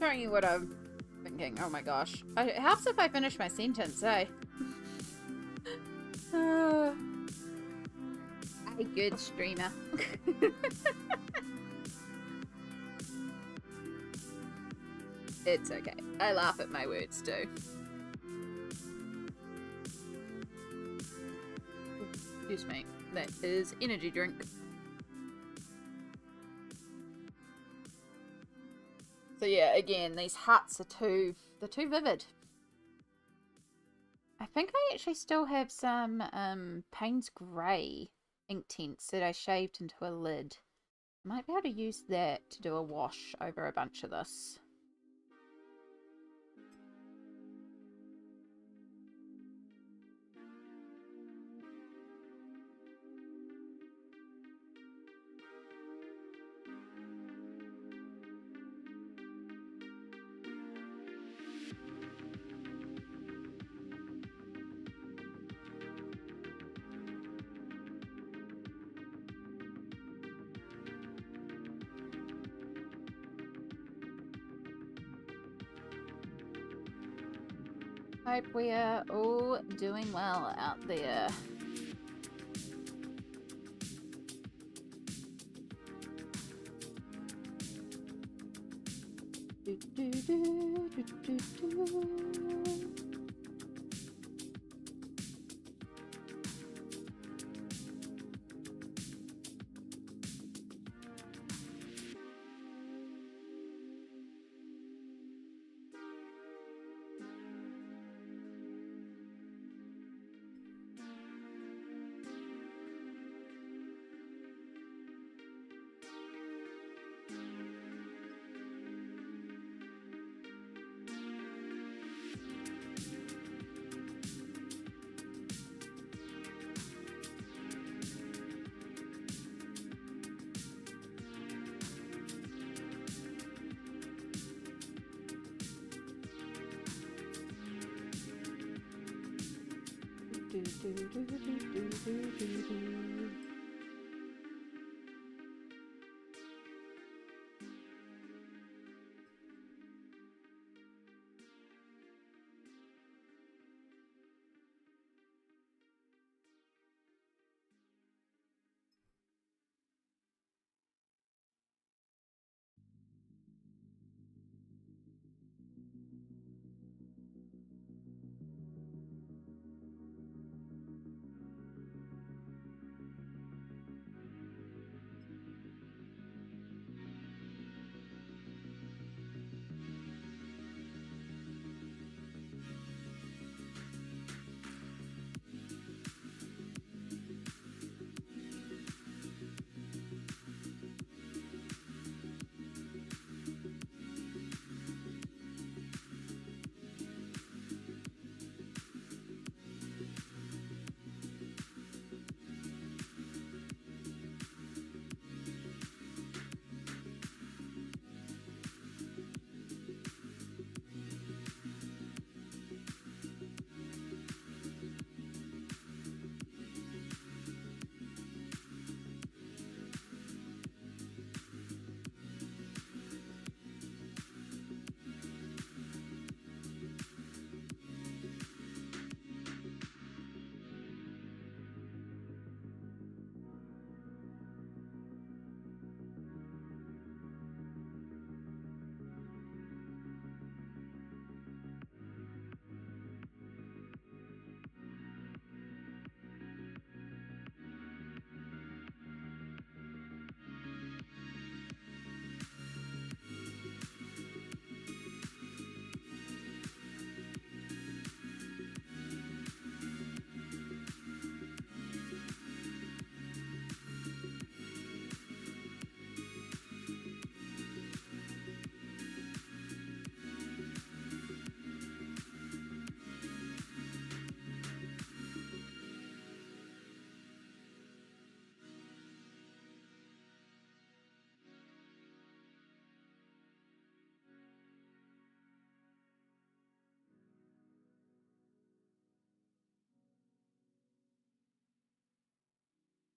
A: showing you what I'm thinking. Oh my gosh. It helps if I finish my sentence, eh? A good streamer. It's okay. I laugh at my words too. Excuse me. That is energy drink. So yeah, again, these huts are they're too vivid. I think I actually still have some Payne's Grey Inktense that I shaved into a lid. Might be able to use that to do a wash over a bunch of this. Hope we are all doing well out there.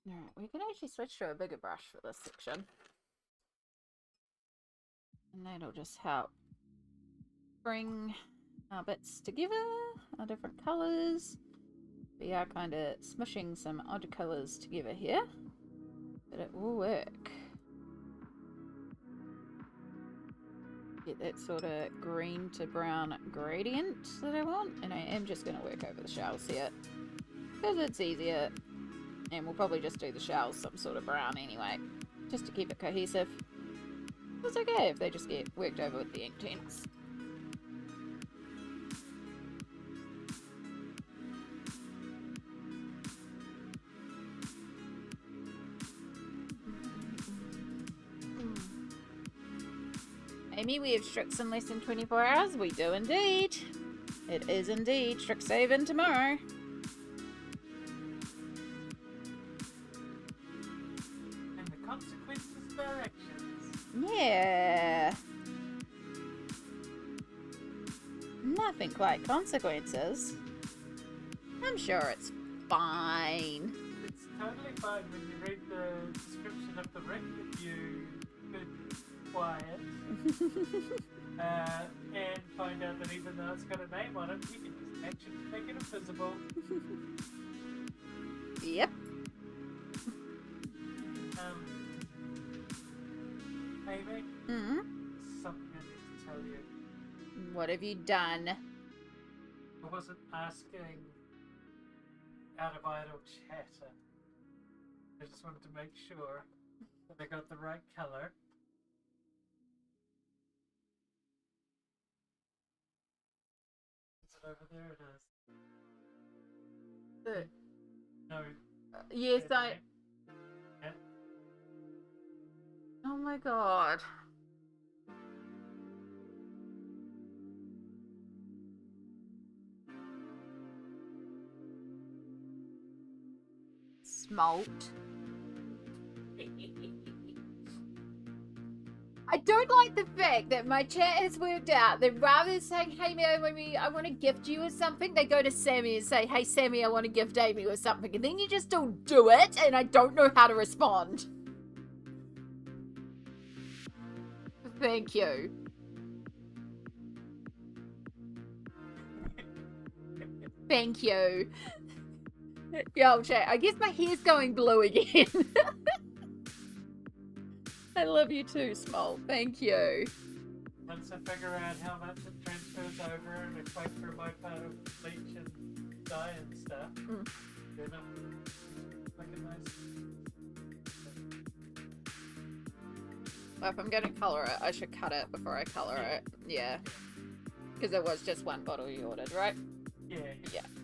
A: Alright, we can actually switch to a bigger brush for this section. And that'll just help bring our bits together, our different colours. We are kind of smushing some odd colours together here, but it will work. Get that sort of green to brown gradient that I want, and I am just going to work over the shells here because it's easier, and we'll probably just do the shells some sort of brown anyway, just to keep it cohesive. It's okay if they just get worked over with the Inktense. Amy, we have Strix in less than 24 hours. We do indeed. It is indeed Strixhaven tomorrow.
B: And the consequences directions.
A: Yeah. Nothing quite consequences. I'm sure it's fine.
B: It's totally fine when you read the description of the wreck that you could quiet. And find out that even though it's got a name on it, you can just actually make it invisible.
A: Yep.
B: Amy,
A: Mm-hmm.
B: something I need to tell you.
A: What have you done?
B: I wasn't asking out of idle chatter. I just wanted to make sure that I got the right color. Is it over there? It is. No.
A: Yes, I...
B: Yeah.
A: Oh my god. Smalt. I don't like the fact that my chat has worked out that rather than saying, hey, Amy, I want to gift you with something, they go to Sammy and say, hey, Sammy, I want to gift Amy with something. And then you just don't do it, and I don't know how to respond. Thank you. Thank you. Yo, chat, I guess my hair's going blue again. I love you too, Small. Thank you.
B: Once I figure out how much it transfers over and equate for my part of bleach and dye and stuff, then I'm looking nice.
A: Well, if I'm going to colour it, I should cut it before I colour it. Yeah. Because it was just one bottle you ordered, right?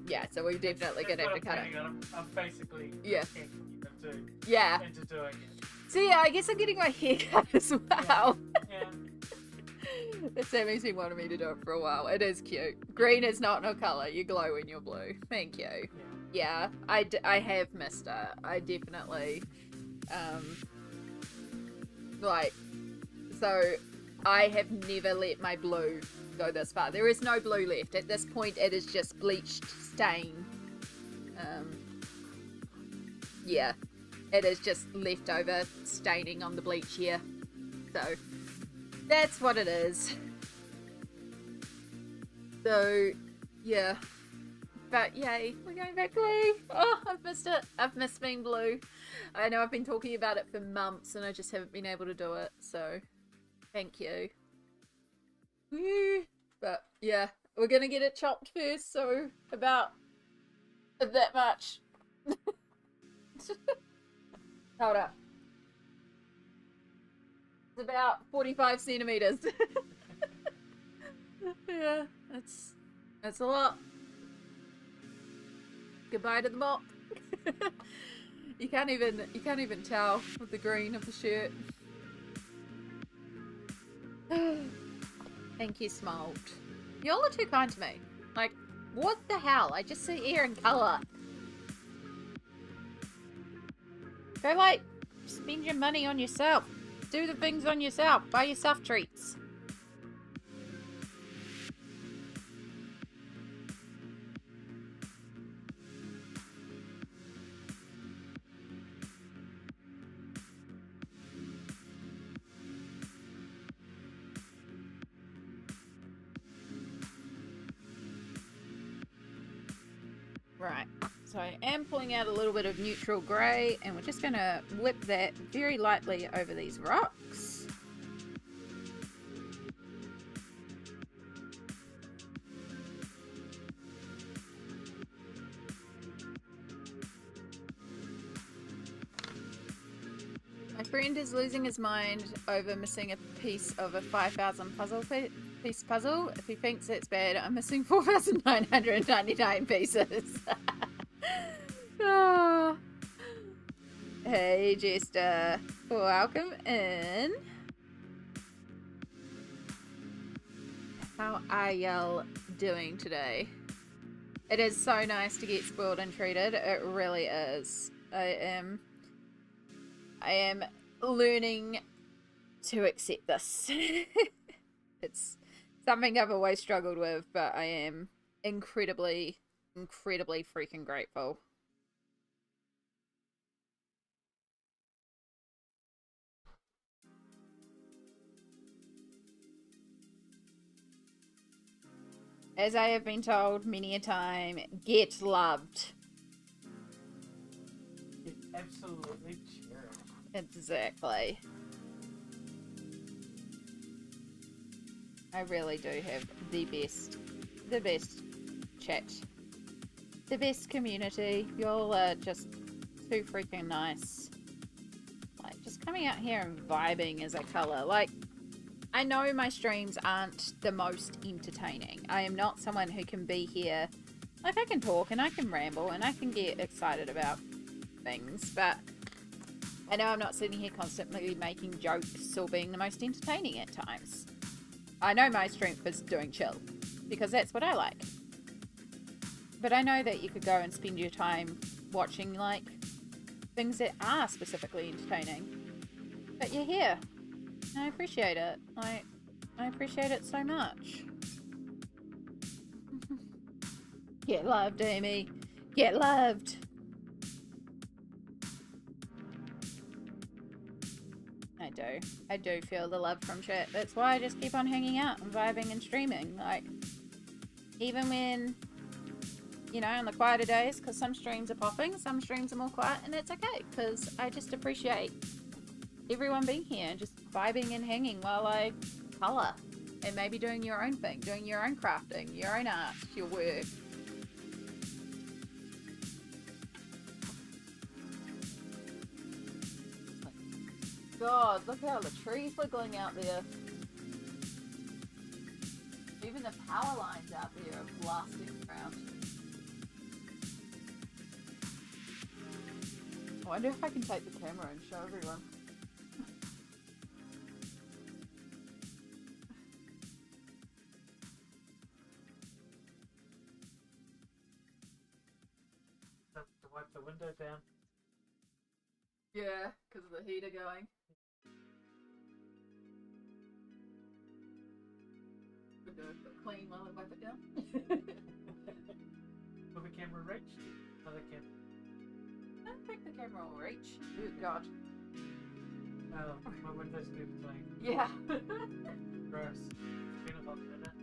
A: Yeah, so we're definitely going to have to cut it.
B: I'm basically cancelling them too.
A: Yeah.
B: Into doing it.
A: So yeah, I guess I'm getting my hair cut as well.
B: Yeah.
A: Sammy's been wanting me to do it for a while. It is cute. Green is not no colour. You glow when you're blue. Thank you. Yeah, I have missed it. I definitely, so I have never let my blue go this far. There is no blue left. At this point, it is just bleached stain. Yeah. It is just leftover staining on the bleach here. So, that's what it is. So, yeah. But, yay, we're going back blue. Oh, I've missed it. I've missed being blue. I know I've been talking about it for months and I just haven't been able to do it. So, thank you. Woo. But, yeah, we're going to get it chopped first. So, about that much. Hold up. It's about 45 centimeters. Yeah, that's a lot. Goodbye to the mop. You can't even tell with the green of the shirt. Thank you, Smalt. Y'all are too kind to me. Like, what the hell? I just see air and colour. Go, like, spend your money on yourself. Do the things on yourself. Buy yourself treats. Right, so I am pulling out a little bit of neutral grey, and we're just going to whip that very lightly over these rocks. My friend is losing his mind over missing a piece of a 5,000 piece puzzle. If he thinks it's bad, I'm missing 4,999 pieces. Oh. Hey, Jester. Welcome in. How are y'all doing today? It is so nice to get spoiled and treated. It really is. I am learning to accept this. It's something I've always struggled with, but I am incredibly freaking grateful. As I have been told many a time, get loved.
B: It's absolutely cherished.
A: Exactly. I really do have the best chat. The best community. Y'all are just too freaking nice. Like, just coming out here and vibing as a colour. Like, I know my streams aren't the most entertaining. I am not someone who can be here. Like, I can talk and I can ramble and I can get excited about things, but I know I'm not sitting here constantly making jokes or being the most entertaining at times. I know my strength is doing chill, because that's what I like. But I know that you could go and spend your time watching, like, things that are specifically entertaining. But you're here. And I appreciate it. I appreciate it so much. Get loved, Amy. Get loved. I do feel the love from chat. That's why I just keep on hanging out and vibing and streaming. Like, even when, you know, on the quieter days, because some streams are popping, some streams are more quiet, and it's okay, because I just appreciate everyone being here and just vibing and hanging while I colour. And maybe doing your own thing, doing your own crafting, your own art, your work. God, look at all the trees wiggling out there. Even the power lines out there are blasting around. I wonder if I can take the camera and show everyone.
B: Have to wipe the window down.
A: Yeah, because of the heater going. Clean while I wipe it down.
B: Will the camera reach? Another camera.
A: I don't think the camera will reach. Oh God.
B: Oh, my window's moved like.
A: Yeah.
B: Gross. It's been a hot minute.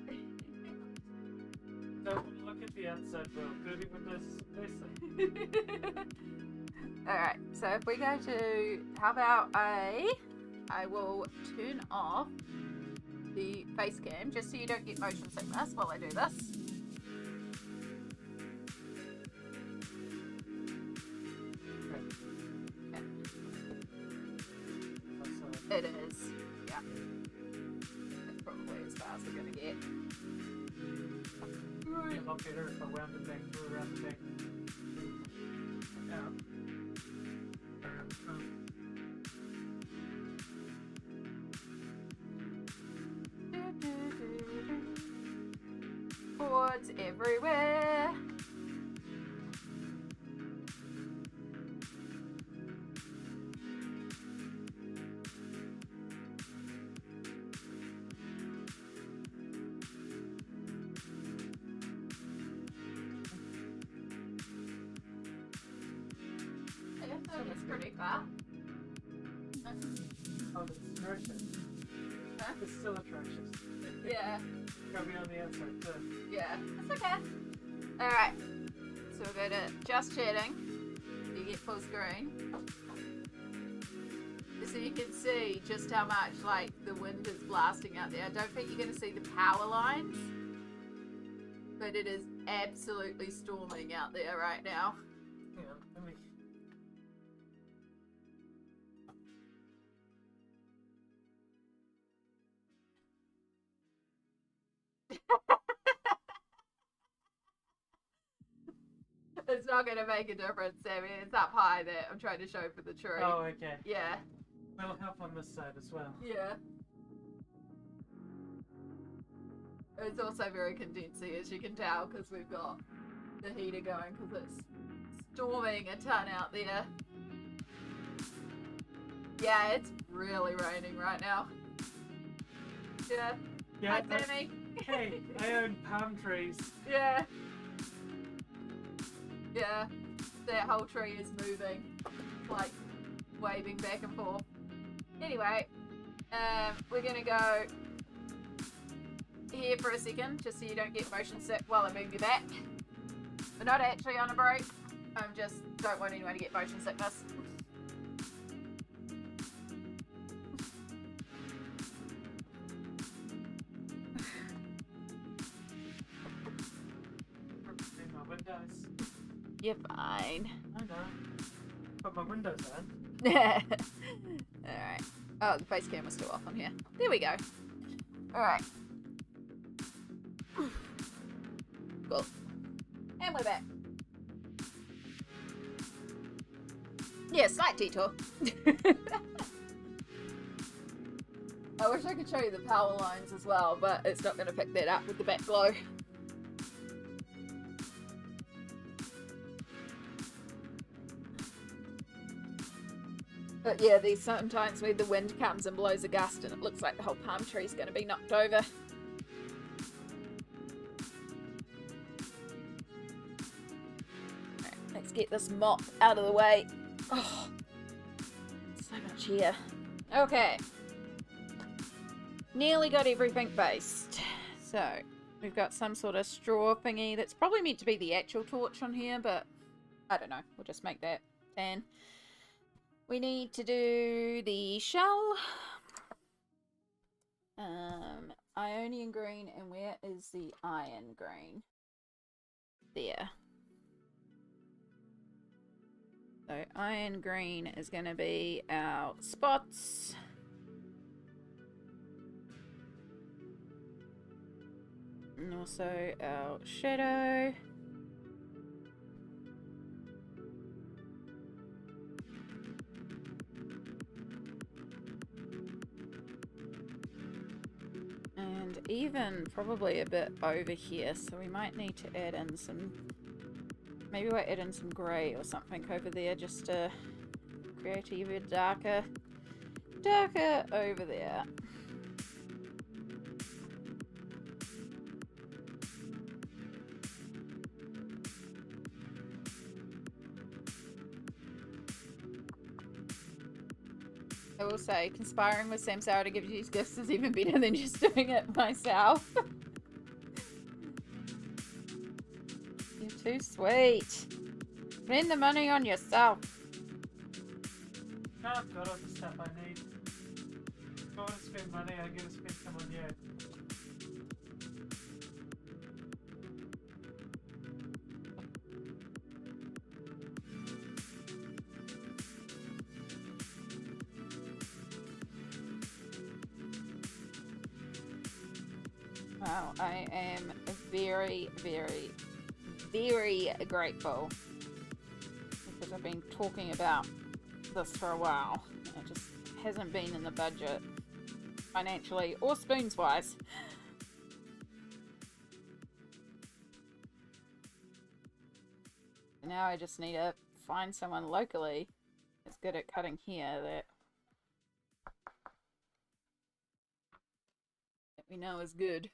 B: Don't look at the outside world. Dirty windows is messy.
A: Alright, so if we go to, how about I will turn off the face cam just so you don't get motion sickness while I do this. Okay. It is, yeah. That's probably as far as we're going to get.
B: It'd be a lot better if I wound it back through around the back. Out.
A: Boards everywhere. It's pretty far.
B: Oh, it's atrocious.
A: Huh?
B: It's still atrocious.
A: Yeah.
B: Got me on the outside too.
A: Yeah, that's okay. Alright, So we'll go to just chatting. You get full screen. So you can see just how much like the wind is blasting out there. I don't think you're going to see the power lines, but it is absolutely storming out there right now.
B: Yeah, let me...
A: It's not going to make a difference, Sammy. It's up high that I'm trying to show for the tree.
B: Oh, okay.
A: Yeah.
B: It'll help on this side as well.
A: Yeah. It's also very condensy, as you can tell, because we've got the heater going, because it's storming a ton out there. Yeah, it's really raining right now. Yeah.
B: Yeah.
A: Hi, Sammy.
B: Hey, I own palm trees.
A: Yeah. Yeah. That whole tree is moving, like waving back and forth. Anyway, we're gonna go here for a second, just so you don't get motion sick while I move you back. We're not actually on a break. I just don't want anyone to get motion sickness.
B: In my windows.
A: You're fine.
B: I know. Put my windows on.
A: Alright. Oh, the face camera's still off on here. There we go. Alright. Cool. And we're back. Yeah, slight detour. I wish I could show you the power lines as well, but it's not going to pick that up with the back glow. But yeah, there's sometimes where the wind comes and blows a gust and it looks like the whole palm tree's going to be knocked over. Right, let's get this mop out of the way. Oh, so much here. Okay. Nearly got everything based. So, we've got some sort of straw thingy that's probably meant to be the actual torch on here, but I don't know. We'll just make that tan. We need to do the shell. Ionian green, and where is the iron green? There. So iron green is going to be our spots. And also our shadow. And even probably a bit over here, so we might need to add in some, maybe we'll add in some grey or something over there just to create even darker over there. I will say, conspiring with Samsara to give you these gifts is even better than just doing it myself. You're too sweet. Spend the money on yourself.
B: I've got all the stuff I need. If I want to spend money, I'm going to spend some on you.
A: Wow, I am very, very, very grateful because I've been talking about this for a while. It just hasn't been in the budget financially or spoons wise. Now I just need to find someone locally that's good at cutting here that we know is good.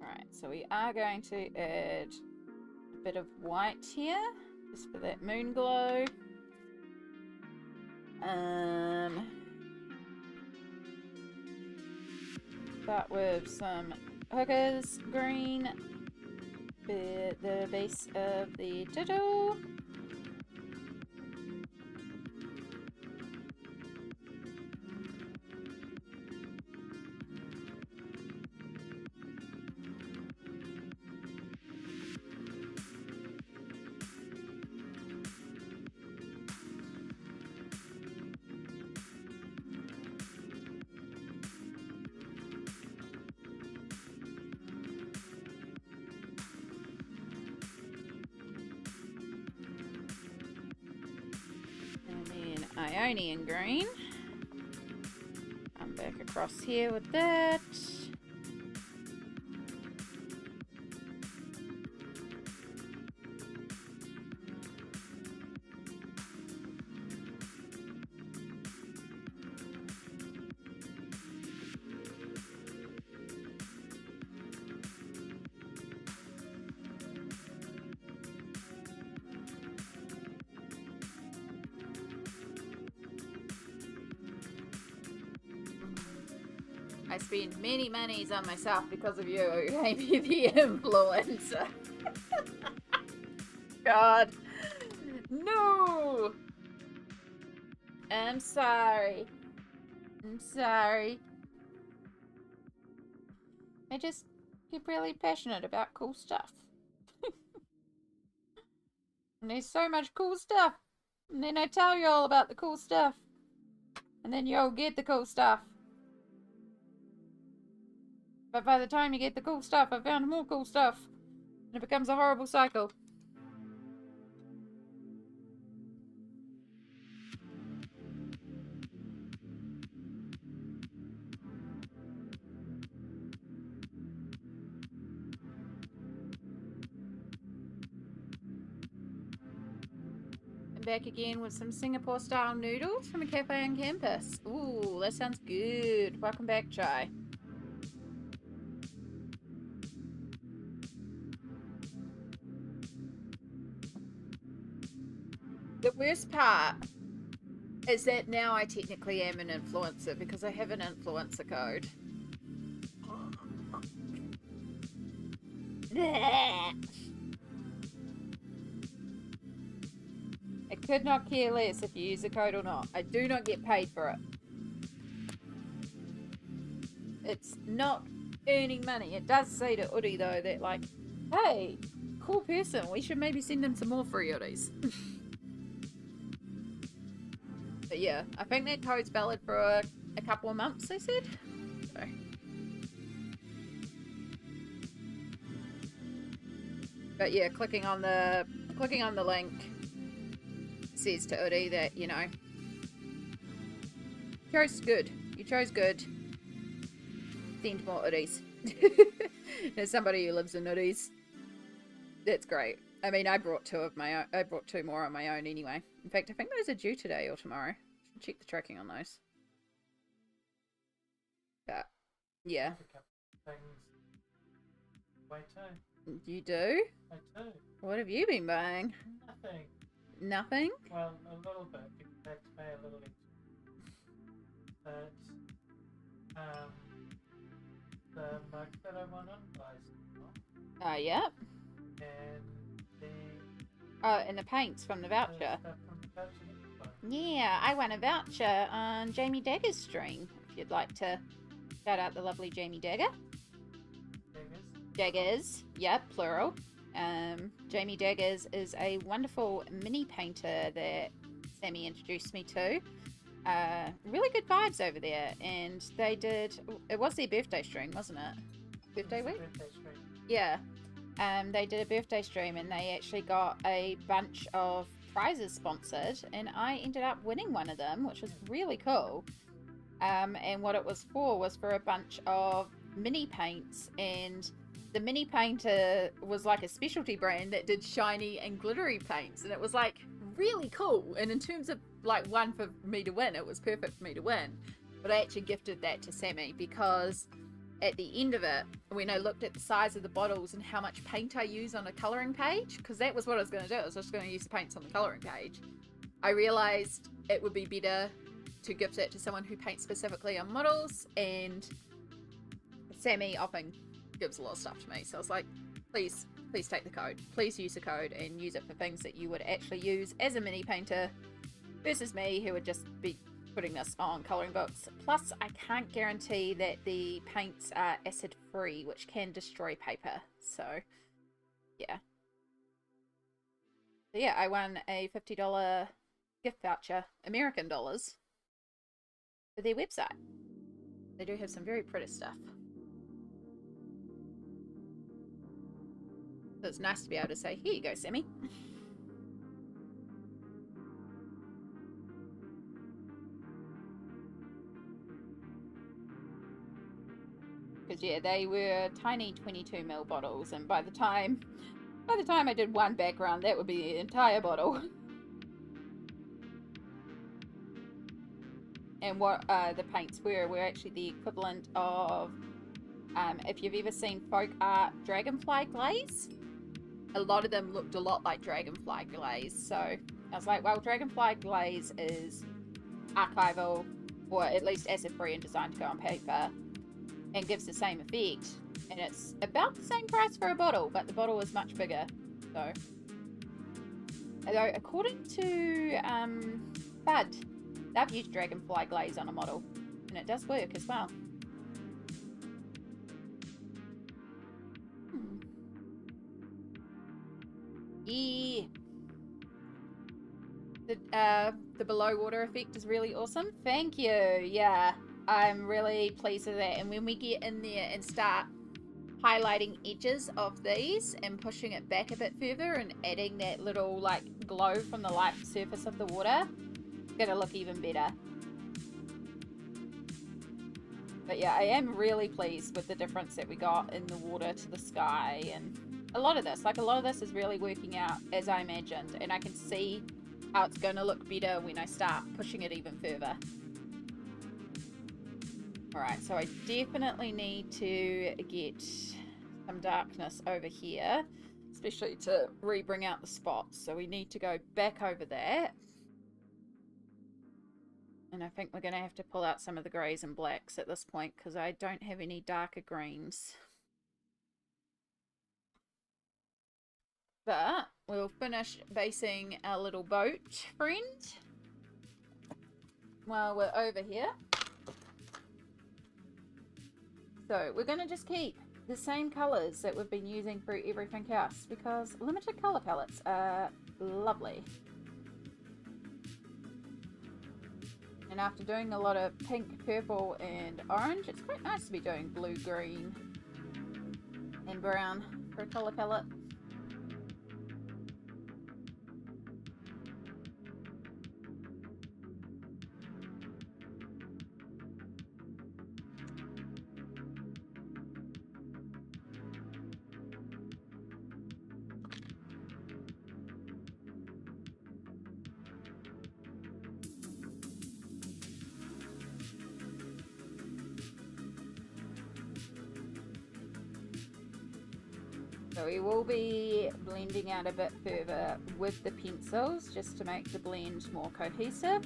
A: Alright, so we are going to add a bit of white here, just for that moon glow. start with some hookers green for the base of the turtle. Ionian green. Come back across here with that. I spend many monies on myself because of you, Amy the influencer. God. No! I'm sorry. I'm sorry. I just get really passionate about cool stuff. And there's so much cool stuff. And then I tell you all about the cool stuff. And then you all get the cool stuff. But by the time you get the cool stuff, I found more cool stuff. And it becomes a horrible cycle. I'm back again with some Singapore style noodles from a cafe on campus. Ooh, that sounds good. Welcome back, Chai. The worst part is that now I technically am an influencer because I have an influencer code. I could not care less if you use the code or not. I do not get paid for it. It's not earning money. It does say to Uri though that like, hey, cool person, we should maybe send them some more free Uris. But yeah, I think that code's valid for a couple of months, they said. So. But yeah, clicking on the link says to Uri that, you know, you chose good. You chose good. Send more Uris. There's somebody who lives in Uris. That's great. I mean, I brought two more on my own anyway. In fact, I think those are due today or tomorrow. Should check the tracking on those. But yeah.
B: Wait too.
A: You do?
B: I do.
A: What have you been buying?
B: Nothing.
A: Nothing?
B: Well, a little bit. You have to pay a little extra. But the mug that I want on buys.
A: Oh, yeah.
B: And
A: the paints from the voucher.
B: stuff from the voucher.
A: Yeah, I won a voucher on Jamie Dagger's stream. If you'd like to shout out the lovely Jamie Dagger. Daggers, yeah, plural. Jamie Daggers is a wonderful mini painter that Sammy introduced me to. Really good vibes over there, and they did. It was their birthday stream, wasn't it? Birthday week.
B: Birthday stream.
A: Yeah. They did a birthday stream, and they actually got a bunch of prizes sponsored, and I ended up winning one of them, which was really cool. And what it was for a bunch of mini paints, and the mini painter was like a specialty brand that did shiny and glittery paints, and it was like really cool. And in terms of like one for me to win, it was perfect for me to win. But I actually gifted that to Sammy because at the end of it, when I looked at the size of the bottles and how much paint I use on a colouring page, because that was what I was going to do, I was just going to use the paints on the colouring page, I realised it would be better to gift it to someone who paints specifically on models, and Sammy often gives a lot of stuff to me, so I was like, please take the code. Please use the code and use it for things that you would actually use as a mini painter versus me, who would just be putting this on colouring books. Plus, I can't guarantee that the paints are acid free, which can destroy paper. So, yeah. So yeah, I won a $50 gift voucher, American dollars, for their website. They do have some very pretty stuff. So it's nice to be able to say, here you go, Sammy. Because yeah, they were tiny 22ml bottles, and by the time I did one background, that would be the entire bottle. And what the paints were actually the equivalent of, if you've ever seen folk art dragonfly glaze, a lot of them looked a lot like dragonfly glaze. So I was like, well, dragonfly glaze is archival, or at least acid free and designed to go on paper, and gives the same effect, and it's about the same price for a bottle, but the bottle is much bigger. So, although according to Bud, they've used dragonfly glaze on a model, and it does work as well. Yeah, the below water effect is really awesome. Thank you. Yeah, I'm really pleased with that. And when we get in there and start highlighting edges of these and pushing it back a bit further and adding that little like glow from the light surface of the water, it's gonna look even better. But yeah, I am really pleased with the difference that we got in the water to the sky, and a lot of this is really working out as I imagined, and I can see how it's going to look better when I start pushing it even further. Alright, so I definitely need to get some darkness over here, especially to re-bring out the spots. So we need to go back over that. And I think we're going to have to pull out some of the greys and blacks at this point, because I don't have any darker greens. But we'll finish basing our little boat friend while we're over here. So we're going to just keep the same colours that we've been using for everything else, because limited colour palettes are lovely. And after doing a lot of pink, purple and orange, it's quite nice to be doing blue, green and brown for a colour palette. So we will be blending out a bit further with the pencils just to make the blend more cohesive.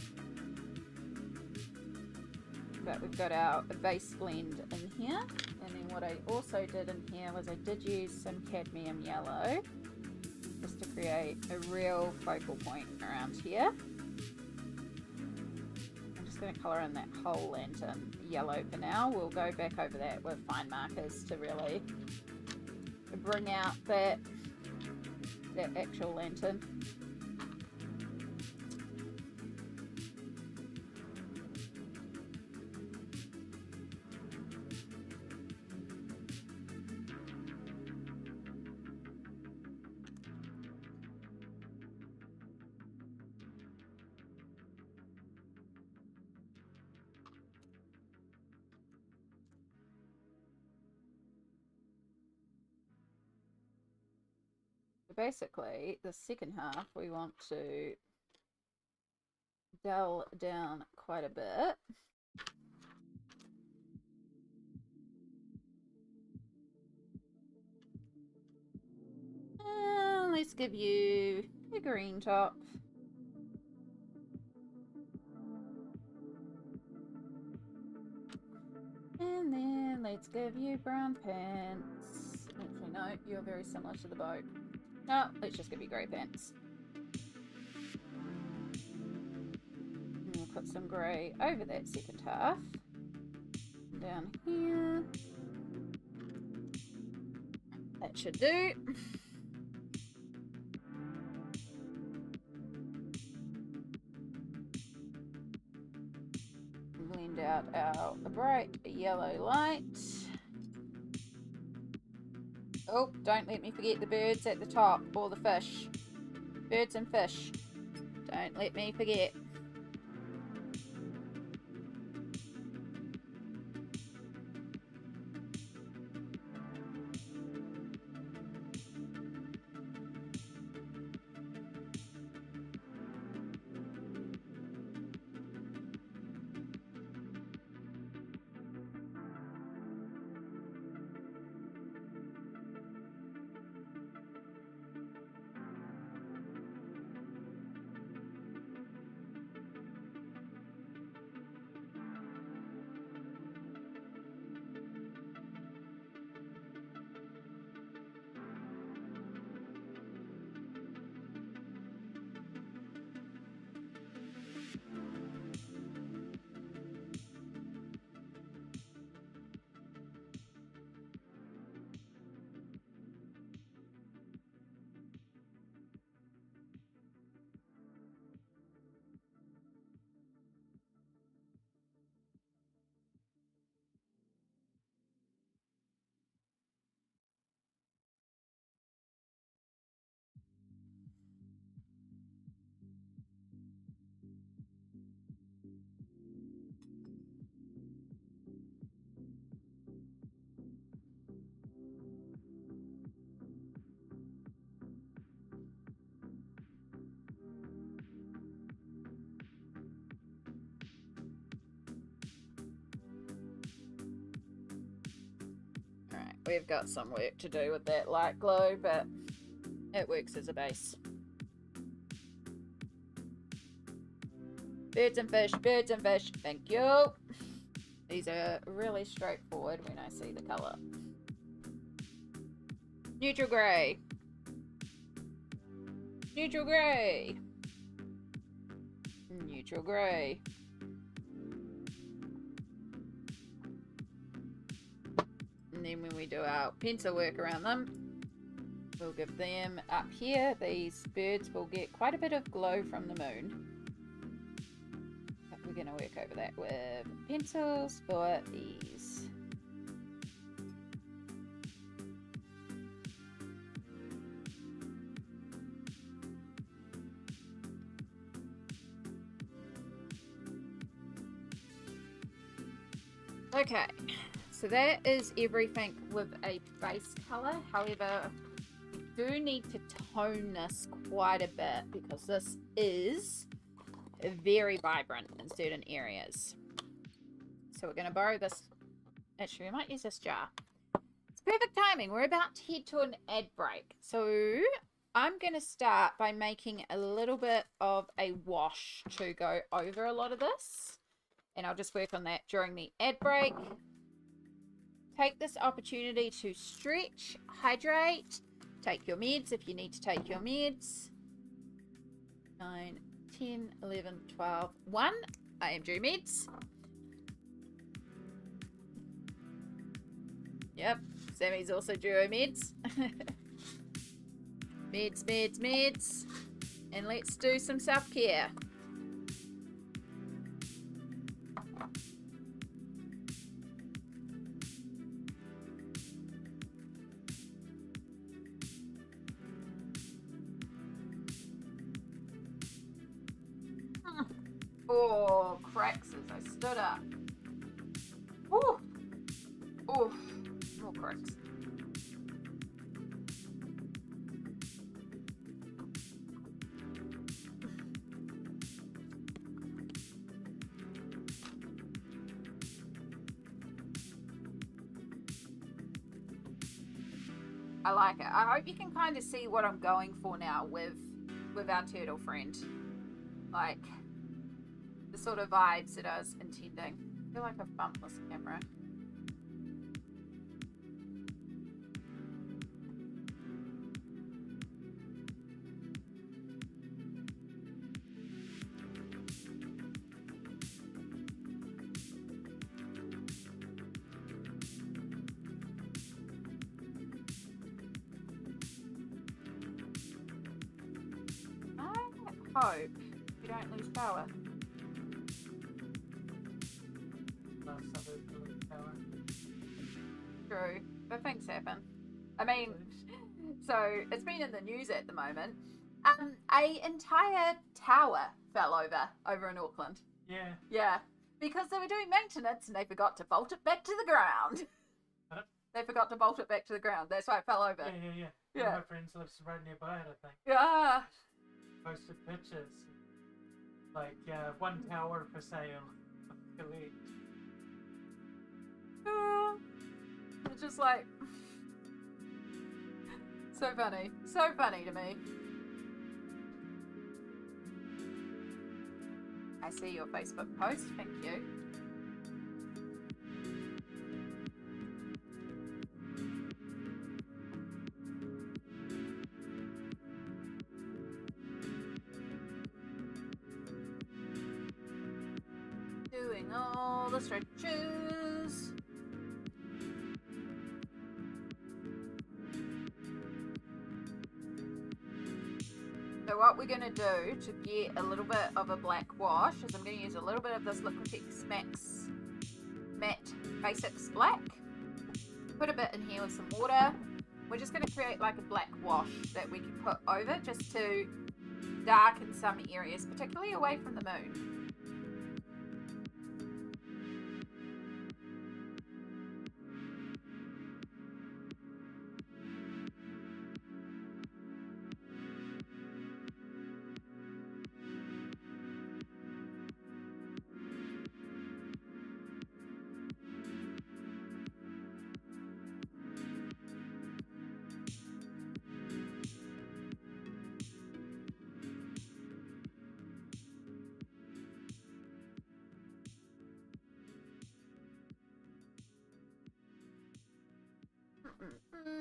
A: But we've got our base blend in here. And then what I also did in here was I did use some cadmium yellow just to create a real focal point around here. I'm just going to colour in that whole lantern yellow for now. We'll go back over that with fine markers to really bring out that actual lantern. Basically, the second half we want to dull down quite a bit. Let's give you a green top. And then Let's give you brown pants. Actually, no, you're very similar to the boat. No, let's just give you grey pants. And we'll put some grey over that second half. Down here. That should do. Blend out our bright yellow light. Oh, don't let me forget the birds at the top, or the fish. Birds and fish. Don't let me forget. We've got some work to do with that light glow, but it works as a base. Birds and fish, thank you. These are really straightforward when I see the colour. Neutral grey. Neutral grey. Neutral grey. And then when we do our pencil work around them, we'll give them up here. These birds will get quite a bit of glow from the moon. But we're going to work over that with pencils for ease. Okay. So that is everything with a base colour. However, we do need to tone this quite a bit because this is very vibrant in certain areas. So we're going to borrow this. Actually, we might use this jar. It's perfect timing. We're about to head to an ad break. So I'm going to start by making a little bit of a wash to go over a lot of this. And I'll just work on that during the ad break. Take this opportunity to stretch, hydrate, take your meds if you need to take your meds. 9, 10, 11, 12, 1. I am due meds. Yep, Sammy's also due her meds. Meds, meds, meds. And let's do some self-care. Oh, cracks as I stood up. Ooh. Ooh. More cracks. I like it. I hope you can kind of see what I'm going for now with our turtle friend. Like the sort of vibes that I was intending. I feel like I've bumped this camera. hope you don't lose power.
B: Last suburb to lose power.
A: True, but things happen. I mean, so it's been in the news at the moment. A entire tower fell over in Auckland.
B: Yeah.
A: Yeah, because they were doing maintenance and they forgot to bolt it back to the ground.
B: What?
A: They forgot to bolt it back to the ground. That's why it fell over.
B: Yeah.
A: Yeah.
B: One of my friends lives right nearby it, I think.
A: Yeah.
B: Posted pictures. Like, one tower for sale. Elite.
A: It's just like so funny to me. I see your Facebook post, thank you. Doing all the stretches. So what we're going to do to get a little bit of a black wash is I'm going to use a little bit of this Liquitex Max Matte Basics Black. Put a bit in here with some water. We're just going to create like a black wash that we can put over just to darken some areas, particularly away from the moon.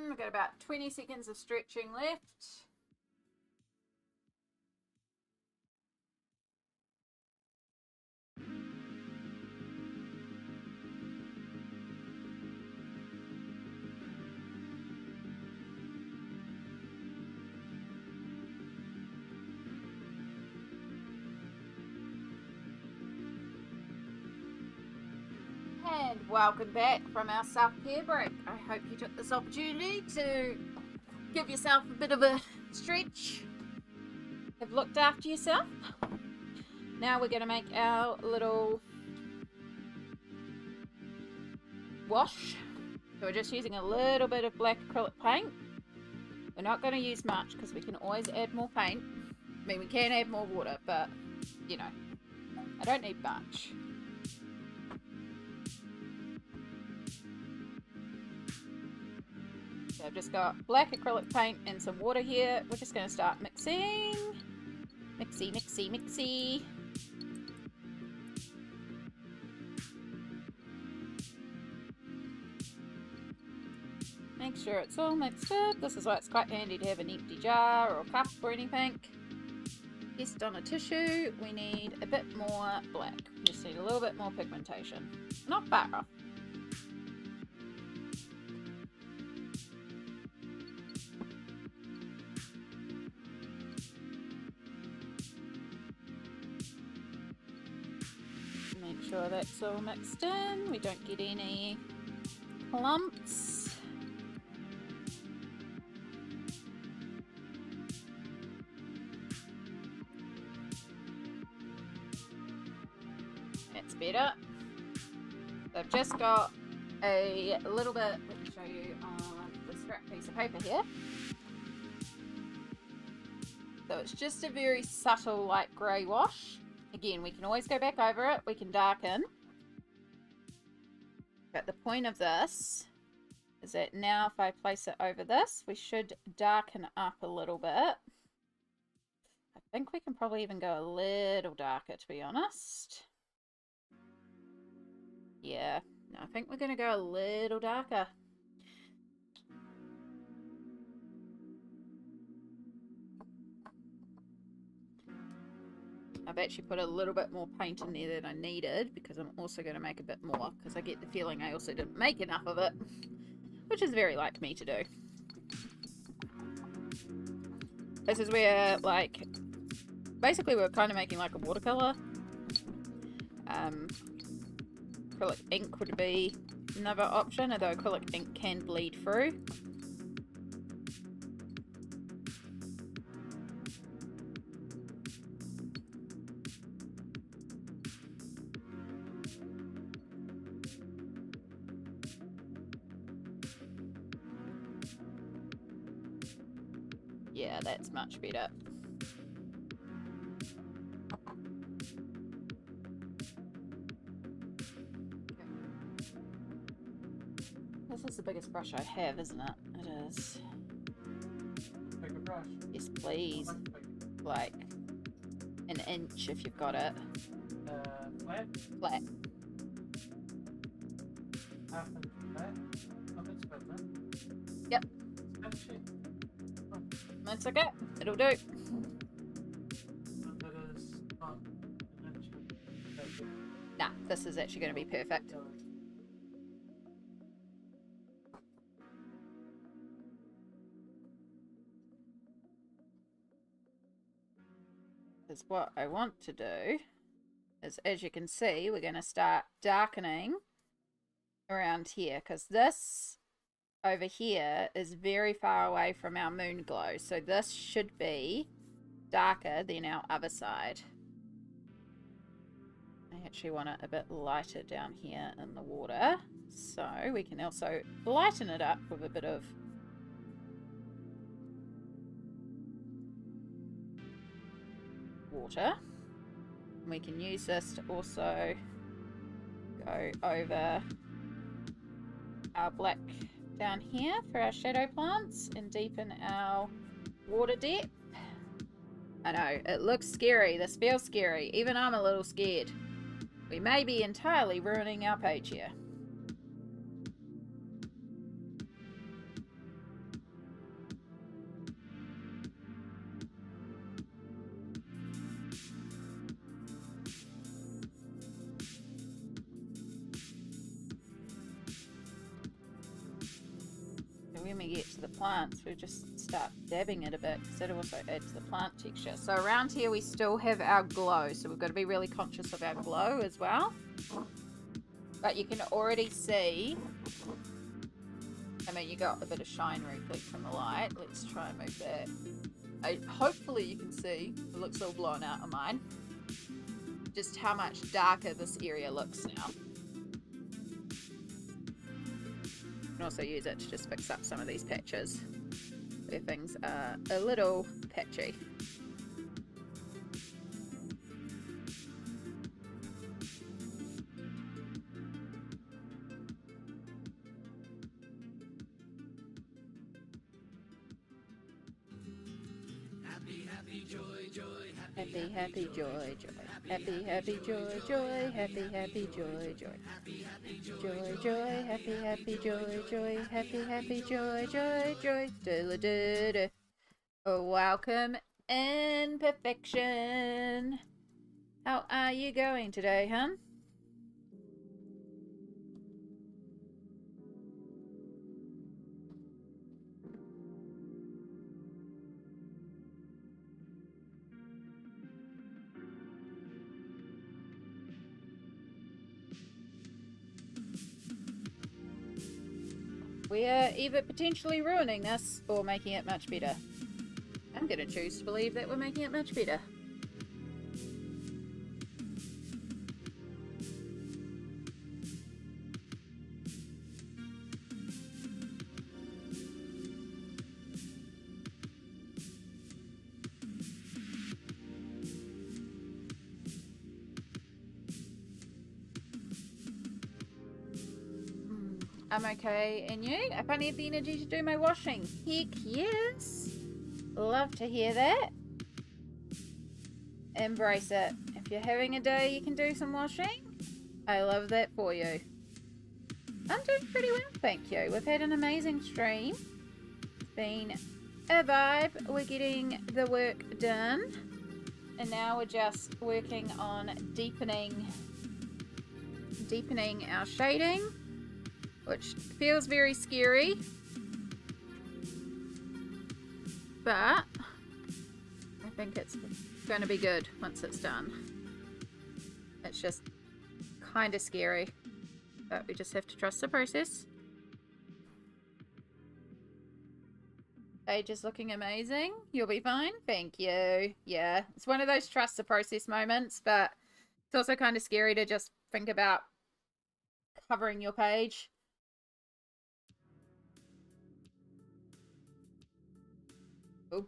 A: We've got about 20 seconds of stretching left. And welcome back from our self-care break. I hope you took this opportunity to give yourself a bit of a stretch. Have looked after yourself. Now we're going to make our little wash. So we're just using a little bit of black acrylic paint. We're not going to use much because we can always add more paint. I mean, we can add more water, but, you know, I don't need much. So I've just got black acrylic paint and some water here. We're just going to start mixing. Mixy, mixy, mixy. Make sure it's all mixed up. This is why it's quite handy to have an empty jar or a cup or anything. Just on a tissue, we need a bit more black. We just need a little bit more pigmentation. Not far off. Make sure that's all mixed in. We don't get any clumps. That's better. So I've just got a little bit, let me show you on the scrap piece of paper here. So it's just a very subtle light grey wash. Again, we can always go back over it, we can darken. But the point of this is that now if I place it over this, we should darken up a little bit. I think we can probably even go a little darker, to be honest. Yeah, no, I think we're going to go a little darker. I've actually put a little bit more paint in there than I needed because I'm also going to make a bit more because I get the feeling I also didn't make enough of it, which is very like me to do. This is where, like, basically we're kind of making like a watercolor. Acrylic ink would be another option, although acrylic ink can bleed through. Yeah, that's much better. This is the biggest brush I have, isn't it? It is.
B: Bigger brush.
A: Yes, please.
B: Much bigger.
A: Like an inch if you've got it.
B: Flat.
A: Flat.
B: Half inch flat. Oh, that's better.
A: Yep.
B: That shit. Oh,
A: That's okay. It'll do.
B: and that is not an inch. That's it.
A: Nah, this is actually going to be perfect. Because what I want to do is, as you can see, we're going to start darkening around here, because this over here is very far away from our moon glow, so this should be darker than our other side. I actually want it a bit lighter down here in the water, so we can also lighten it up with a bit of water. We can use this to also go over our black down here for our shadow plants and deepen our water depth. I know, it looks scary. This feels scary. Even I'm a little scared. We may be entirely ruining our page here. When we get to the plants, we just start dabbing it a bit because it also adds the plant texture. So around here we still have our glow, so we've got to be really conscious of our glow as well. But you can already see, I mean, you got a bit of shine reflect from the light. Let's try and move that. Hopefully you can see, it looks all blown out of mine, just how much darker this area looks now. Also use it to just fix up some of these patches where things are a little patchy. Happy, happy, joy, joy. Happy, happy, joy, joy. Happy, happy, joy, joy. Joy, joy. Happy, happy, joy, joy. Happy, happy, joy, joy, joy. Doodle-doo-doo. Oh, welcome in perfection. How are you going today, hun? We are either potentially ruining this or making it much better. I'm going to choose to believe that we're making it much better. I'm okay, and you? If I need the energy to do my washing, heck yes. Love to hear that. Embrace it. If you're having a day you can do some washing, I love that for you. I'm doing pretty well, thank you. We've had an amazing stream. It's been a vibe. We're getting the work done. And now we're just working on deepening our shading, which feels very scary, but I think it's going to be good once it's done. It's just kind of scary, but we just have to trust the process. Page is looking amazing. You'll be fine. Thank you. Yeah, it's one of those trust the process moments, but it's also kind of scary to just think about covering your page. Oh.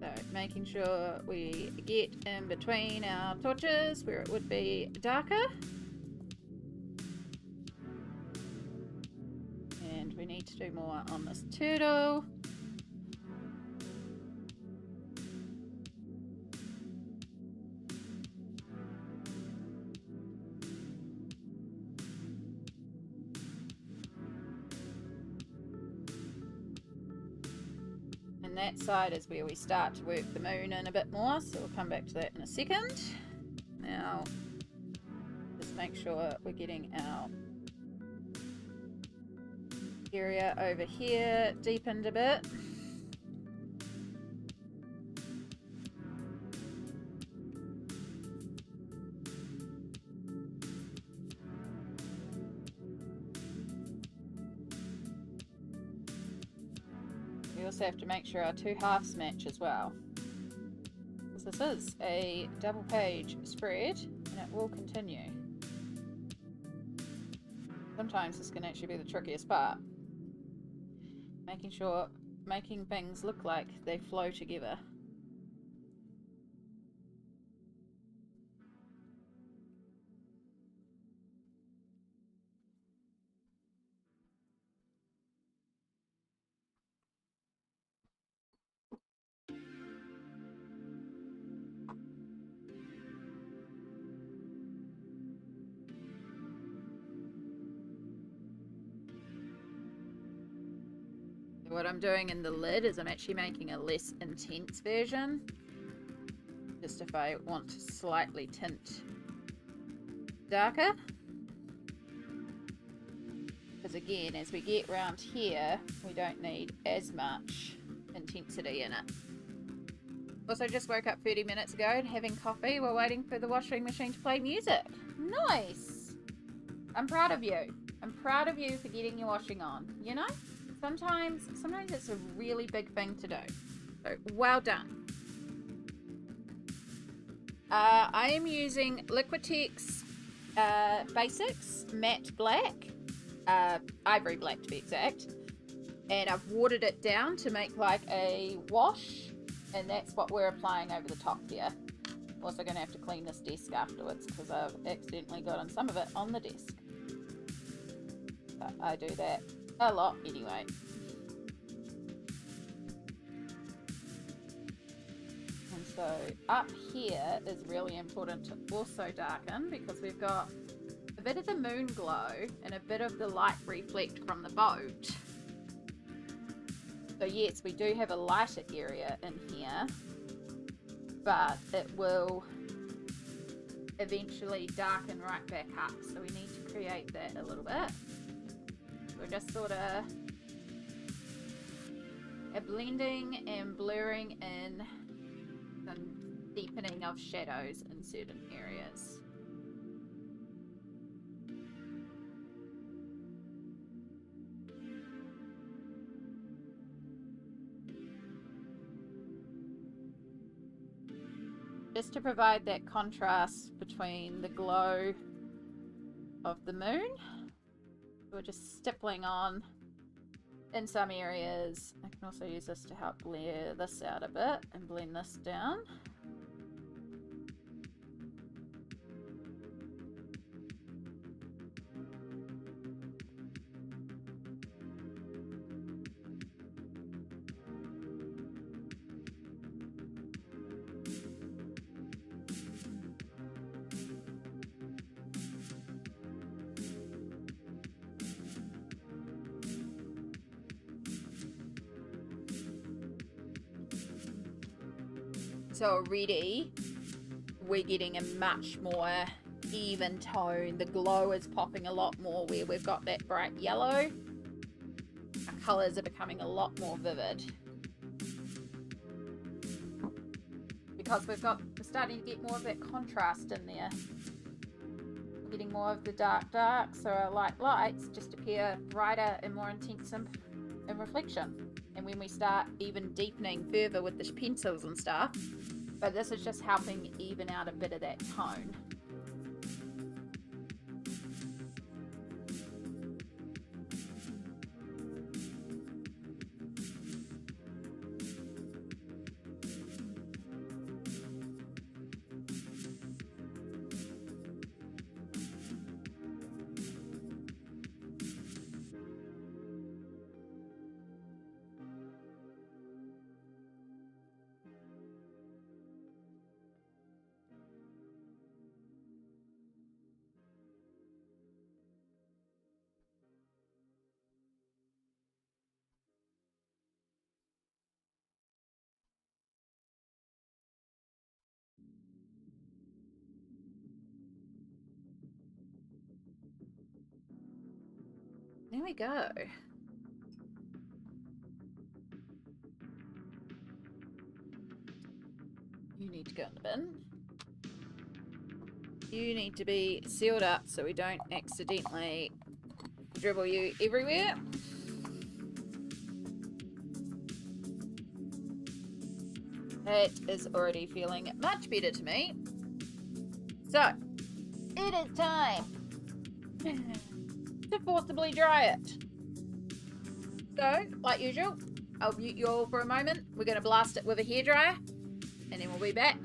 A: So making sure we get in between our torches where it would be darker. And we need to do more on this turtle. And that side is where we start to work the moon in a bit more, so we'll come back to that in a second. Now, just make sure we're getting our area over here deepened a bit. We also have to make sure our two halves match as well, because this is a double page spread and it will continue. Sometimes this can actually be the trickiest part, making sure, making things look like they flow together. What I'm doing in the lid is I'm actually making a less intense version, just if I want to slightly tint darker. Because again, as we get round here, we don't need as much intensity in it. Also just woke up 30 minutes ago and having coffee while waiting for the washing machine to play music. Nice! I'm proud of you. I'm proud of you for getting your washing on, you know? Sometimes it's a really big thing to do. So, well done. I am using Liquitex Basics Matte Black, Ivory Black to be exact, and I've watered it down to make like a wash, and that's what we're applying over the top here. I'm also going to have to clean this desk afterwards because I've accidentally gotten some of it on the desk. But I do that a lot anyway. And so up here is really important to also darken, because we've got a bit of the moon glow and a bit of the light reflect from the boat. So yes, we do have a lighter area in here, but it will eventually darken right back up, so we need to create that a little bit. We're just sort of blending and blurring in some deepening of shadows in certain areas. Just to provide that contrast between the glow of the moon. We're just stippling on in some areas. I can also use this to help blur this out a bit and blend this down. So already we're getting a much more even tone. The glow is popping a lot more where we've got that bright yellow. Our colours are becoming a lot more vivid. Because we're starting to get more of that contrast in there. We're getting more of the dark, so our light lights just appear brighter and more intense in reflection. And when we start even deepening further with the pencils and stuff, but this is just helping even out a bit of that tone. There we go. You need to go in the bin. You need to be sealed up so we don't accidentally dribble you everywhere. That is already feeling much better to me. So, it is time to forcibly dry it. So, like usual, I'll mute you all for a moment. We're going to blast it with a hairdryer, and then we'll be back.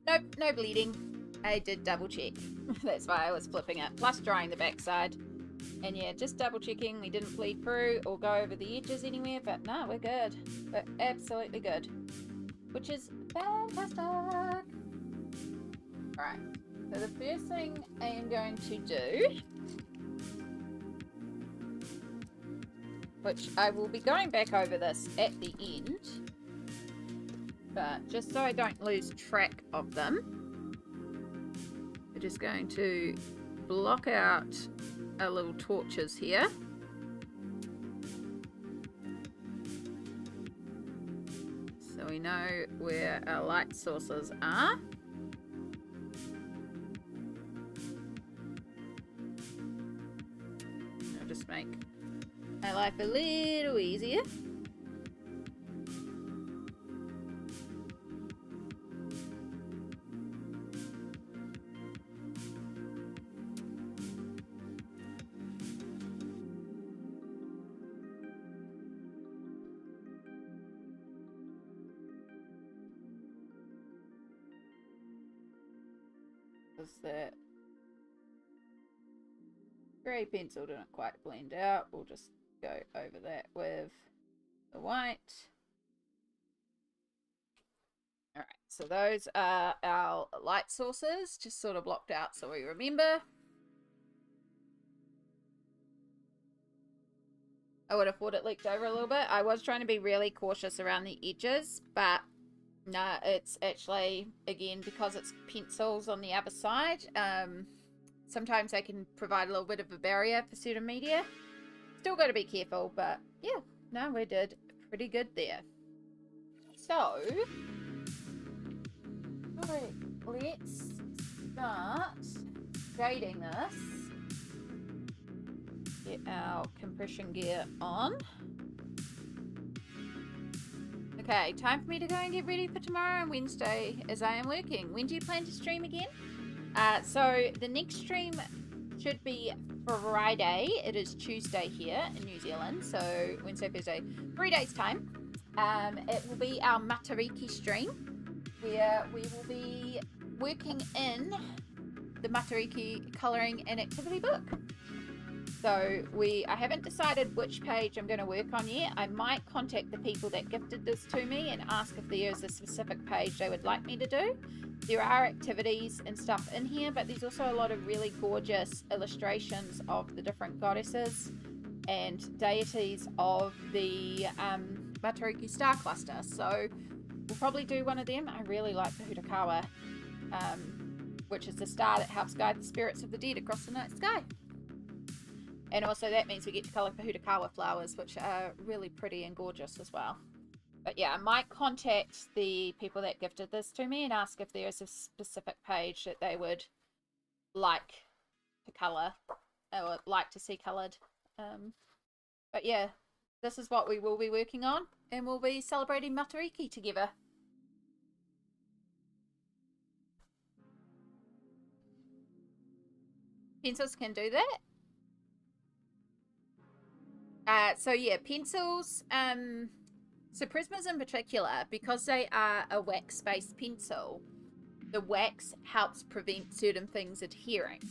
A: Nope, no bleeding. I did double check. That's why I was flipping it. Plus drying the backside. And yeah, just double checking we didn't bleed through or go over the edges anywhere. But no, we're good. We're absolutely good. Which is fantastic. Alright, so the first thing I am going to do, which I will be going back over this at the end, but just so I don't lose track of them, we're just going to block out our little torches here. So we know where our light sources are. I'll just make my life a little easier. That Grey pencil didn't quite blend out. We'll just go over that with the white. Alright, so those are our light sources, just sort of blocked out so we remember. I would have thought it leaked over a little bit. I was trying to be really cautious around the edges, but no, it's actually, again, because it's pencils on the other side, sometimes they can provide a little bit of a barrier for certain media. Still got to be careful, but yeah, no, we did pretty good there. So, let's start shading this. Get our compression gear on. Okay, time for me to go and get ready for tomorrow and Wednesday as I am working. When do you plan to stream again? So the next stream should be Friday. It is Tuesday here in New Zealand, so Wednesday, Thursday, 3 days time. It will be our Matariki stream, where we will be working in the Matariki colouring and activity book. So I haven't decided which page I'm going to work on yet. I might contact the people that gifted this to me and ask if there is a specific page they would like me to do. There are activities and stuff in here, but there's also a lot of really gorgeous illustrations of the different goddesses and deities of the Matariki star cluster. So we'll probably do one of them. I really like the Hutakawa, which is the star that helps guide the spirits of the dead across the night sky. And also that means we get to colour the Hutakawa flowers, which are really pretty and gorgeous as well. But yeah, I might contact the people that gifted this to me and ask if there is a specific page that they would like to colour or like to see coloured. But yeah, this is what we will be working on, and we'll be celebrating Matariki together. Pencils can do that. So yeah, pencils, so Prismas in particular, because they are a wax-based pencil, the wax helps prevent certain things adhering.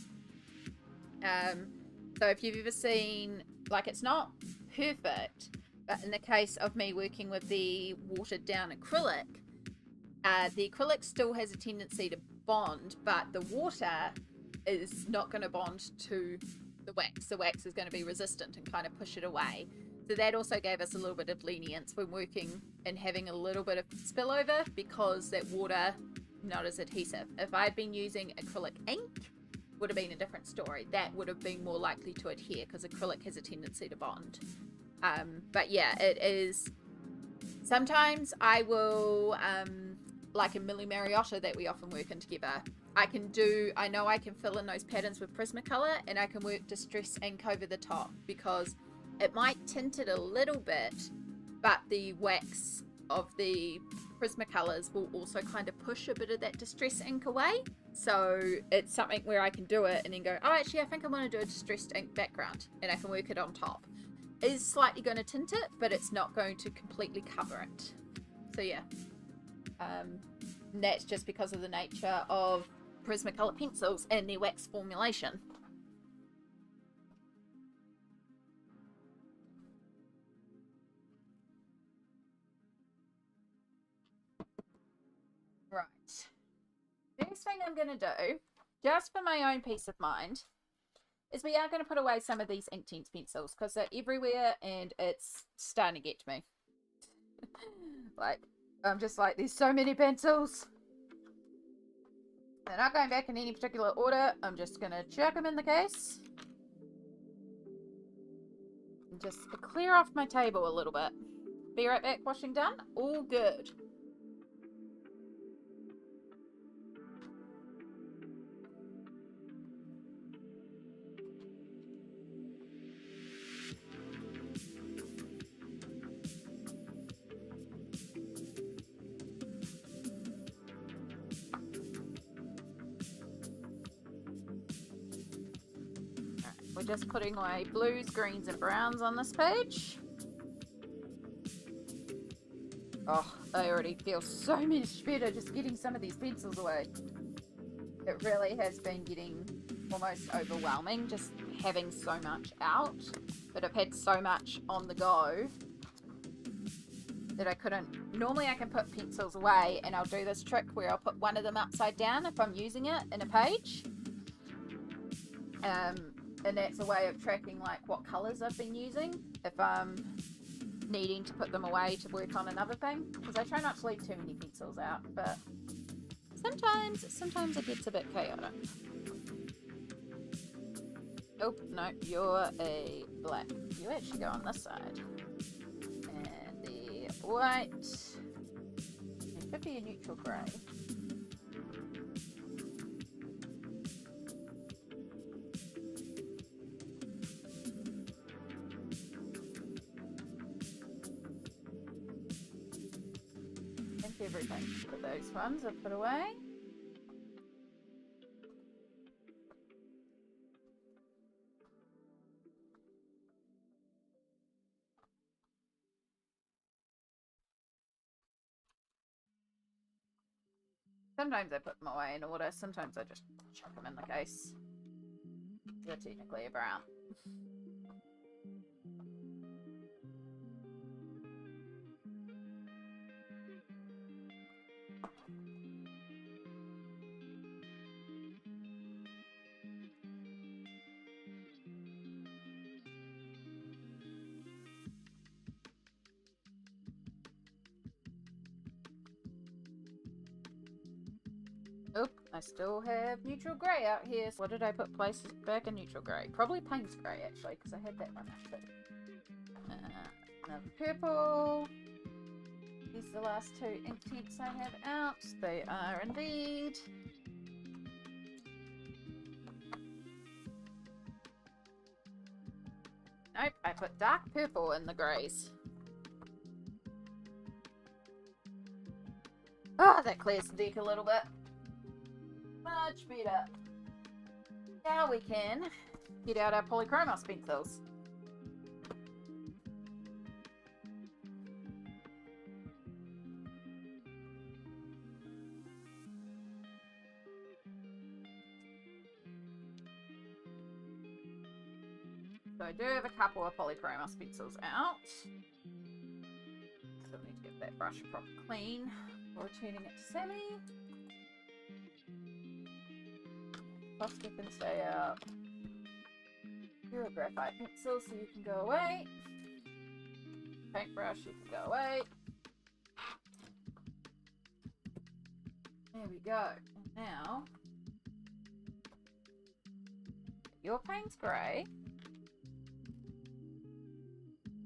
A: So if you've ever seen, like, it's not perfect, but in the case of me working with the watered down acrylic, the acrylic still has a tendency to bond, but the water is not going to bond to the wax. The wax is going to be resistant and kind of push it away. So that also gave us a little bit of lenience when working and having a little bit of spillover, because that water not as adhesive. If I'd been using acrylic ink, would have been a different story. That would have been more likely to adhere because acrylic has a tendency to bond. But yeah, it is. Sometimes I will, like in Millie Mariotta that we often work in together, I know I can fill in those patterns with Prismacolor, and I can work Distress ink over the top, because it might tint it a little bit, but the wax of the Prismacolors will also kind of push a bit of that Distress ink away. So it's something where I can do it and then go, oh, actually, I think I want to do a distressed ink background, and I can work it on top. It is slightly going to tint it, but it's not going to completely cover it. So yeah, and that's just because of the nature of Prismacolor pencils and their wax formulation. Right. First thing I'm going to do, just for my own peace of mind, is we are going to put away some of these Inktense pencils, because they're everywhere and it's starting to get to me. Like, I'm just like, there's so many pencils. They're not going back in any particular order. I'm just going to chuck them in the case. And just clear off my table a little bit. Be right back, washing done. All good. We're just putting away blues, greens, and browns on this page. Oh, I already feel so much better just getting some of these pencils away. It really has been getting almost overwhelming, just having so much out, but I've had so much on the go that I couldn't. Normally I can put pencils away, and I'll do this trick where I'll put one of them upside down if I'm using it in a page. And that's a way of tracking like what colours I've been using if I'm needing to put them away to work on another thing, because I try not to leave too many pencils out, but sometimes it gets a bit chaotic. Oh no, you're a black. You actually go on this side, and the white. It could be a neutral grey. Everything for those ones I've put away. Sometimes I put them away in order, sometimes I just chuck them in the case. They're technically a brown. Oh, I still have neutral grey out here. What did I put places back in neutral grey? Probably Payne's grey actually, because I had that one out too. Another purple. These are the last two Inktense I have out. They are indeed. Nope, I put dark purple in the greys. Oh, that clears the deck a little bit. Much better. Now we can get out our polychromos pencils. So I do have a couple of polychromos pencils out. Still need to get that brush proper clean before turning it to Sammy. Posca can stay out. Your graphite pencil so you can go away. Paintbrush, you can go away. There we go. And now, your Payne's grey.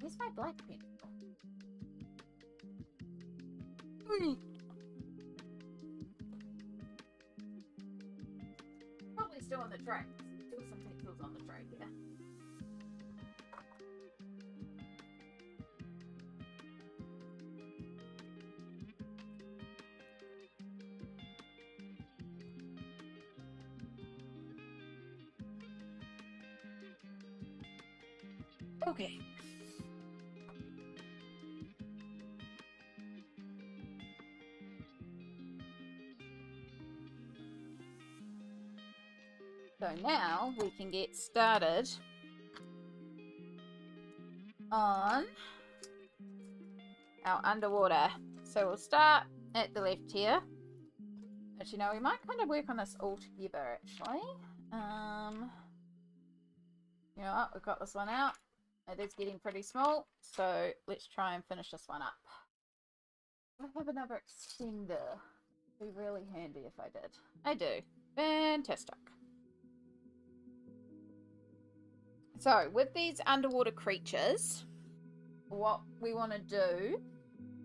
A: Where's my black pen? Probably still on the tray. Still some pencils on the tray here. Okay. So now we can get started on our underwater. So we'll start at the left here. Actually, no, we might kind of work on this all together, actually. You know what? We've got this one out. It is getting pretty small, so let's try and finish this one up. I have another extender. It'd be really handy if I did. I do. Fantastic. So, with these underwater creatures, what we want to do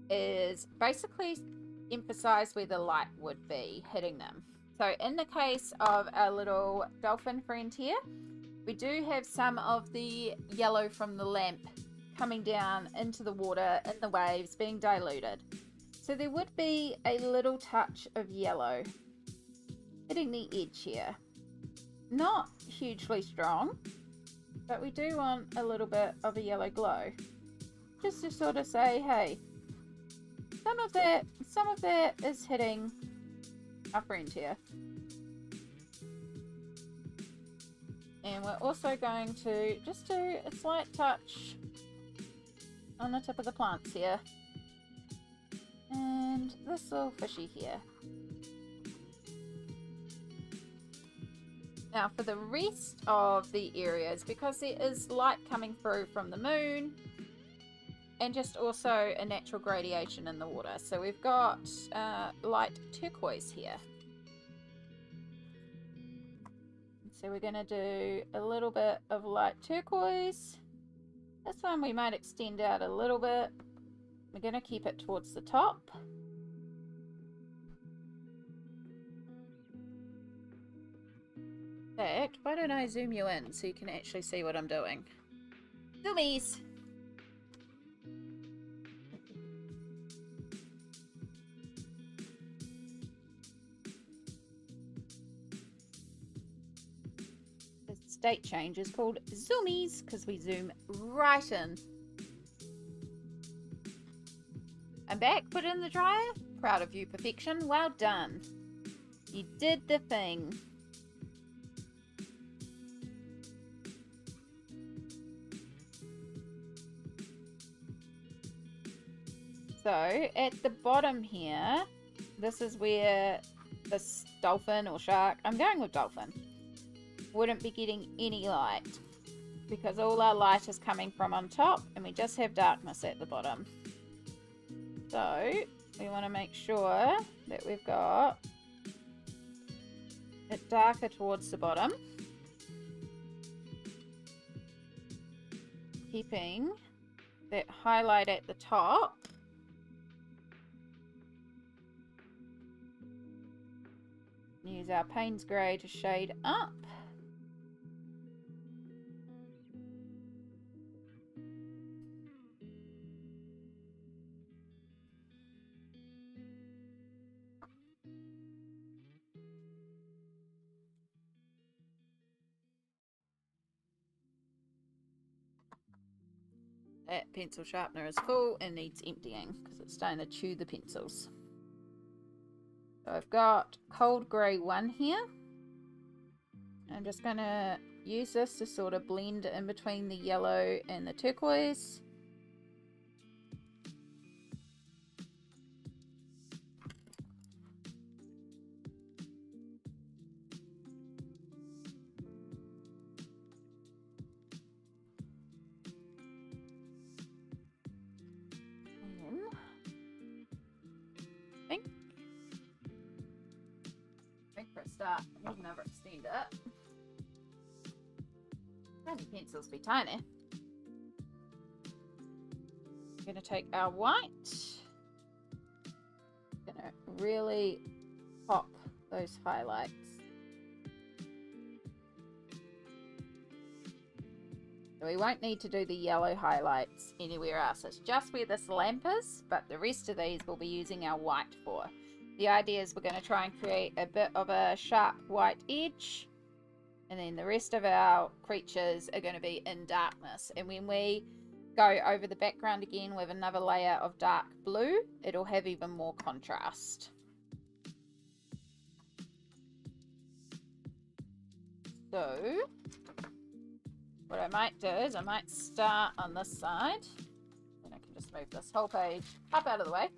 A: is basically emphasize where the light would be hitting them. So, in the case of our little dolphin friend here, we do have some of the yellow from the lamp coming down into the water in the waves, being diluted. So, there would be a little touch of yellow hitting the edge here. Not hugely strong, but we do want a little bit of a yellow glow, just to sort of say, hey, some of that is hitting our friend here. And we're also going to just do a slight touch on the tip of the plants here. And this little fishy here. Now for the rest of the areas, because there is light coming through from the moon and just also a natural gradation in the water. So we've got light turquoise here. So we're going to do a little bit of light turquoise. This one we might extend out a little bit. We're going to keep it towards the top. In fact, why don't I zoom you in so you can actually see what I'm doing? Zoomies! The state change is called zoomies because we zoom right in. I'm back, put it in the dryer. Proud of you, perfection. Well done. You did the thing. So at the bottom here, this is where this dolphin or shark, I'm going with dolphin, wouldn't be getting any light because all our light is coming from on top and we just have darkness at the bottom. So we want to make sure that we've got it darker towards the bottom, keeping that highlight at the top. Use our Payne's Grey to shade up. That pencil sharpener is full and needs emptying because it's starting to chew the pencils. So I've got cold grey 1 here. I'm just going to use this to sort of blend in between the yellow and the turquoise. Start. We'll never extend it. Tiny pencils be tiny. We're going to take our white. Going to really pop those highlights. So we won't need to do the yellow highlights anywhere else. It's just where this lamp is, but the rest of these we'll be using our white for. The idea is we're going to try and create a bit of a sharp white edge, and then the rest of our creatures are going to be in darkness. And when we go over the background again with another layer of dark blue, it'll have even more contrast. So what I might do is I might start on this side, and I can just move this whole page up out of the way.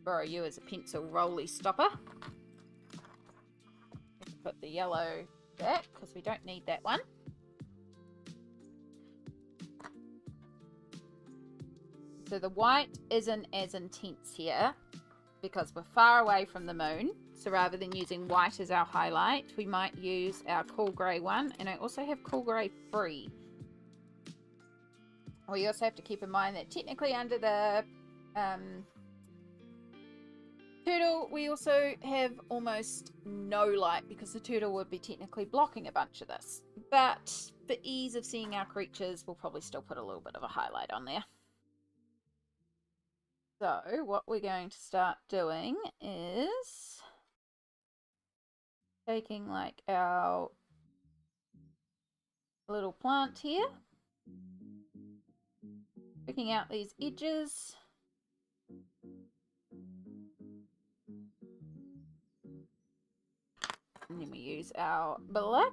A: Borrow you as a pencil rolly stopper. Put the yellow back because we don't need that one. So the white isn't as intense here because we're far away from the moon. So rather than using white as our highlight, we might use our cool grey 1, and I also have cool grey 3. We also have to keep in mind that technically under the turtle, we also have almost no light because the turtle would be technically blocking a bunch of this. But for ease of seeing our creatures, we'll probably still put a little bit of a highlight on there. So what we're going to start doing is taking like our little plant here, picking out these edges. And then we use our black.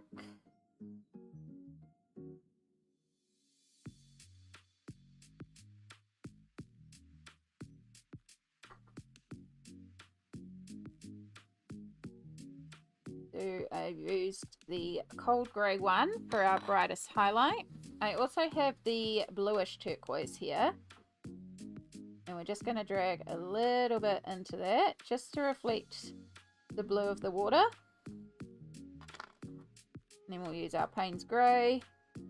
A: I've used the cold grey one for our brightest highlight. I also have the bluish turquoise here. And we're just going to drag a little bit into that just to reflect the blue of the water. And then we'll use our Payne's grey,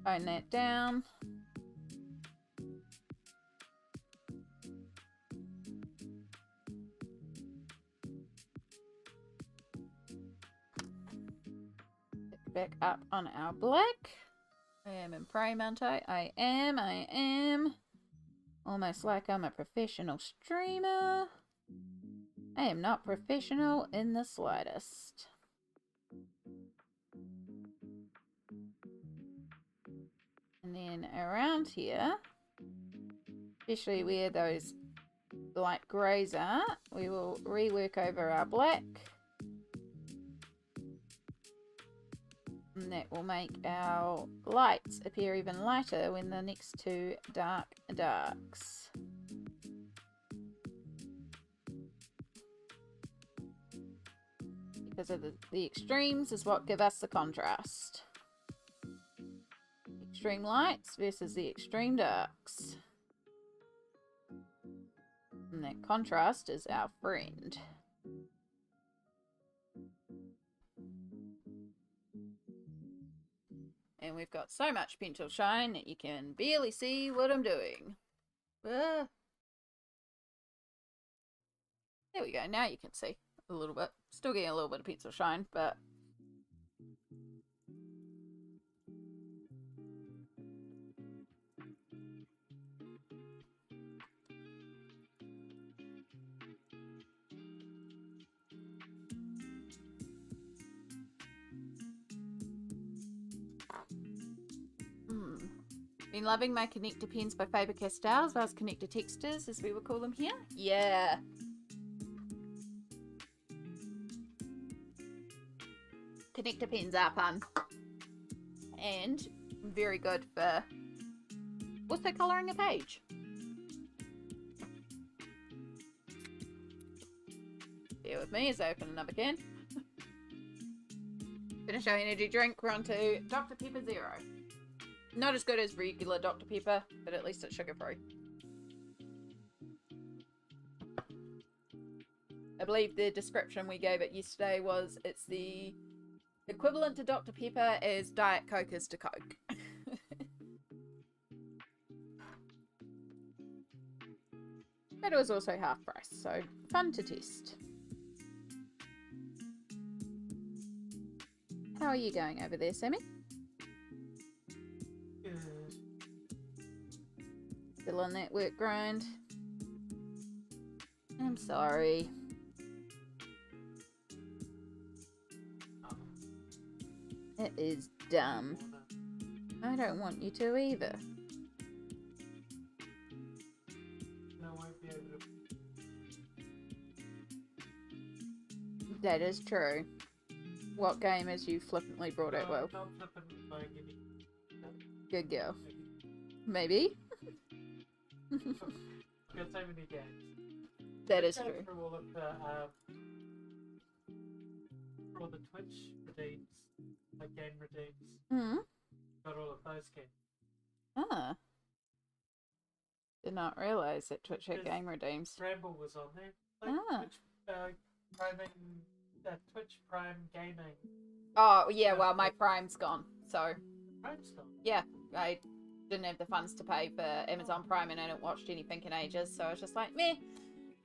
A: tone that down. Back up on our black. I am in frame, aren't I? I am. Almost like I'm a professional streamer. I am not professional in the slightest. And then around here, especially where those light greys are, we will rework over our black. And that will make our lights appear even lighter when they're next to dark darks. Because of the extremes is what give us the contrast. Extreme lights versus the extreme darks. And that contrast is our friend. And we've got so much pencil shine that you can barely see what I'm doing. There we go. Now you can see a little bit. Still getting a little bit of pencil shine, but... Been loving my Connector pens by Faber-Castell, as well as Connector textures, as we would call them here. Yeah. Connector pens are fun. And very good for also colouring a page. Bear with me as I open another can. Finish our energy drink. We're on to Dr. Pepper Zero. Not as good as regular Dr. Pepper, but at least it's sugar-free. I believe the description we gave it yesterday was it's the equivalent to Dr. Pepper as Diet Coke is to Coke. But it was also half price, so fun to test. How are you going over there, Sammy? Still on that work grind. I'm sorry. It is dumb. I don't want you to either.
B: No, I won't be able to.
A: That is true. What game as you flippantly brought out, Will?
B: Not flippant by any.
A: Good girl. Maybe?
B: Got so many games.
A: That is
B: Go
A: true.
B: through all the Twitch redeems, like game redeems.
A: Hmm.
B: Got all of those games.
A: Ah. Did not realise that Twitch had
B: There's
A: game redeems.
B: Ramble was on there. Like
A: Ah.
B: Twitch Prime Gaming.
A: Oh, yeah, well, my Prime's gone. So,
B: Prime's gone.
A: yeah, I didn't have the funds to pay for Amazon Prime and I hadn't watched anything in ages. So I was just like, meh.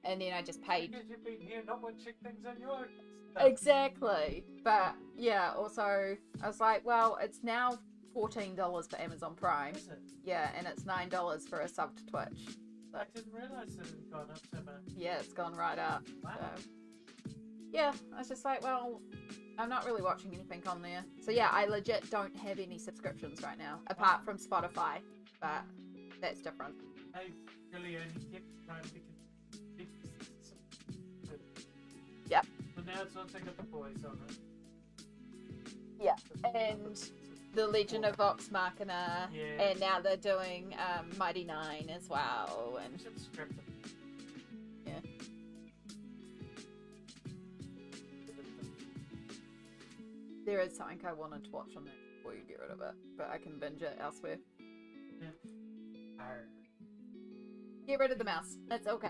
A: And then I just paid.
B: Because you've been here not watching things on your stuff.
A: Exactly. But, yeah, also, I was like, well, it's now $14 for Amazon Prime.
B: Is it?
A: Yeah, and it's $9 for a sub to Twitch.
B: I didn't realise it had gone up so much.
A: Yeah, it's gone right up.
B: Wow.
A: So, yeah, I was just like, well, I'm not really watching anything on there. So yeah, I legit don't have any subscriptions right now, apart from Spotify, but that's different.
B: I really only kept Prime because
A: Yep.
B: But now it's also got the boys on it.
A: Yeah, and The Legend of Vox Machina,
B: Yeah.
A: and now they're doing Mighty Nine as well.
B: We
A: And
B: should script it.
A: yeah, there is something I wanted to watch on that before you get rid of it, but I can binge it elsewhere.
B: Arr.
A: Get rid of the mouse. It's okay.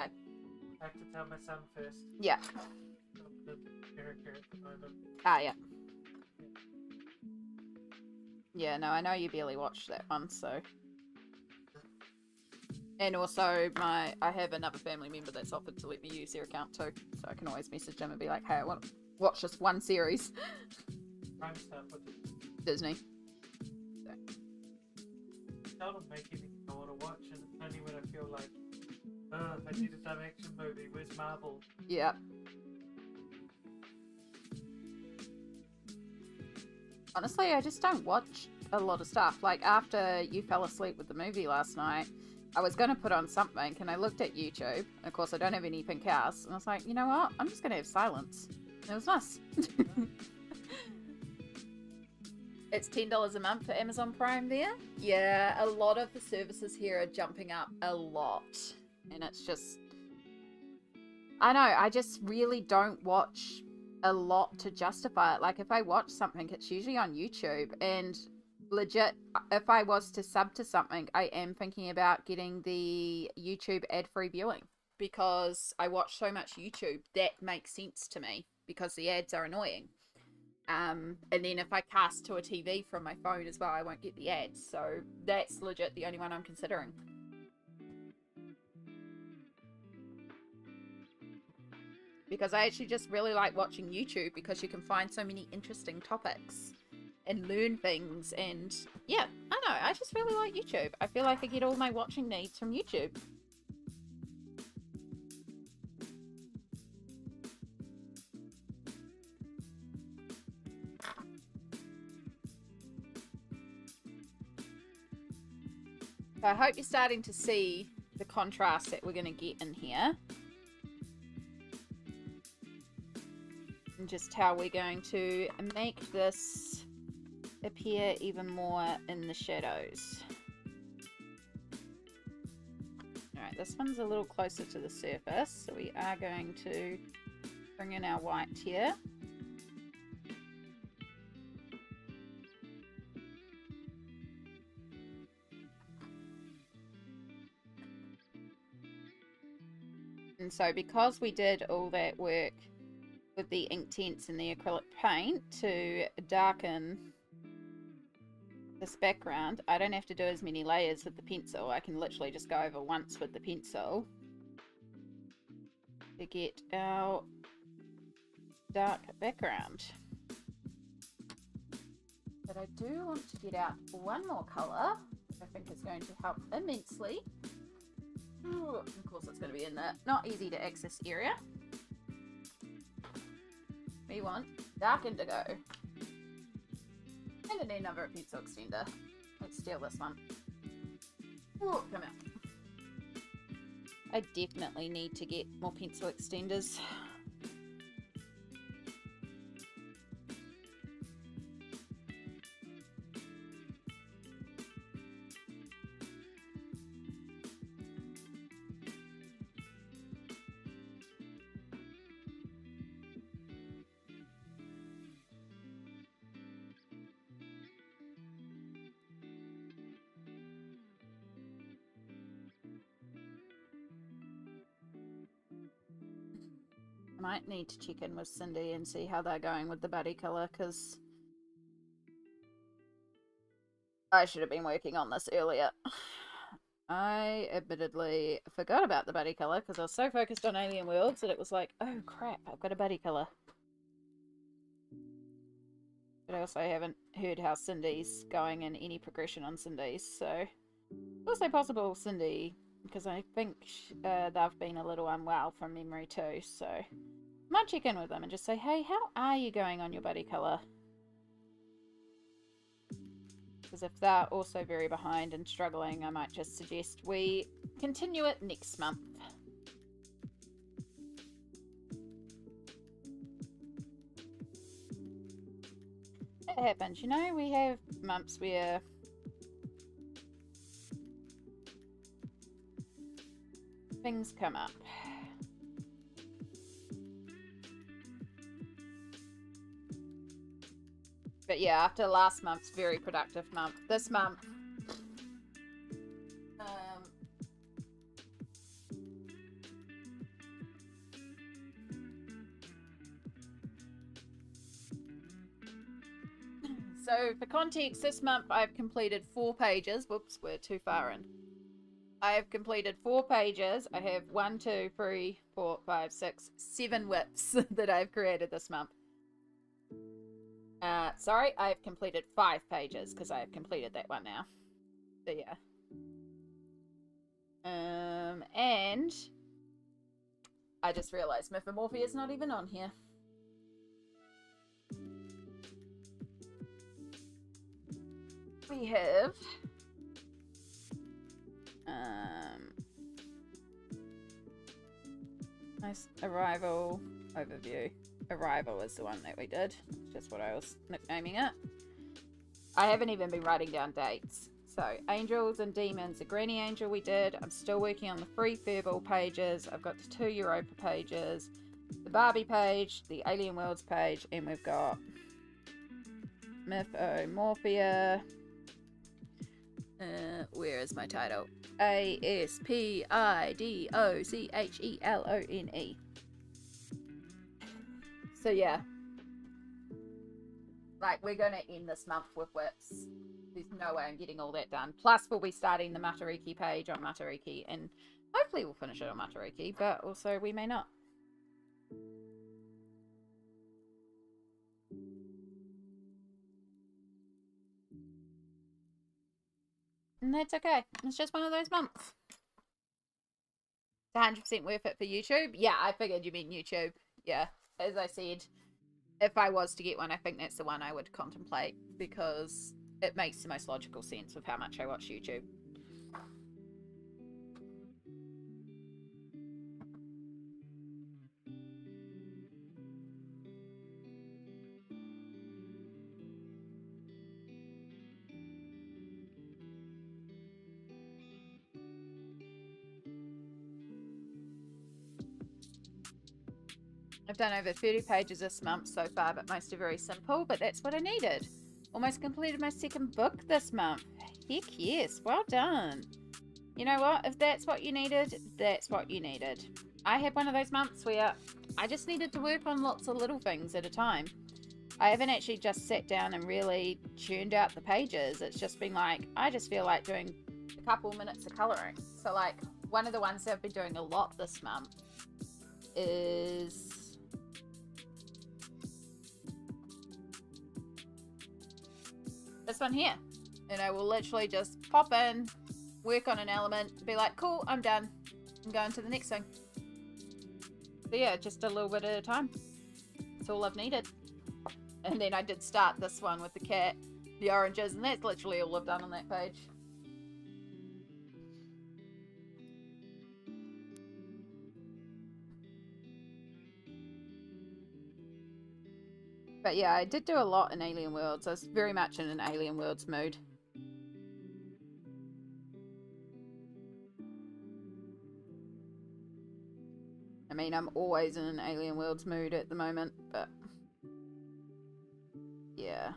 B: I have to tell my son first.
A: Yeah.
B: The character at the moment.
A: Ah, yeah. Yeah, no, I know you barely watched that one, so. And also, I have another family member that's offered to let me use their account too, so I can always message them and be like, hey, I want to watch this one series.
B: Prime stuff with it.
A: Disney.
B: Tell them make anything I want to watch, and it's only when I feel like, I need a dumb action movie. Where's Marvel?
A: Yeah. Honestly, I just don't watch a lot of stuff. Like, after you fell asleep with the movie last night, I was going to put on something, and I looked at YouTube. And of course, I don't have anything else. And I was like, you know what? I'm just going to have silence. And it was nice. It's $10 a month for Amazon Prime there. Yeah, a lot of the services here are jumping up a lot. And it's just... I know, I just really don't watch a lot to justify it. Like, if I watch something, it's usually on YouTube. And legit, if I was to sub to something, I am thinking about getting the YouTube ad-free viewing. Because I watch so much YouTube, that makes sense to me. Because the ads are annoying. And then if I cast to a TV from my phone as well, I won't get the ads. So that's legit the only one I'm considering. Because I actually just really like watching YouTube because you can find so many interesting topics and learn things. And yeah, I know, I just really like YouTube. I feel like I get all my watching needs from YouTube. So I hope you're starting to see the contrast that we're going to get in here. And just how we're going to make this appear even more in the shadows. Alright, this one's a little closer to the surface, so we are going to bring in our white here. And so because we did all that work with the Inktense and the acrylic paint to darken this background, I don't have to do as many layers with the pencil. I can literally just go over once with the pencil to get our dark background. But I do want to get out one more colour, which I think is going to help immensely. Ooh, of course it's going to be in the not easy to access area. We want dark indigo. And I need another pencil extender. Let's steal this one. Ooh, come out. I definitely need to get more pencil extenders. Might need to check in with Cindy and see how they're going with the buddy colour, because I should have been working on this earlier. I admittedly forgot about the buddy colour because I was so focused on Alien Worlds that it was like, oh crap, I've got a buddy colour. But I also haven't heard how Cindy's going and any progression on Cindy's, so also possible Cindy, because I think they've been a little unwell from memory too, so might check in with them and just say, hey, how are you going on your buddy colour? Because if they're also very behind and struggling, I might just suggest we continue it next month. happens. You know, we have months where things come up. But yeah, after last month's very productive month, this month, so for context, this month I've completed 4 pages. Whoops, we're too far in. I have completed 4 pages. I have 1, 2, 3, 4, 5, 6, 7 whips that I've created this month. Sorry, I've completed 5 pages because I have completed that one now. So yeah. And I just realized Mythomorphia is not even on here. We have nice arrival overview. Arrival is the one that we did. It's just what I was nicknaming it. I haven't even been writing down dates. So angels and demons, the Granny Angel we did. I'm still working on the free Furble pages. I've got the 2 Europa pages, the Barbie page, the Alien Worlds page, and we've got Mythomorphia. Where is my title? Aspidochelone. So yeah, like we're gonna end this month with whips. There's no way I'm getting all that done. Plus we'll be starting the Matariki page on Matariki, and hopefully we'll finish it on Matariki, but also we may not. And that's okay. It's just one of those months. It's 100% worth it for YouTube. Yeah, I figured you meant YouTube. Yeah, as I said, if I was to get one, I think that's the one I would contemplate because it makes the most logical sense with how much I watch YouTube. I've done over 30 pages this month so far, but most are very simple, but that's what I needed. Almost completed my 2nd book this month. Heck yes, well done. You know what? If that's what you needed, that's what you needed. I had one of those months where I just needed to work on lots of little things at a time. I haven't actually just sat down and really churned out the pages. It's just been like, I just feel like doing a couple minutes of colouring. So like, one of the ones that I've been doing a lot this month is this one here, and I will literally just pop in, work on an element, be like, cool, I'm done, I'm going to the next thing. So yeah, just a little bit at a time. That's all I've needed. And then I did start this one with the cat, the oranges, and that's literally all I've done on that page. But yeah, I did do a lot in Alien Worlds. I was very much in an Alien Worlds mood. I mean, I'm always in an Alien Worlds mood at the moment, but yeah.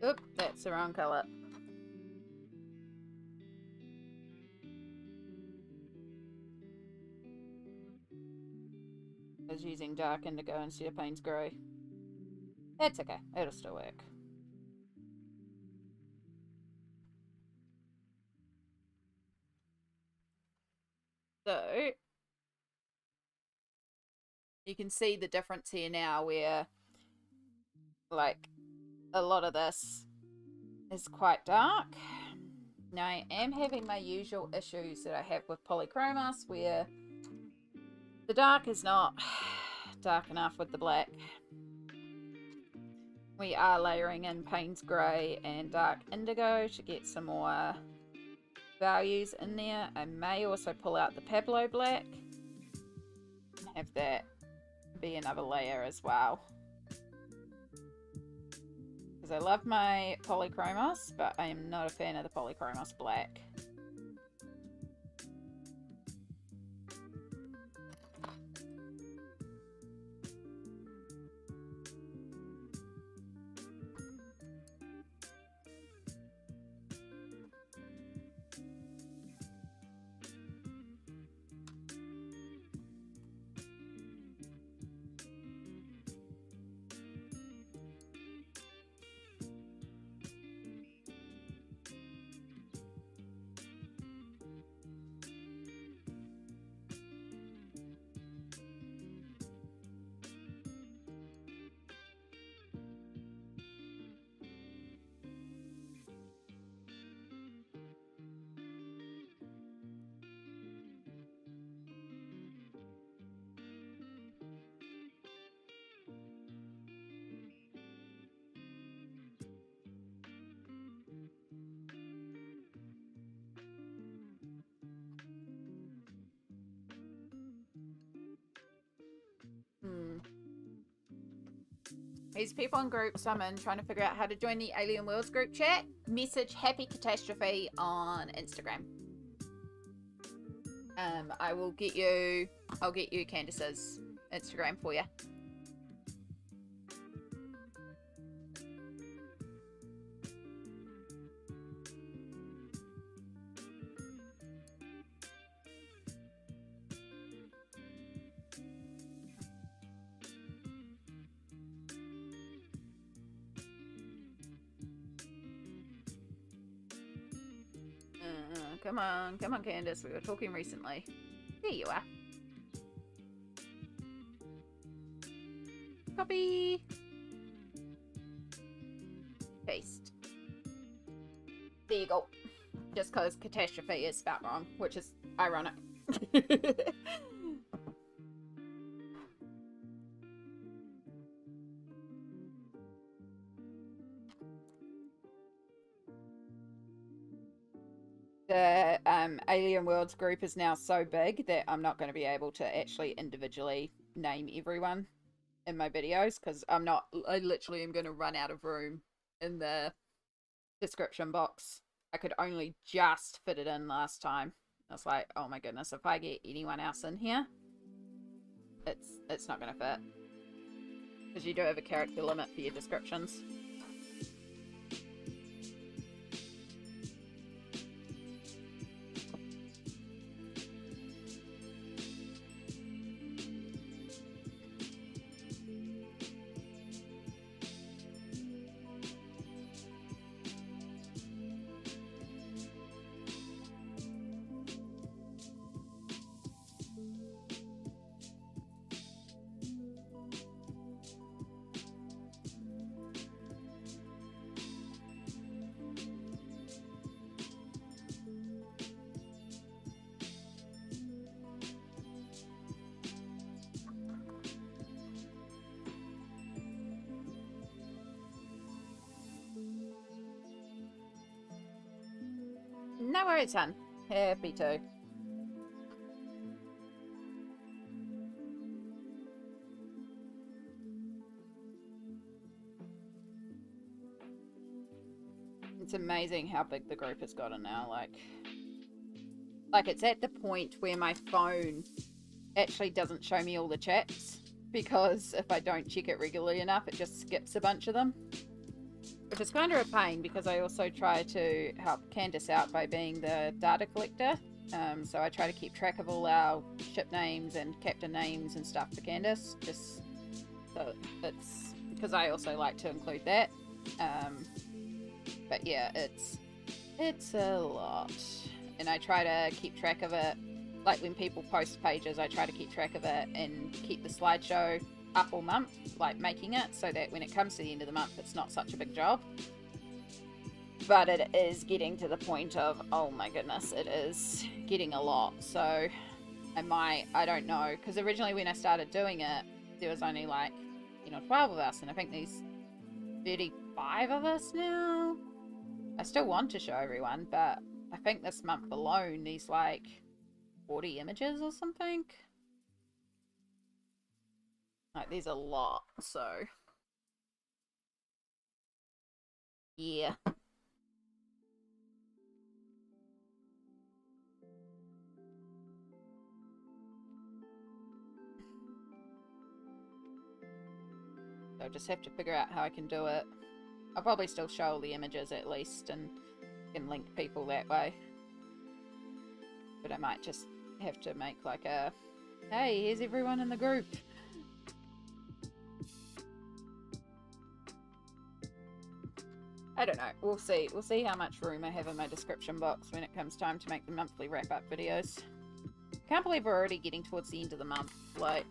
A: Oop, that's the wrong colour. I was using dark indigo instead of Payne's Grey. That's okay. It'll still work. So, you can see the difference here now where, like, a lot of this is quite dark. Now, I am having my usual issues that I have with polychromos where the dark is not dark enough with the black. We are layering in Payne's Grey and dark indigo to get some more values in there. I may also pull out the Pablo black and have that be another layer as well. Because I love my polychromos, but I am not a fan of the polychromos black. These people in groups I'm in trying to figure out how to join the Alien Worlds group chat. Message Happy Catastrophe on Instagram. I'll get you Candace's Instagram for you. Come on, Candace. We were talking recently. There you are. Copy. Paste. There you go. Just because catastrophe is spelled wrong, which is ironic. The Alien Worlds group is now so big that I'm not going to be able to actually individually name everyone in my videos because I literally am going to run out of room in the description box. I could only just fit it in last time. I was like, oh my goodness, if I get anyone else in here, it's not going to fit. Because you do have a character limit for your descriptions. No worries, son. Happy to. It's amazing how big the group has gotten now. Like it's at the point where my phone actually doesn't show me all the chats because if I don't check it regularly enough, it just skips a bunch of them. Which is kind of a pain because I also try to help Candace out by being the data collector So I try to keep track of all our ship names and captain names and stuff for Candace, just so it's because I also like to include that. But yeah, it's a lot, and I try to keep track of it. Like when people post pages, I try to keep track of it and keep the slideshow up all month, like making it so that when it comes to the end of the month, it's not such a big job. But it is getting to the point of, oh my goodness, it is getting a lot. So I don't know, because originally when I started doing it, there was only like, 12 of us, and I think there's 35 of us now. I still want to show everyone, but I think this month alone there's like 40 images or something. Like, there's a lot, so yeah. So I just have to figure out how I can do it. I'll probably still show all the images at least and can link people that way. But I might just have to make like a, hey, here's everyone in the group. I don't know. We'll see. We'll see how much room I have in my description box when it comes time to make the monthly wrap-up videos. I can't believe we're already getting towards the end of the month. Like,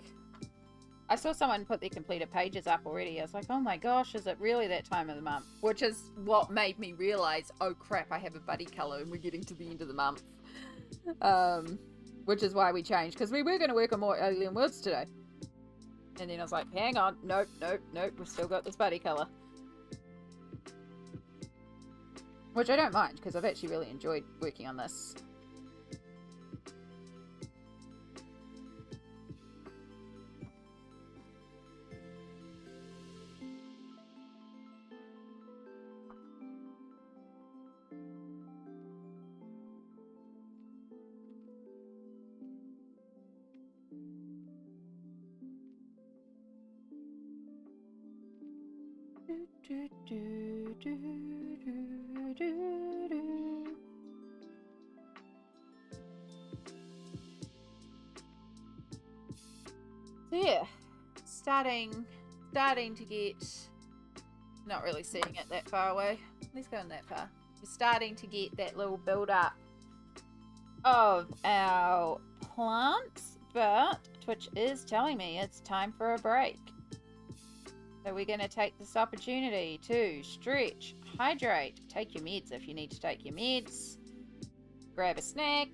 A: I saw someone put their completed pages up already. I was like, oh my gosh, is it really that time of the month? Which is what made me realize, oh crap, I have a buddy colour and we're getting to the end of the month. Which is why we changed, because we were going to work on more alien worlds today. And then I was like, hang on, nope, we've still got this buddy colour. Which I don't mind, because I've actually really enjoyed working on this. So yeah, starting to get, not really seeing it that far away. Let's go that far. We're starting to get that little build up of our plants, but Twitch is telling me it's time for a break. So we're going to take this opportunity to stretch, hydrate, take your meds if you need to take your meds, grab a snack,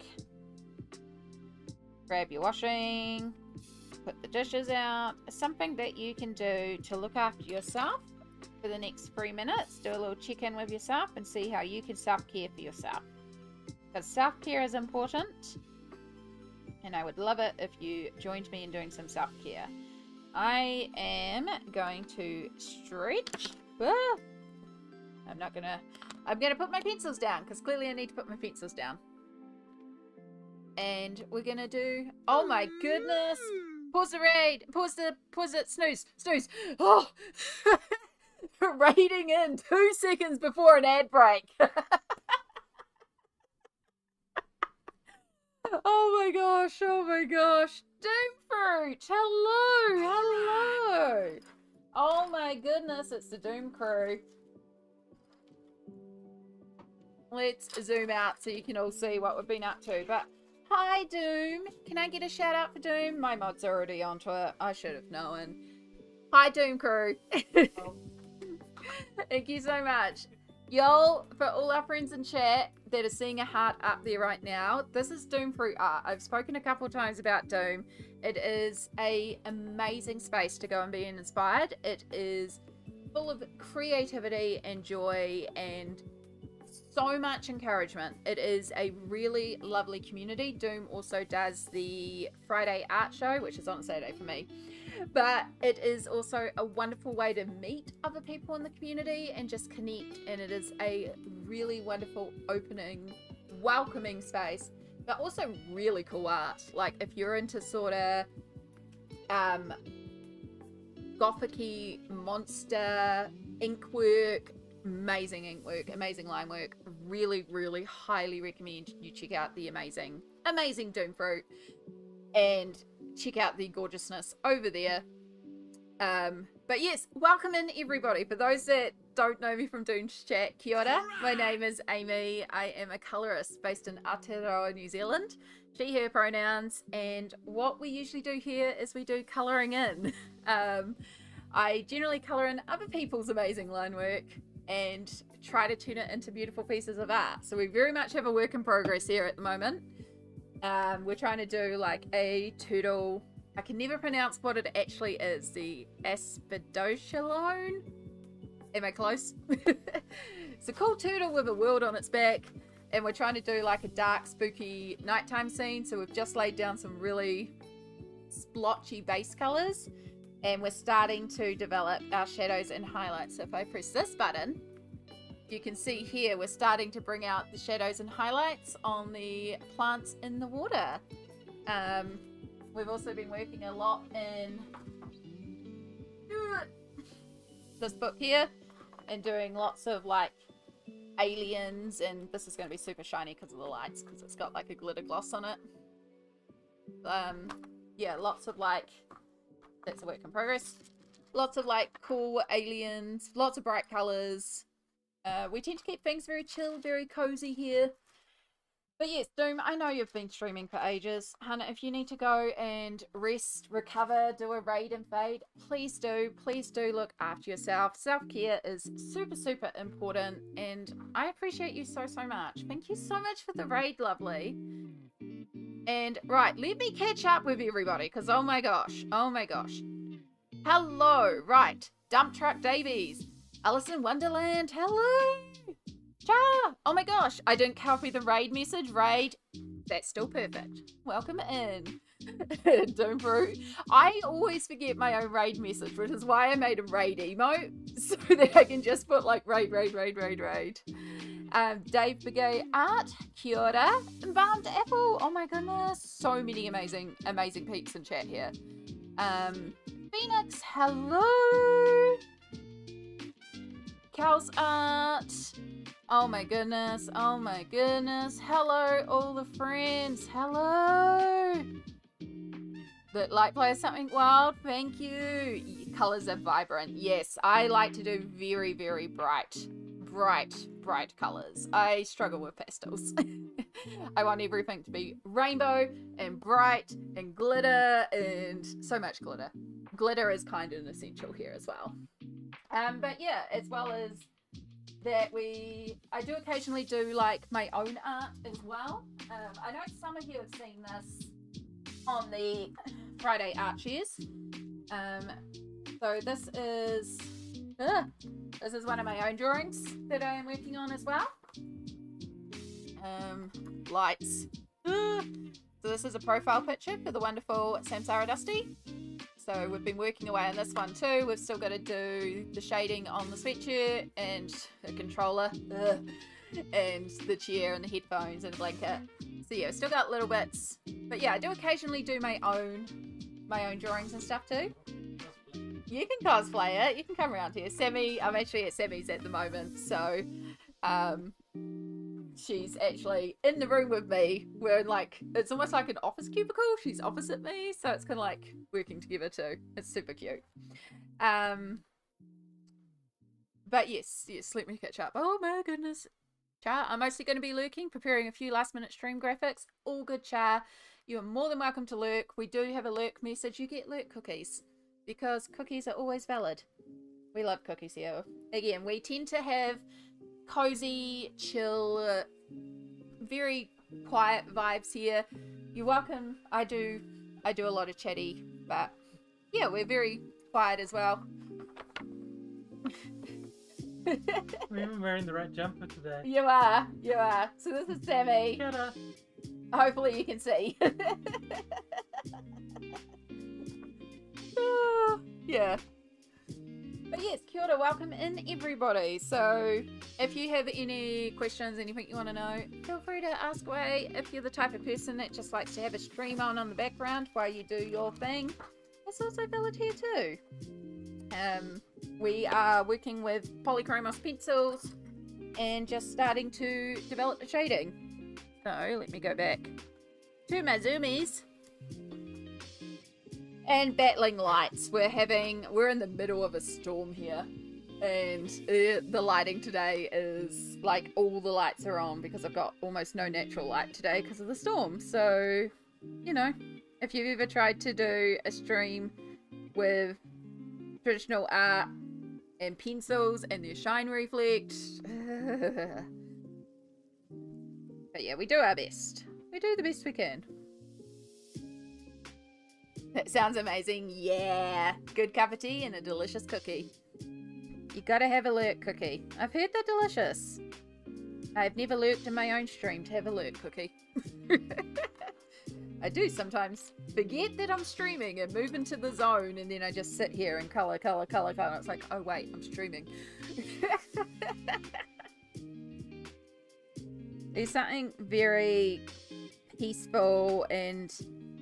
A: grab your washing, put the dishes out, something that you can do to look after yourself for the next 3 minutes. Do a little check-in with yourself and see how you can self-care for yourself. Because self-care is important, and I would love it if you joined me in doing some self-care. I am going to stretch. Ah! I'm going to put my pencils down, because clearly I need to put my pencils down. And we're going to do, oh my goodness. Pause the raid. Pause it. Snooze. Oh, raiding in 2 seconds before an ad break. Oh my gosh. Doomfruit. Hello. Oh my goodness, it's the Doom crew. Let's zoom out so you can all see what we've been up to. But hi Doom. Can I get a shout out for Doom? My mod's already onto it. I should have known. Hi Doom crew. Thank you so much. Y'all, for all our friends in chat that are seeing a heart up there right now, this is Doomfruit art. I've spoken a couple times about Doom. It is an amazing space to go and be inspired. It is full of creativity and joy and so much encouragement. It is a really lovely community. Doom also does the Friday art show, which is on Saturday for me. But it is also a wonderful way to meet other people in the community and just connect. And it is a really wonderful, opening, welcoming space, but also really cool art. Like if you're into sort of gothic-y monster ink work, amazing ink work, amazing line work, really, really highly recommend you check out the amazing Doomfruit and check out the gorgeousness over there. But yes, welcome in everybody. For those that don't know me from Doom's Chat, kia ora. My name is Amy. I am a colorist based in Aotearoa, New Zealand. She, her pronouns. And what we usually do here is we do colouring in. I generally colour in other people's amazing line work and try to turn it into beautiful pieces of art. So we very much have a work in progress here at the moment. We're trying to do like a turtle. I can never pronounce what it actually is. The Aspidochelone. Am I close? It's a cool turtle with a world on its back. And we're trying to do like a dark, spooky nighttime scene. So we've just laid down some really splotchy base colours. And we're starting to develop our shadows and highlights. So if I press this button, you can see here we're starting to bring out the shadows and highlights on the plants in the water. We've also been working a lot in this book here and doing lots of like aliens, and this is going to be super shiny because of the lights, because it's got like a glitter gloss on it. Yeah, lots of like, that's a work in progress. Lots of like cool aliens, lots of bright colors. We tend to keep things very chill, very cozy here. But yes, Doom, I know you've been streaming for ages. Hannah, if you need to go and rest, recover, do a raid and fade, please do. Please do look after yourself. Self-care is super, super important. And I appreciate you so, so much. Thank you so much for the raid, lovely. And right, let me catch up with everybody, because oh my gosh. Hello, right. Dump Truck Davies. Alice in Wonderland, hello. Cha! Oh my gosh, I didn't copy the raid message. Raid, that's still perfect. Welcome in. Don't brew. I always forget my own raid message, which is why I made a raid emote, so that I can just put like raid. Dave Begay Art, kia ora. Embalmed Apple, oh my goodness. So many amazing peeps in chat here. Phoenix, hello. Cal's Art. Oh my goodness. Hello, all the friends. Hello. The light player something wild. Thank you. Colors are vibrant. Yes, I like to do very, very bright colors. I struggle with pastels. I want everything to be rainbow and bright and glitter and so much glitter. Glitter is kind of an essential here as well. But yeah, as well as that, I do occasionally do like my own art as well. I know some of you have seen this on the Friday art shares. So this is one of my own drawings that I am working on as well. Lights. So this is a profile picture for the wonderful Samsara Dusty. So we've been working away on this one too. We've still got to do the shading on the sweatshirt and the controller and the chair and the headphones and the blanket. So yeah, still got little bits. But yeah, I do occasionally do my own drawings and stuff too. You can cosplay it. You can come around here. Sammy, I'm actually at Sammy's at the moment. So she's actually in the room with me. We're like, it's almost like an office cubicle. She's opposite me, so it's kind of like working together too. It's super cute. But yes, let me catch up. Oh my goodness. Char, I'm mostly going to be lurking, preparing a few last minute stream graphics. All good, Char. You are more than welcome to lurk. We do have a lurk message. You get lurk cookies because cookies are always valid. We love cookies here. Again, we tend to have cozy, chill, very quiet vibes here. You're welcome. I do a lot of chatty, but yeah, we're very quiet as well.
B: We're even wearing the right jumper today.
A: You are. So this is Sammy.
B: Ta-da.
A: Hopefully you can see. Yeah. But yes, kia ora, welcome in everybody. So if you have any questions, anything you want to know, feel free to ask away. If you're the type of person that just likes to have a stream on the background while you do your thing, that's also valid here too. We are working with polychromos pencils and just starting to develop the shading. So let me go back to my zoomies. And battling lights. We're in the middle of a storm here. And the lighting today is like all the lights are on because I've got almost no natural light today because of the storm. So, you know, if you've ever tried to do a stream with traditional art and pencils and their shine reflect. But yeah, we do our best. We do the best we can. That sounds amazing. Yeah. Good cup of tea and a delicious cookie. You gotta have a lurk cookie. I've heard they're delicious. I've never lurked in my own stream to have a lurk cookie. I do sometimes forget that I'm streaming and move into the zone, and then I just sit here and colour. It's like, oh wait, I'm streaming. There's something very peaceful, and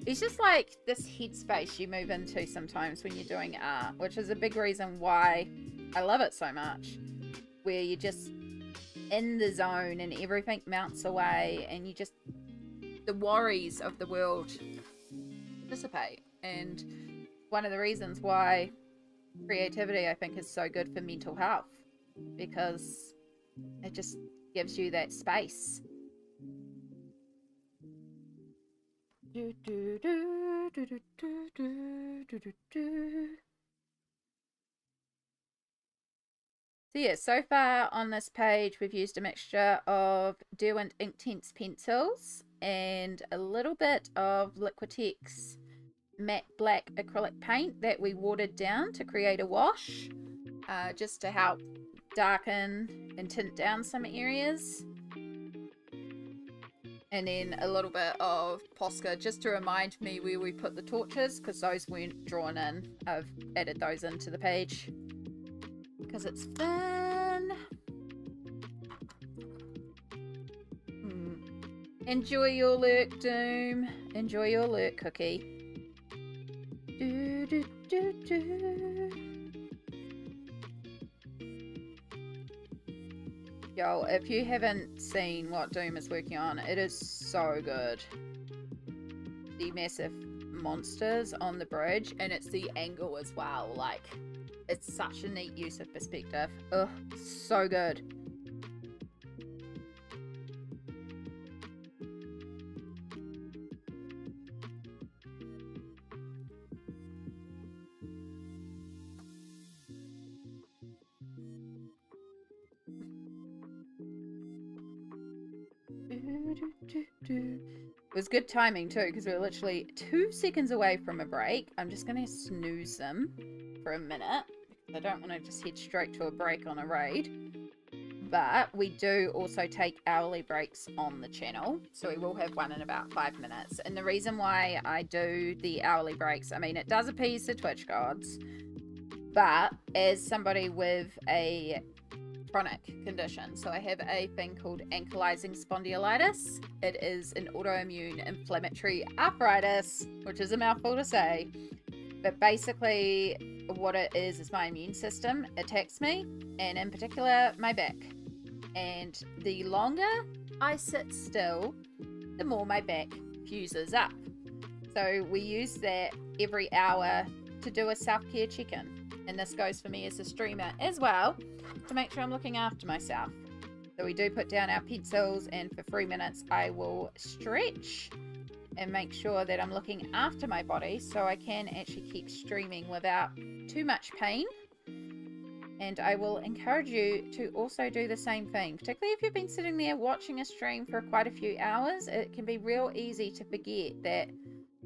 A: it's just like this headspace you move into sometimes when you're doing art, which is a big reason why I love it so much, where you're just in the zone and everything melts away and you just, the worries of the world dissipate. And one of the reasons why creativity, I think, is so good for mental health, because it just gives you that space. So yeah, so far on this page we've used a mixture of Derwent Inktense pencils and a little bit of Liquitex matte black acrylic paint that we watered down to create a wash, just to help darken and tint down some areas. And then a little bit of Posca just to remind me where we put the torches, because those weren't drawn in. I've added those into the page because it's fun. Enjoy your lurk, Doom. Enjoy your lurk, Cookie. Do, do, do, do. Yo, if you haven't seen what Doom is working on, it is so good. The massive monsters on the bridge, and it's the angle as well. Like, it's such a neat use of perspective. Ugh, so good. It was good timing too, because we were literally 2 seconds away from a break. I'm just going to snooze them for a minute, because I don't want to just head straight to a break on a raid. But we do also take hourly breaks on the channel, so we will have one in about 5 minutes. And the reason why I do the hourly breaks, I mean, it does appease the Twitch gods, but as somebody with a chronic condition, so I have a thing called ankylosing spondylitis. It is an autoimmune inflammatory arthritis, which is a mouthful to say, but basically what it is my immune system attacks me, and in particular my back, and the longer I sit still, the more my back fuses up. So we use that every hour to do a self-care check-in, and this goes for me as a streamer as well, to make sure I'm looking after myself. So we do put down our pencils, and for 3 minutes I will stretch and make sure that I'm looking after my body so I can actually keep streaming without too much pain. And I will encourage you to also do the same thing, particularly if you've been sitting there watching a stream for quite a few hours. It can be real easy to forget that,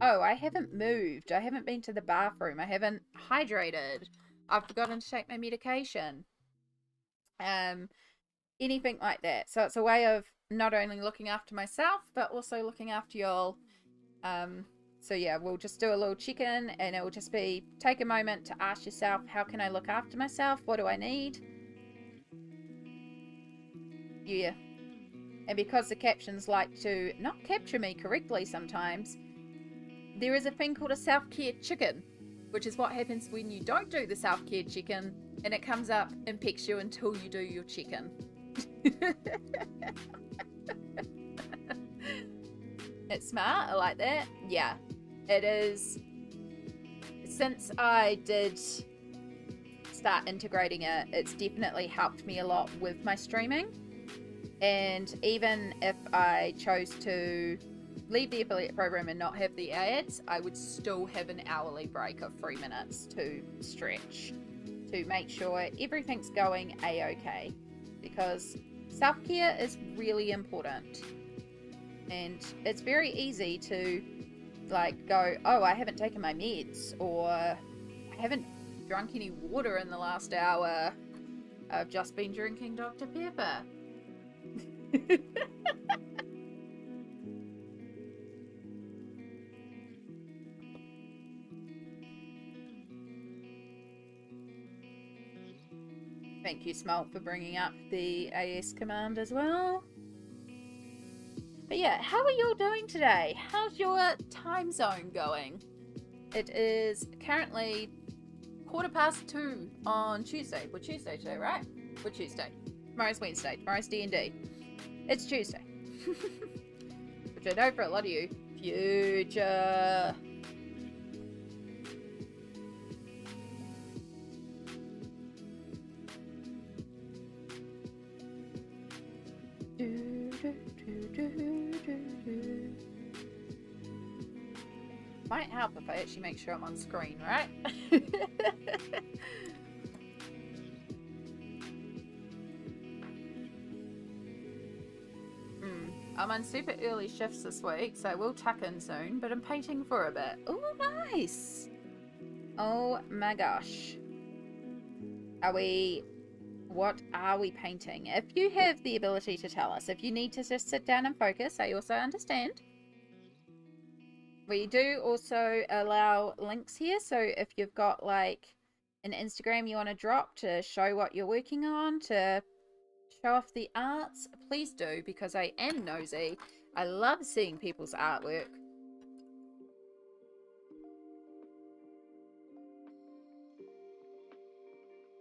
A: oh, I haven't moved, I haven't been to the bathroom, I haven't hydrated, I've forgotten to take my medication. Anything like that. So it's a way of not only looking after myself, but also looking after y'all. So yeah, we'll just do a little check-in, and it will just be, take a moment to ask yourself, how can I look after myself? What do I need? Yeah. And because the captions like to not capture me correctly sometimes, there is a thing called a self-care chicken, which is what happens when you don't do the self-care check-in, and it comes up and pecks you until you do your check-in. It's smart. I like that. Yeah, it is. Since I did start integrating it, it's definitely helped me a lot with my streaming. And even if I chose to leave the affiliate program and not have the ads, I would still have an hourly break of 3 minutes to stretch, to make sure everything's going a-okay, because self-care is really important. And it's very easy to like go, oh, I haven't taken my meds, or I haven't drunk any water in the last hour, I've just been drinking Dr. Pepper. Thank you, Smalt, for bringing up the AS command as well. But yeah, how are you all doing today? How's your time zone going? It is currently 2:15 on Tuesday. We're Tuesday today, right? We're Tuesday. Tomorrow's Wednesday. Tomorrow's D&D. It's Tuesday. Which I know for a lot of you, future. Might help if I actually make sure I'm on screen, right? I'm on super early shifts this week, so I will tuck in soon, but I'm painting for a bit. Oh, nice! Oh my gosh. What are we painting? If you have the ability to tell us, if you need to just sit down and focus, I also understand. We do also allow links here, so if you've got like an Instagram you want to drop to show what you're working on, to show off the arts, please do, because I am nosy. I love seeing people's artwork.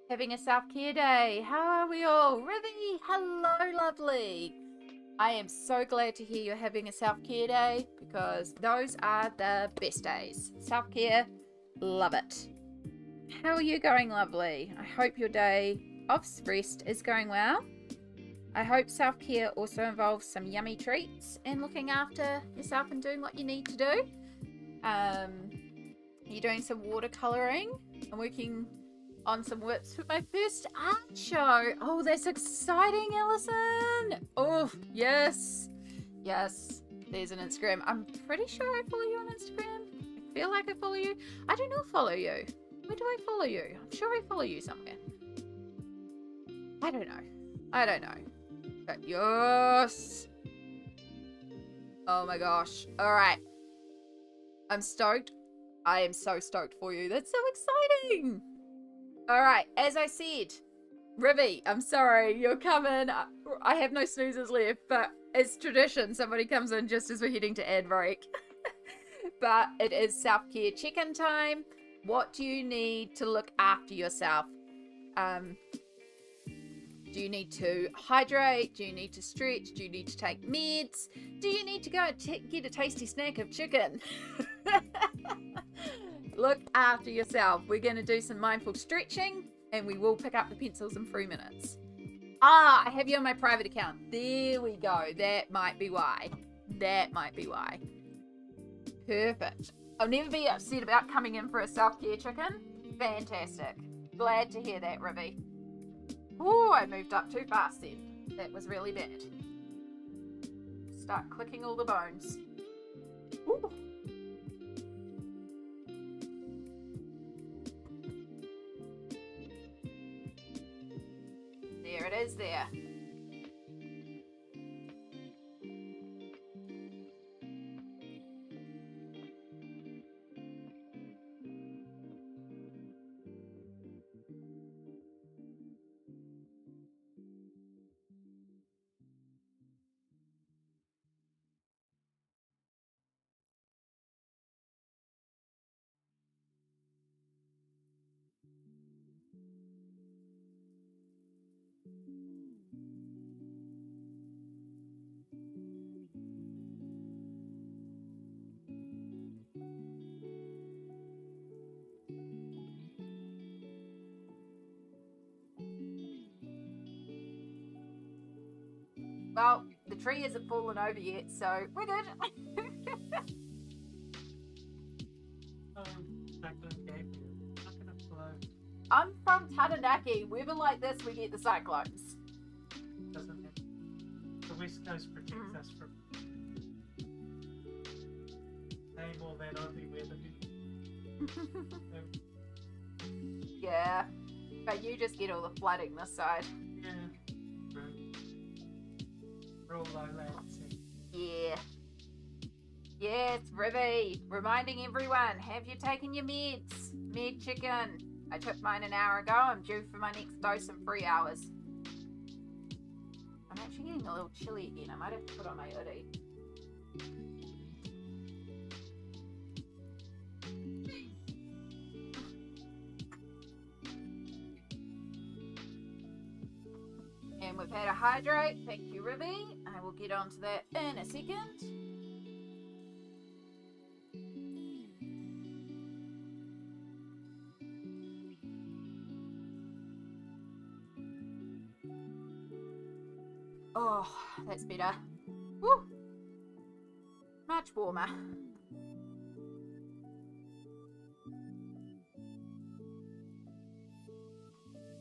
A: Having a self-care day. How are we all? Rivy, hello, lovely. I am so glad to hear you're having a self-care day, because those are the best days. Self-care, love it. How are you going, lovely? I hope your day of rest is going well. I hope self-care also involves some yummy treats and looking after yourself and doing what you need to do. You're doing some watercolouring. I'm working on some works for my first art show. Oh, that's exciting, Alison. Oh, yes. Yes, there's an Instagram. I'm pretty sure I follow you on Instagram. I feel like I follow you. I do not follow you. Where do I follow you? I'm sure I follow you somewhere. I don't know. But yes. Oh my gosh. All right. I'm stoked. I am so stoked for you. That's so exciting. All right. As I said, Rivy, I'm sorry. You're coming. I have no snoozes left, but it's tradition. Somebody comes in just as we're heading to ad break. But it is self-care check-in time. What do you need to look after yourself? Do you need to hydrate? Do you need to stretch? Do you need to take meds? Do you need to go and get a tasty snack of chicken? Look after yourself. We're going to do some mindful stretching, and we will pick up the pencils in 3 minutes. Ah, I have you on my private account. There we go. That might be why. Perfect. I'll never be upset about coming in for a self-care chicken. Fantastic. Glad to hear that, Rivy. Oh, I moved up too fast then. That was really bad. Start clicking all the bones. Ooh. There it is there. Well, the tree hasn't fallen over yet, so we're good.
B: Not gonna get not gonna flow.
A: I'm from Taranaki. Weather like this, we get the cyclones.
B: Doesn't it? The West Coast protects us from name all that Aussie weather.
A: Yeah, but you just get all the flooding this side.
B: Yeah. We're all lowlands.
A: Yeah. Yes, Rivy. Reminding everyone, have you taken your meds? Med chicken. I took mine an hour ago. I'm due for my next dose in 3 hours. I'm actually getting a little chilly again. I might have to put on my hoodie. And we've had a hydrate. Thank you, Rivy. I will get onto that in a second. Oh, that's better. Woo! Much warmer.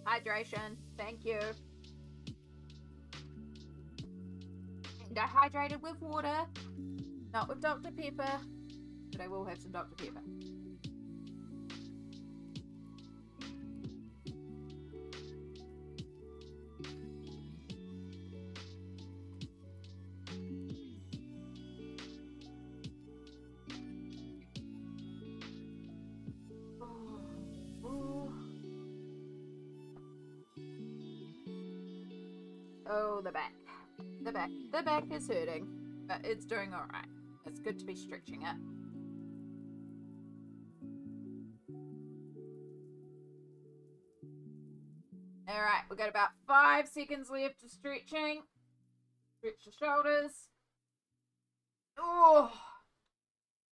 A: Hydration. Thank you. And I hydrated with water, not with Dr. Pepper, but I will have some Dr. Pepper. Oh, the back. The back is hurting, but it's doing alright. It's good to be stretching it. Alright, we've got about 5 seconds left of stretching. Stretch the shoulders. Oh!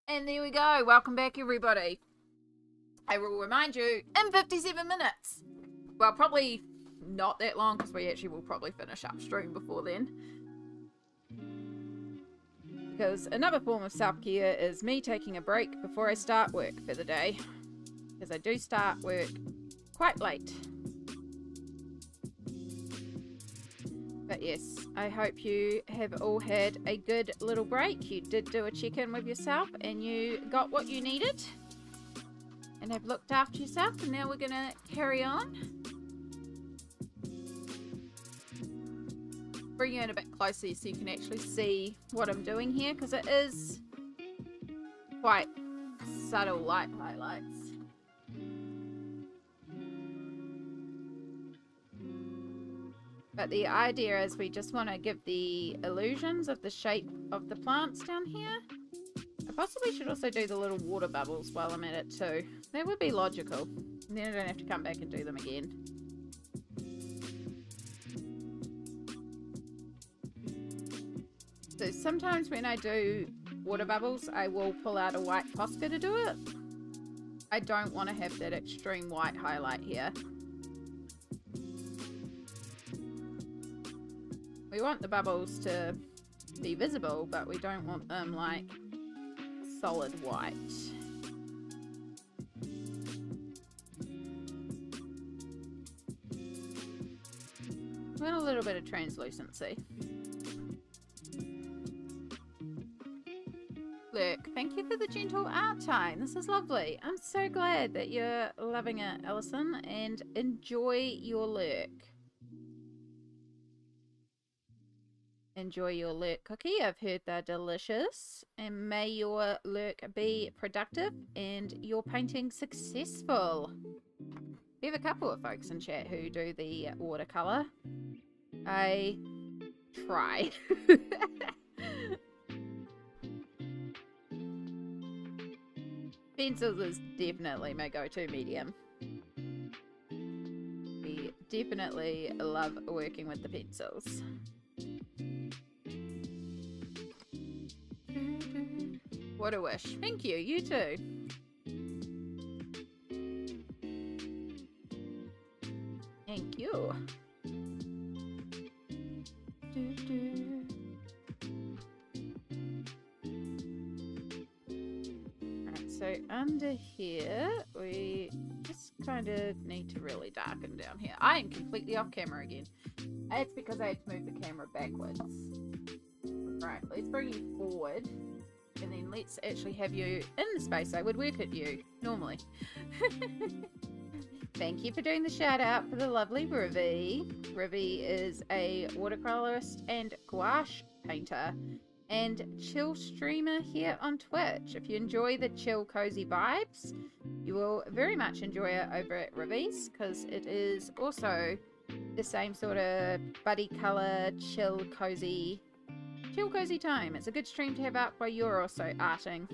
A: And there we go. Welcome back, everybody. I will remind you, in 57 minutes. Well, probably not that long, because we actually will probably finish upstream before then. Because another form of self-care is me taking a break before I start work for the day. Because I do start work quite late. But yes, I hope you have all had a good little break. You did do a check-in with yourself and you got what you needed. And have looked after yourself. And now we're going to carry on. Bring you in a bit closer so you can actually see what I'm doing here, because it is quite subtle light highlights. But the idea is we just want to give the illusions of the shape of the plants down here. I possibly should also do the little water bubbles while I'm at it too. That would be logical. And then I don't have to come back and do them again. So sometimes when I do water bubbles, I will pull out a white Posca to do it. I don't want to have that extreme white highlight here. We want the bubbles to be visible, but we don't want them like solid white. We want a little bit of translucency. Look, thank you for the gentle art time. This is lovely. I'm so glad that you're loving it, Alison, and enjoy your lurk. Enjoy your lurk cookie. I've heard they're delicious. And may your lurk be productive and your painting successful. We have a couple of folks in chat who do the watercolour. I try. Pencils is definitely my go-to medium. We definitely love working with the pencils. What a wish. Thank you. You too. Thank you. so under here, we just kind of need to really darken down here. I am completely off camera again. It's because I had to move the camera backwards. Right, let's bring you forward. And then let's actually have you in the space I would work at you, normally. Thank you for doing the shout out for the lovely Ruby. Ruby is a watercolorist and gouache painter and chill streamer here on Twitch. If you enjoy the chill cozy vibes, you will very much enjoy it over at Ruby's, because it is also the same sort of buddy color chill cozy time. It's a good stream to have up while you're also arting,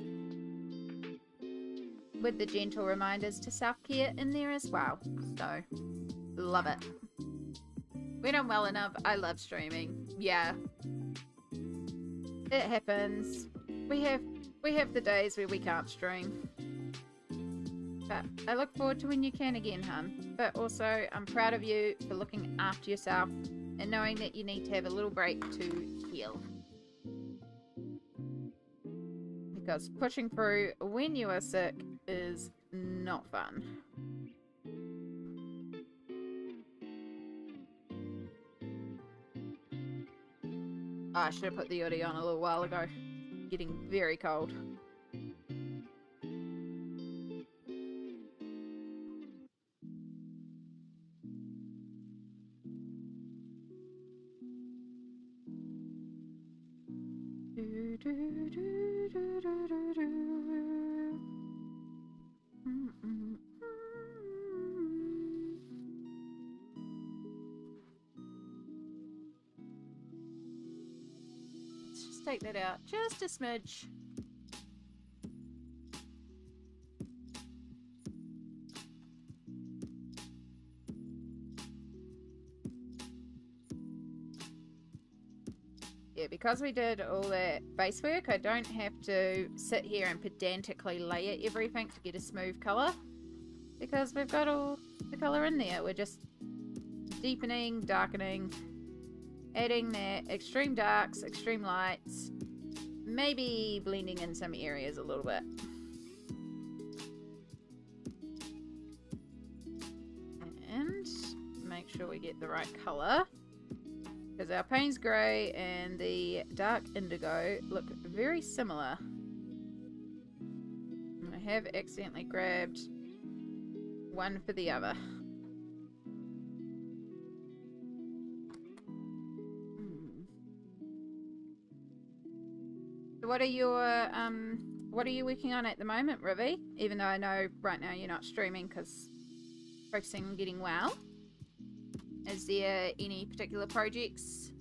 A: with the gentle reminders to self-care in there as well. So love it. When I'm well enough, I love streaming. Yeah, it happens. We have the days where we can't stream, but I look forward to when you can again, hun. But also, I'm proud of you for looking after yourself and knowing that you need to have a little break to heal. Because pushing through when you are sick is not fun. Oh, I should have put the hoodie on a little while ago. Getting very cold. Let's just take that out just a smidge. Yeah, because we did all that base work, I don't have to sit here and pedantically layer everything to get a smooth colour, because we've got all the colour in there. We're just deepening, darkening, adding that extreme darks, extreme lights, maybe blending in some areas a little bit. And make sure we get the right colour, because our Payne's Grey and the dark indigo look very similar. And I have accidentally grabbed one for the other. So what are you working on at the moment, Ruby? Even though I know right now you're not streaming because focusing on getting well. Is there any particular projects?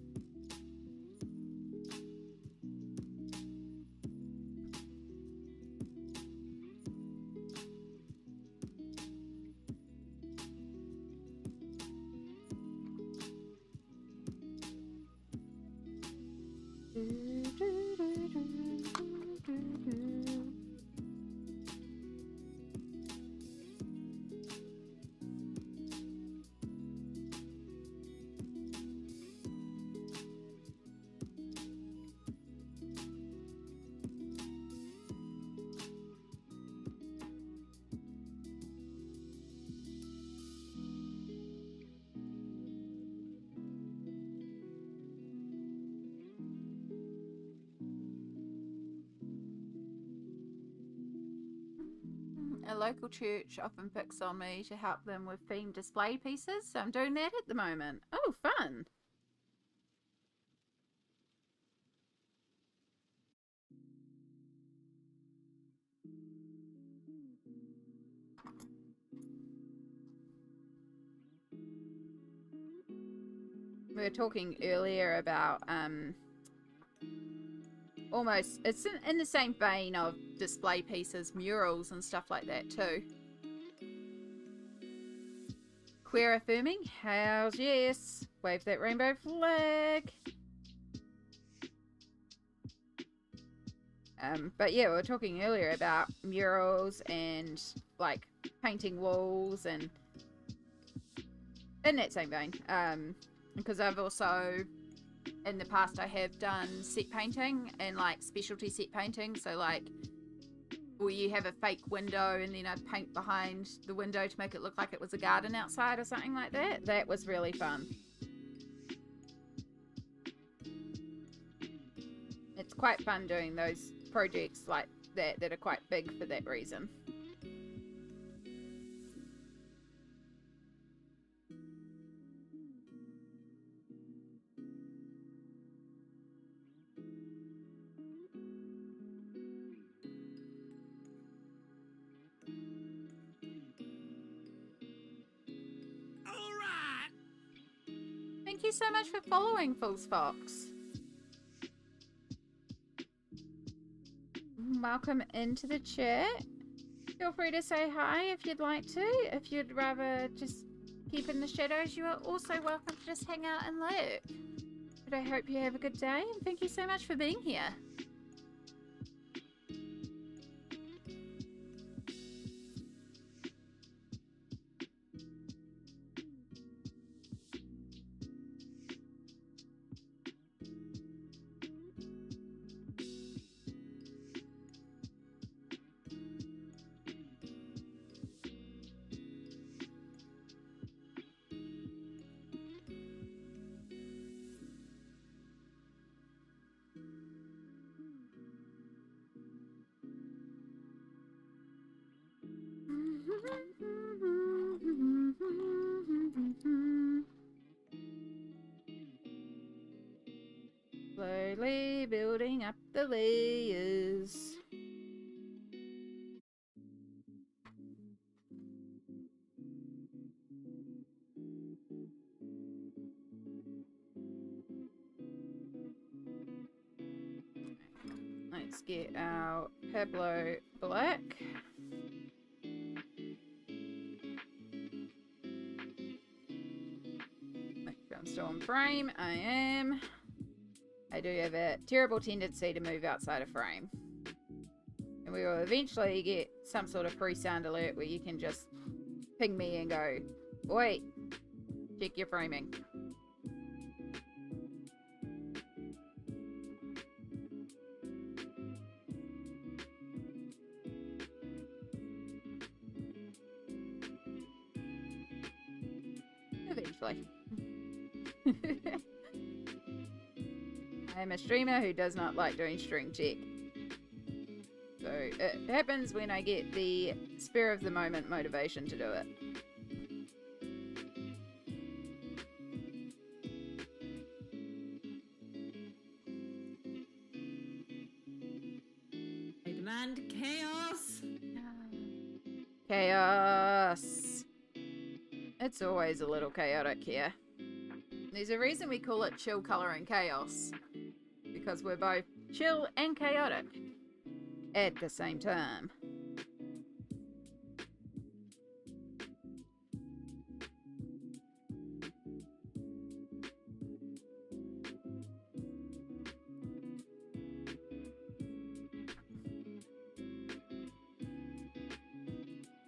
A: A local church often picks on me to help them with themed display pieces, so I'm doing that at the moment. Oh, fun! We were talking earlier about almost, it's in the same vein of display pieces, murals and stuff like that too. Queer affirming, hells yes. Wave that rainbow flag. But yeah, we were talking earlier about murals and like painting walls and in that same vein. Because I've also, in the past, I have done set painting and like specialty set painting. So like or you have a fake window and then I'd paint behind the window to make it look like it was a garden outside or something like that. That was really fun. It's quite fun doing those projects like that are quite big for that reason. Thank you so much for following, Fool's Fox. Welcome into the chat. Feel free to say hi if you'd like to. If you'd rather just keep in the shadows, you are also welcome to just hang out and lurk. But I hope you have a good day, and thank you so much for being here. Slowly building up the layers. Let's get our Pablo Black. Make sure I'm still on frame. I am. I do have a terrible tendency to move outside of frame. And we will eventually get some sort of free sound alert where you can just ping me and go, wait, check your framing. Eventually. I'm a streamer who does not like doing string check. So it happens when I get the spur of the moment motivation to do it.
D: I demand chaos.
A: Chaos. It's always a little chaotic here. There's a reason we call it chill coloring chaos. Because we're both chill and chaotic at the same time.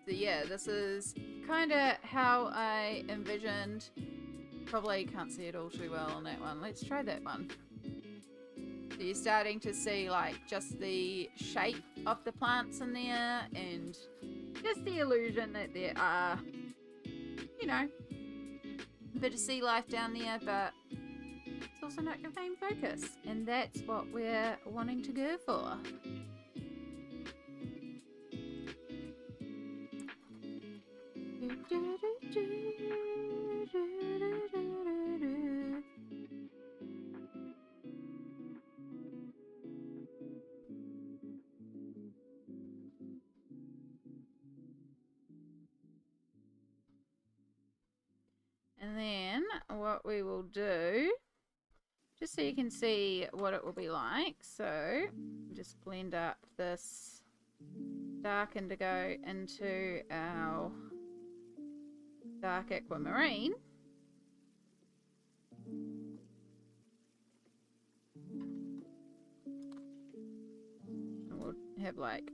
A: So yeah, this is kind of how I envisioned. Probably can't see it all too well on that one. Let's try that one. So you're starting to see like just the shape of the plants in there and just the illusion that there are, you know, a bit of sea life down there, but it's also not your main focus. And that's what we're wanting to go for. And then what we will do, just so you can see what it will be like, so just blend up this dark indigo into our dark aquamarine. And we'll have like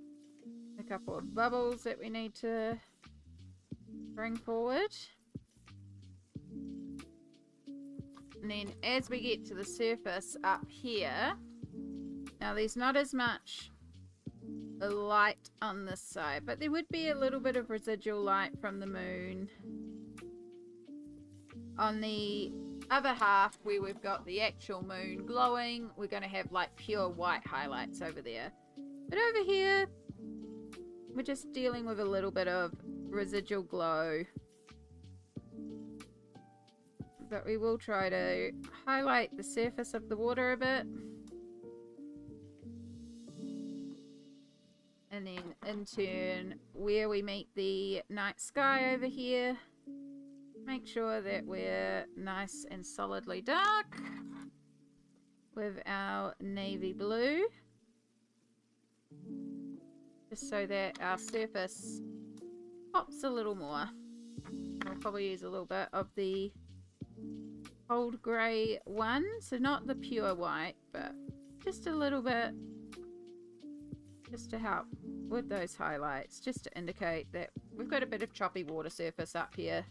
A: a couple of bubbles that we need to bring forward. And then as we get to the surface up here, now there's not as much light on this side, but there would be a little bit of residual light from the moon. On the other half, where we've got the actual moon glowing, we're going to have like pure white highlights over there. But over here, we're just dealing with a little bit of residual glow. But we will try to highlight the surface of the water a bit. And then in turn, where we meet the night sky over here, make sure that we're nice and solidly dark with our navy blue. Just so that our surface pops a little more. I'll probably use a little bit of the cold grey one, so not the pure white, but just a little bit, just to help with those highlights, just to indicate that we've got a bit of choppy water surface up here.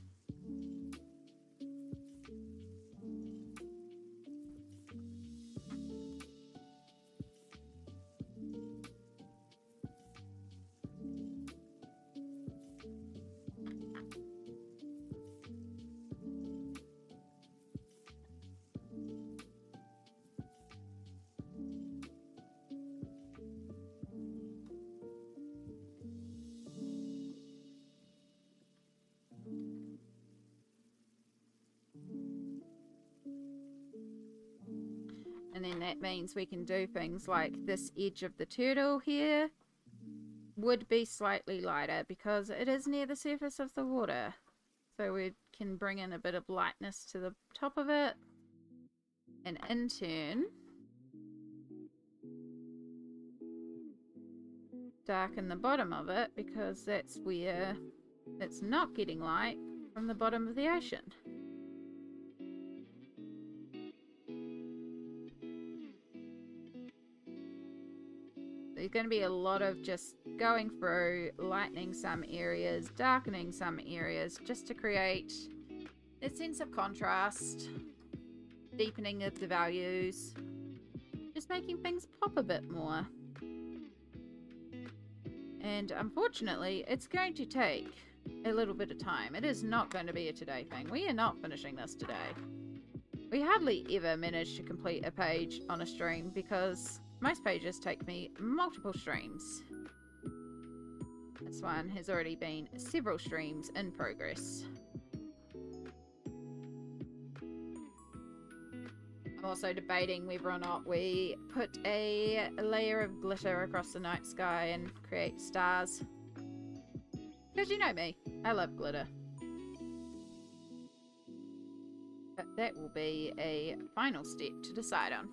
A: And then that means we can do things like this edge of the turtle here would be slightly lighter because it is near the surface of the water. So we can bring in a bit of lightness to the top of it. And in turn, darken the bottom of it because that's where it's not getting light from the bottom of the ocean. There's going to be a lot of just going through, lightening some areas, darkening some areas, just to create a sense of contrast, deepening of the values, just making things pop a bit more. And unfortunately, it's going to take a little bit of time. It is not going to be a today thing. We are not finishing this today. We hardly ever manage to complete a page on a stream because most pages take me multiple streams. This one has already been several streams in progress. I'm also debating whether or not we put a layer of glitter across the night sky and create stars. Because you know me, I love glitter. But that will be a final step to decide on.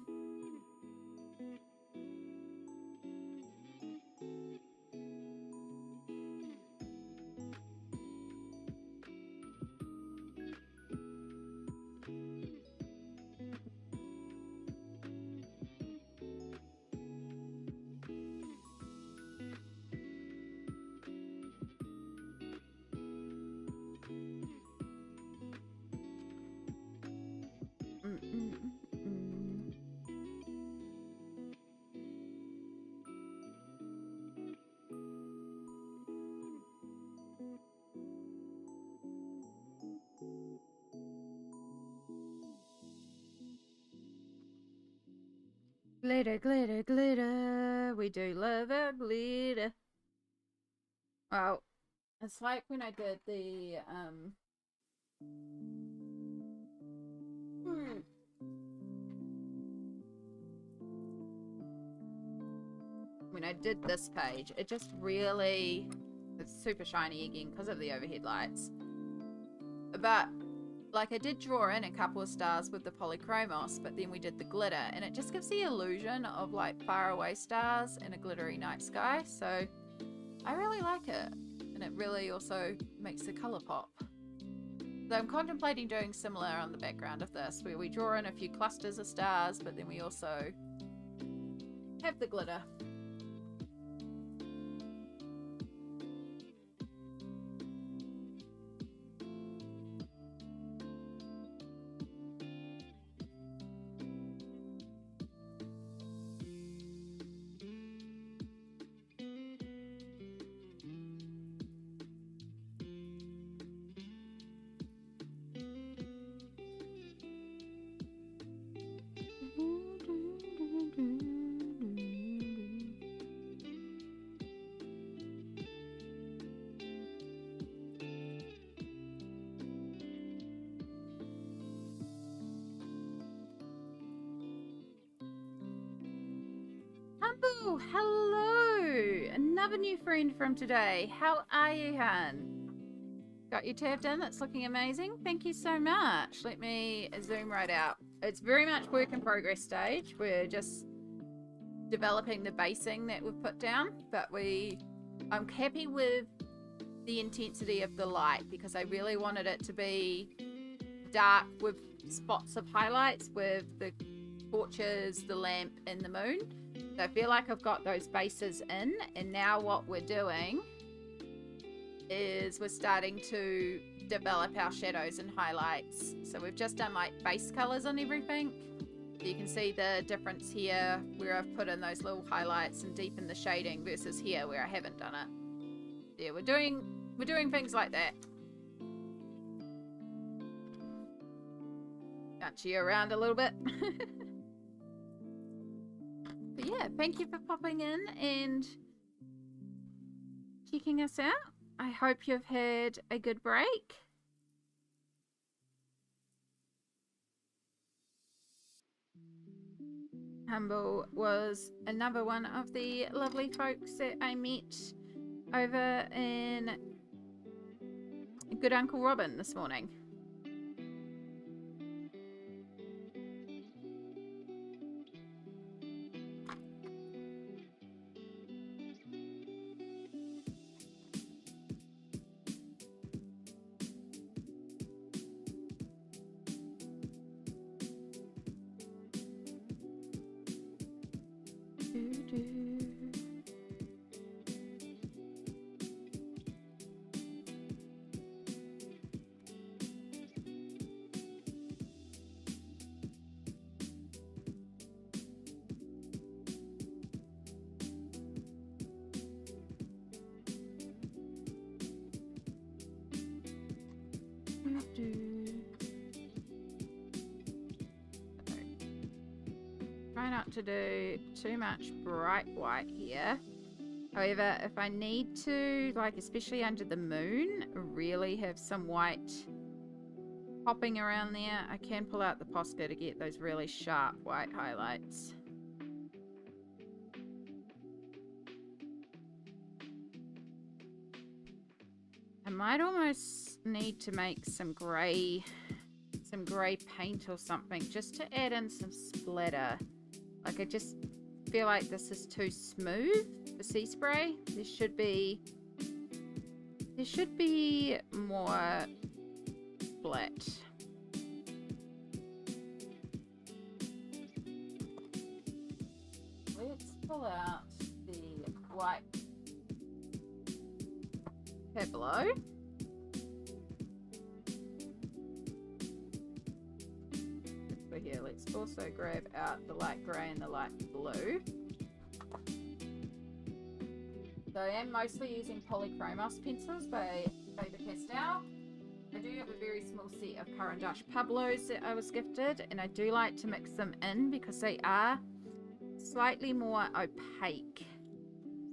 A: Glitter, glitter, glitter. We do love our glitter. Well, it's like when I did the when I did this page, it just really, it's super shiny again because of the overhead lights. But like I did draw in a couple of stars with the polychromos, but then we did the glitter and it just gives the illusion of like far away stars in a glittery night sky. So I really like it, and it really also makes the color pop. So I'm contemplating doing similar on the background of this, where we draw in a few clusters of stars, but then we also have the glitter. Oh, hello! Another new friend from today. How are you, Han? Got you tabbed in? That's looking amazing. Thank you so much. Let me zoom right out. It's very much work in progress stage. We're just developing the basing that we've put down, but I'm happy with the intensity of the light because I really wanted it to be dark with spots of highlights with the torches, the lamp, and the moon. So I feel like I've got those bases in, and now what we're doing is we're starting to develop our shadows and highlights. So we've just done like base colors on everything. So you can see the difference here where I've put in those little highlights and deepened the shading versus here where I haven't done it. Yeah, we're doing things like that. Got you around a little bit. But yeah, thank you for popping in and checking us out. I hope you've had a good break. Humble was another one of the lovely folks that I met over in Good Uncle Robin this morning. Try not to do too much bright white here. However, if I need to, like especially under the moon, really have some white popping around there, I can pull out the Posca to get those really sharp white highlights. I might almost need to make some grey paint or something just to add in some splatter. Like I just feel like this is too smooth for sea spray. There should be more splat. Let's pull out the white Pablo. Here, let's also grab out the light grey and the light blue. So I am mostly using polychromos pencils by Faber-Castell. I do have a very small set of Caran d'Ache Pablos that I was gifted, and I do like to mix them in because they are slightly more opaque.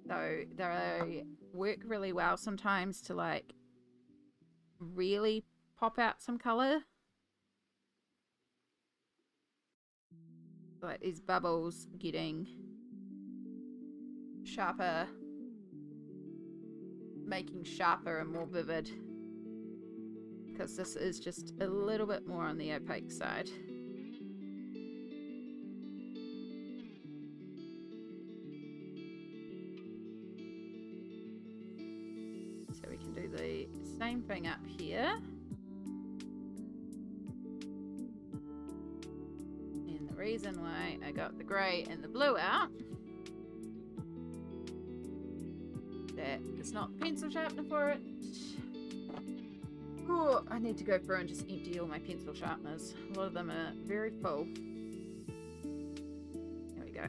A: So they work really well sometimes to like really pop out some colour. Like these bubbles getting sharper, making sharper and more vivid, because this is just a little bit more on the opaque side. So we can do the same thing up here. Reason why I got the grey and the blue out, that is not the pencil sharpener for it. Oh, I need to go through and just empty all my pencil sharpeners. A lot of them are very full. There we go.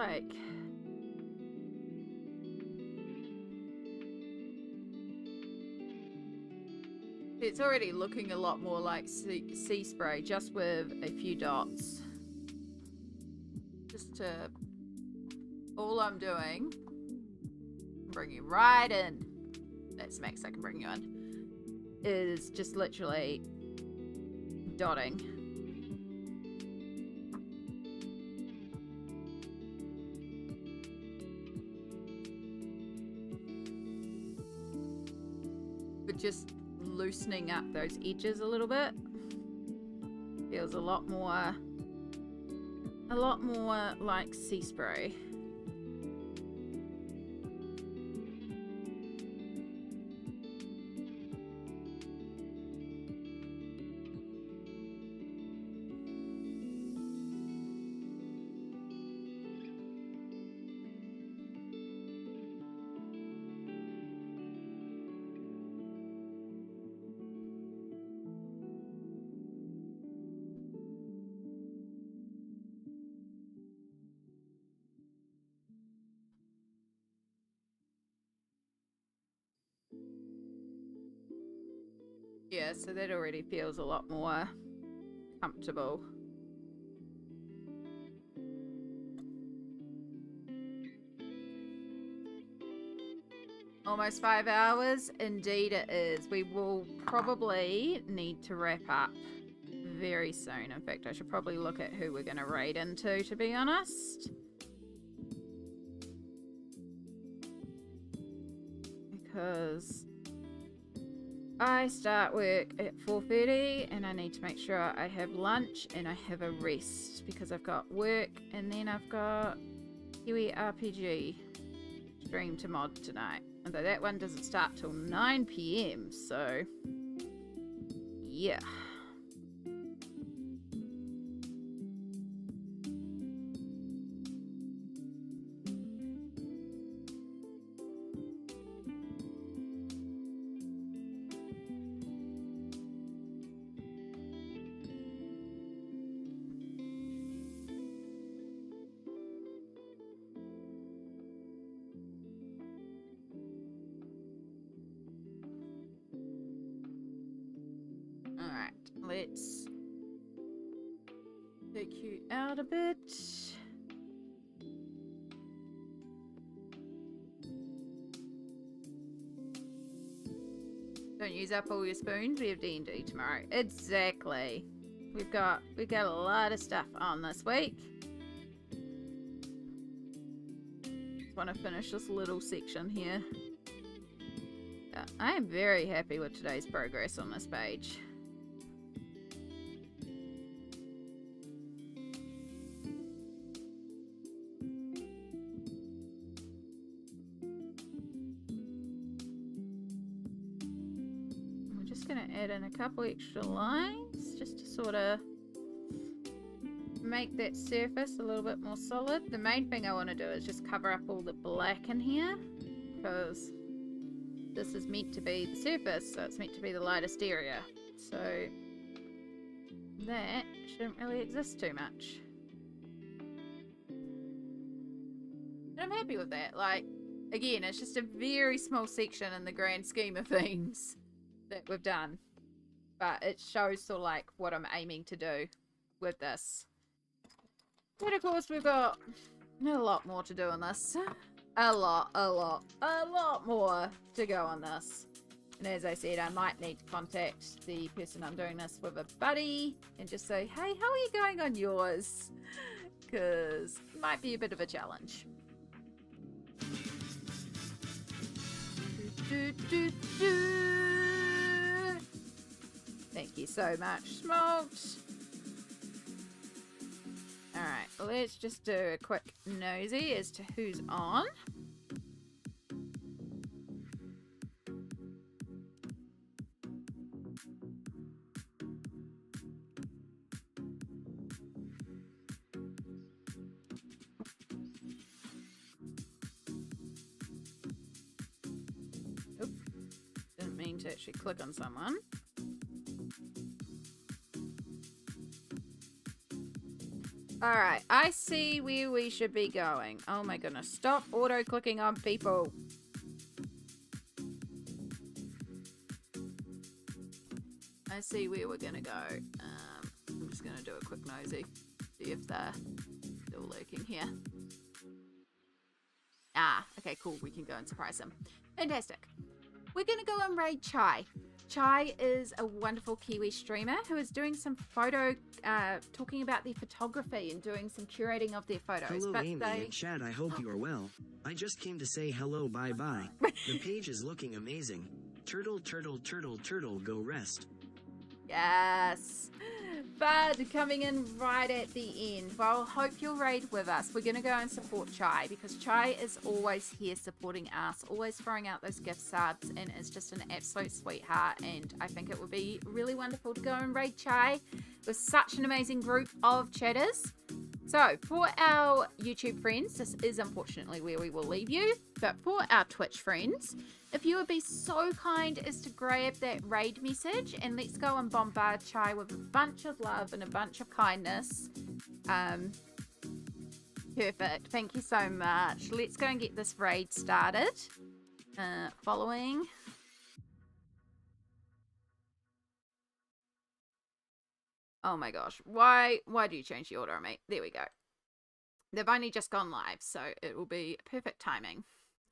A: like. It's already looking a lot more like sea spray, just with a few dots. Just to... All I'm doing... Bring you right in. That's max I can bring you in. Is just literally... dotting. But just loosening up those edges a little bit. Feels a lot more like sea spray. Yeah, so that already feels a lot more comfortable. Almost 5 hours. Indeed it is. We will probably need to wrap up very soon. In fact, I should probably look at who we're going to raid into, to be honest. Because I start work at 4:30 and I need to make sure I have lunch and I have a rest because I've got work and then I've got Kiwi RPG stream to mod tonight. Although that one doesn't start till 9 PM, so yeah. Let's take you out a bit. Don't use up all your spoons. We have D&D tomorrow. Exactly. We've got a lot of stuff on this week. Just want to finish this little section here. I am very happy with today's progress on this page. Add in a couple extra lines just to sort of make that surface a little bit more solid. The main thing I want to do is just cover up all the black in here because this is meant to be the surface, so it's meant to be the lightest area. So that shouldn't really exist too much. And I'm happy with that. Like, again, it's just a very small section in the grand scheme of things that we've done, but it shows sort of like what I'm aiming to do with this. But of course we've got a lot more to do on this. A lot more to go on this. And as I said, I might need to contact the person I'm doing this with, a buddy, and just say, hey, how are you going on yours? Because it might be a bit of a challenge. Thank you so much, Smoked. Alright, let's just do a quick nosy as to who's on. Oop. Didn't mean to actually click on someone. Alright, I see where we should be going. Oh my goodness, stop auto-clicking on people. I see where we're gonna go. I'm just gonna do a quick nosy. See if they're still lurking here. Ah, okay, cool. We can go and surprise them. Fantastic. We're gonna go and raid Chai. Chai is a wonderful Kiwi streamer who is doing some talking about their photography and doing some curating of their photos.
C: Hello,
A: but
C: Amy and Chad. I hope you are well. I just came to say hello, bye-bye. The page is looking amazing. Turtle, turtle, turtle, turtle, go rest.
A: Yes. But coming in right at the end. Well, hope you'll raid with us. We're going to go and support Chai because Chai is always here supporting us, always throwing out those gift subs, and is just an absolute sweetheart. And I think it would be really wonderful to go and raid Chai with such an amazing group of chatters. So for our YouTube friends, this is unfortunately where we will leave you. But for our Twitch friends, if you would be so kind as to grab that raid message and let's go and bombard Chai with a bunch of love and a bunch of kindness. Perfect. Thank you so much. Let's go and get this raid started. Following. Oh my gosh. Why do you change the order on me? There we go. They've only just gone live, so it will be perfect timing.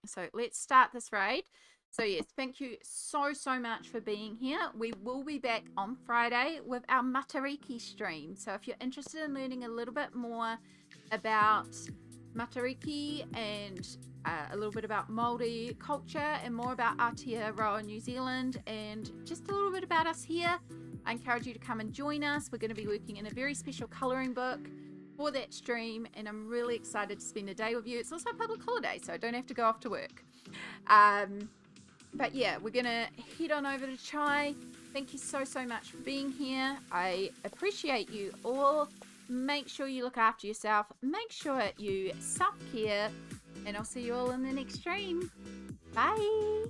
A: So let's start this raid. So yes, thank you so much for being here. We will be back on Friday with our Matariki stream. So if you're interested in learning a little bit more about Matariki and a little bit about Māori culture and more about Aotearoa New Zealand and just a little bit about us here, I encourage you to come and join us. We're going to be working in a very special colouring book for that stream, and I'm really excited to spend a day with you. It's also a public holiday, so I don't have to go off to work. But yeah, we're gonna head on over to Chai. Thank you so much for being here. I appreciate you all. Make sure you look after yourself. Make sure you self-care, and I'll see you all in the next stream. Bye.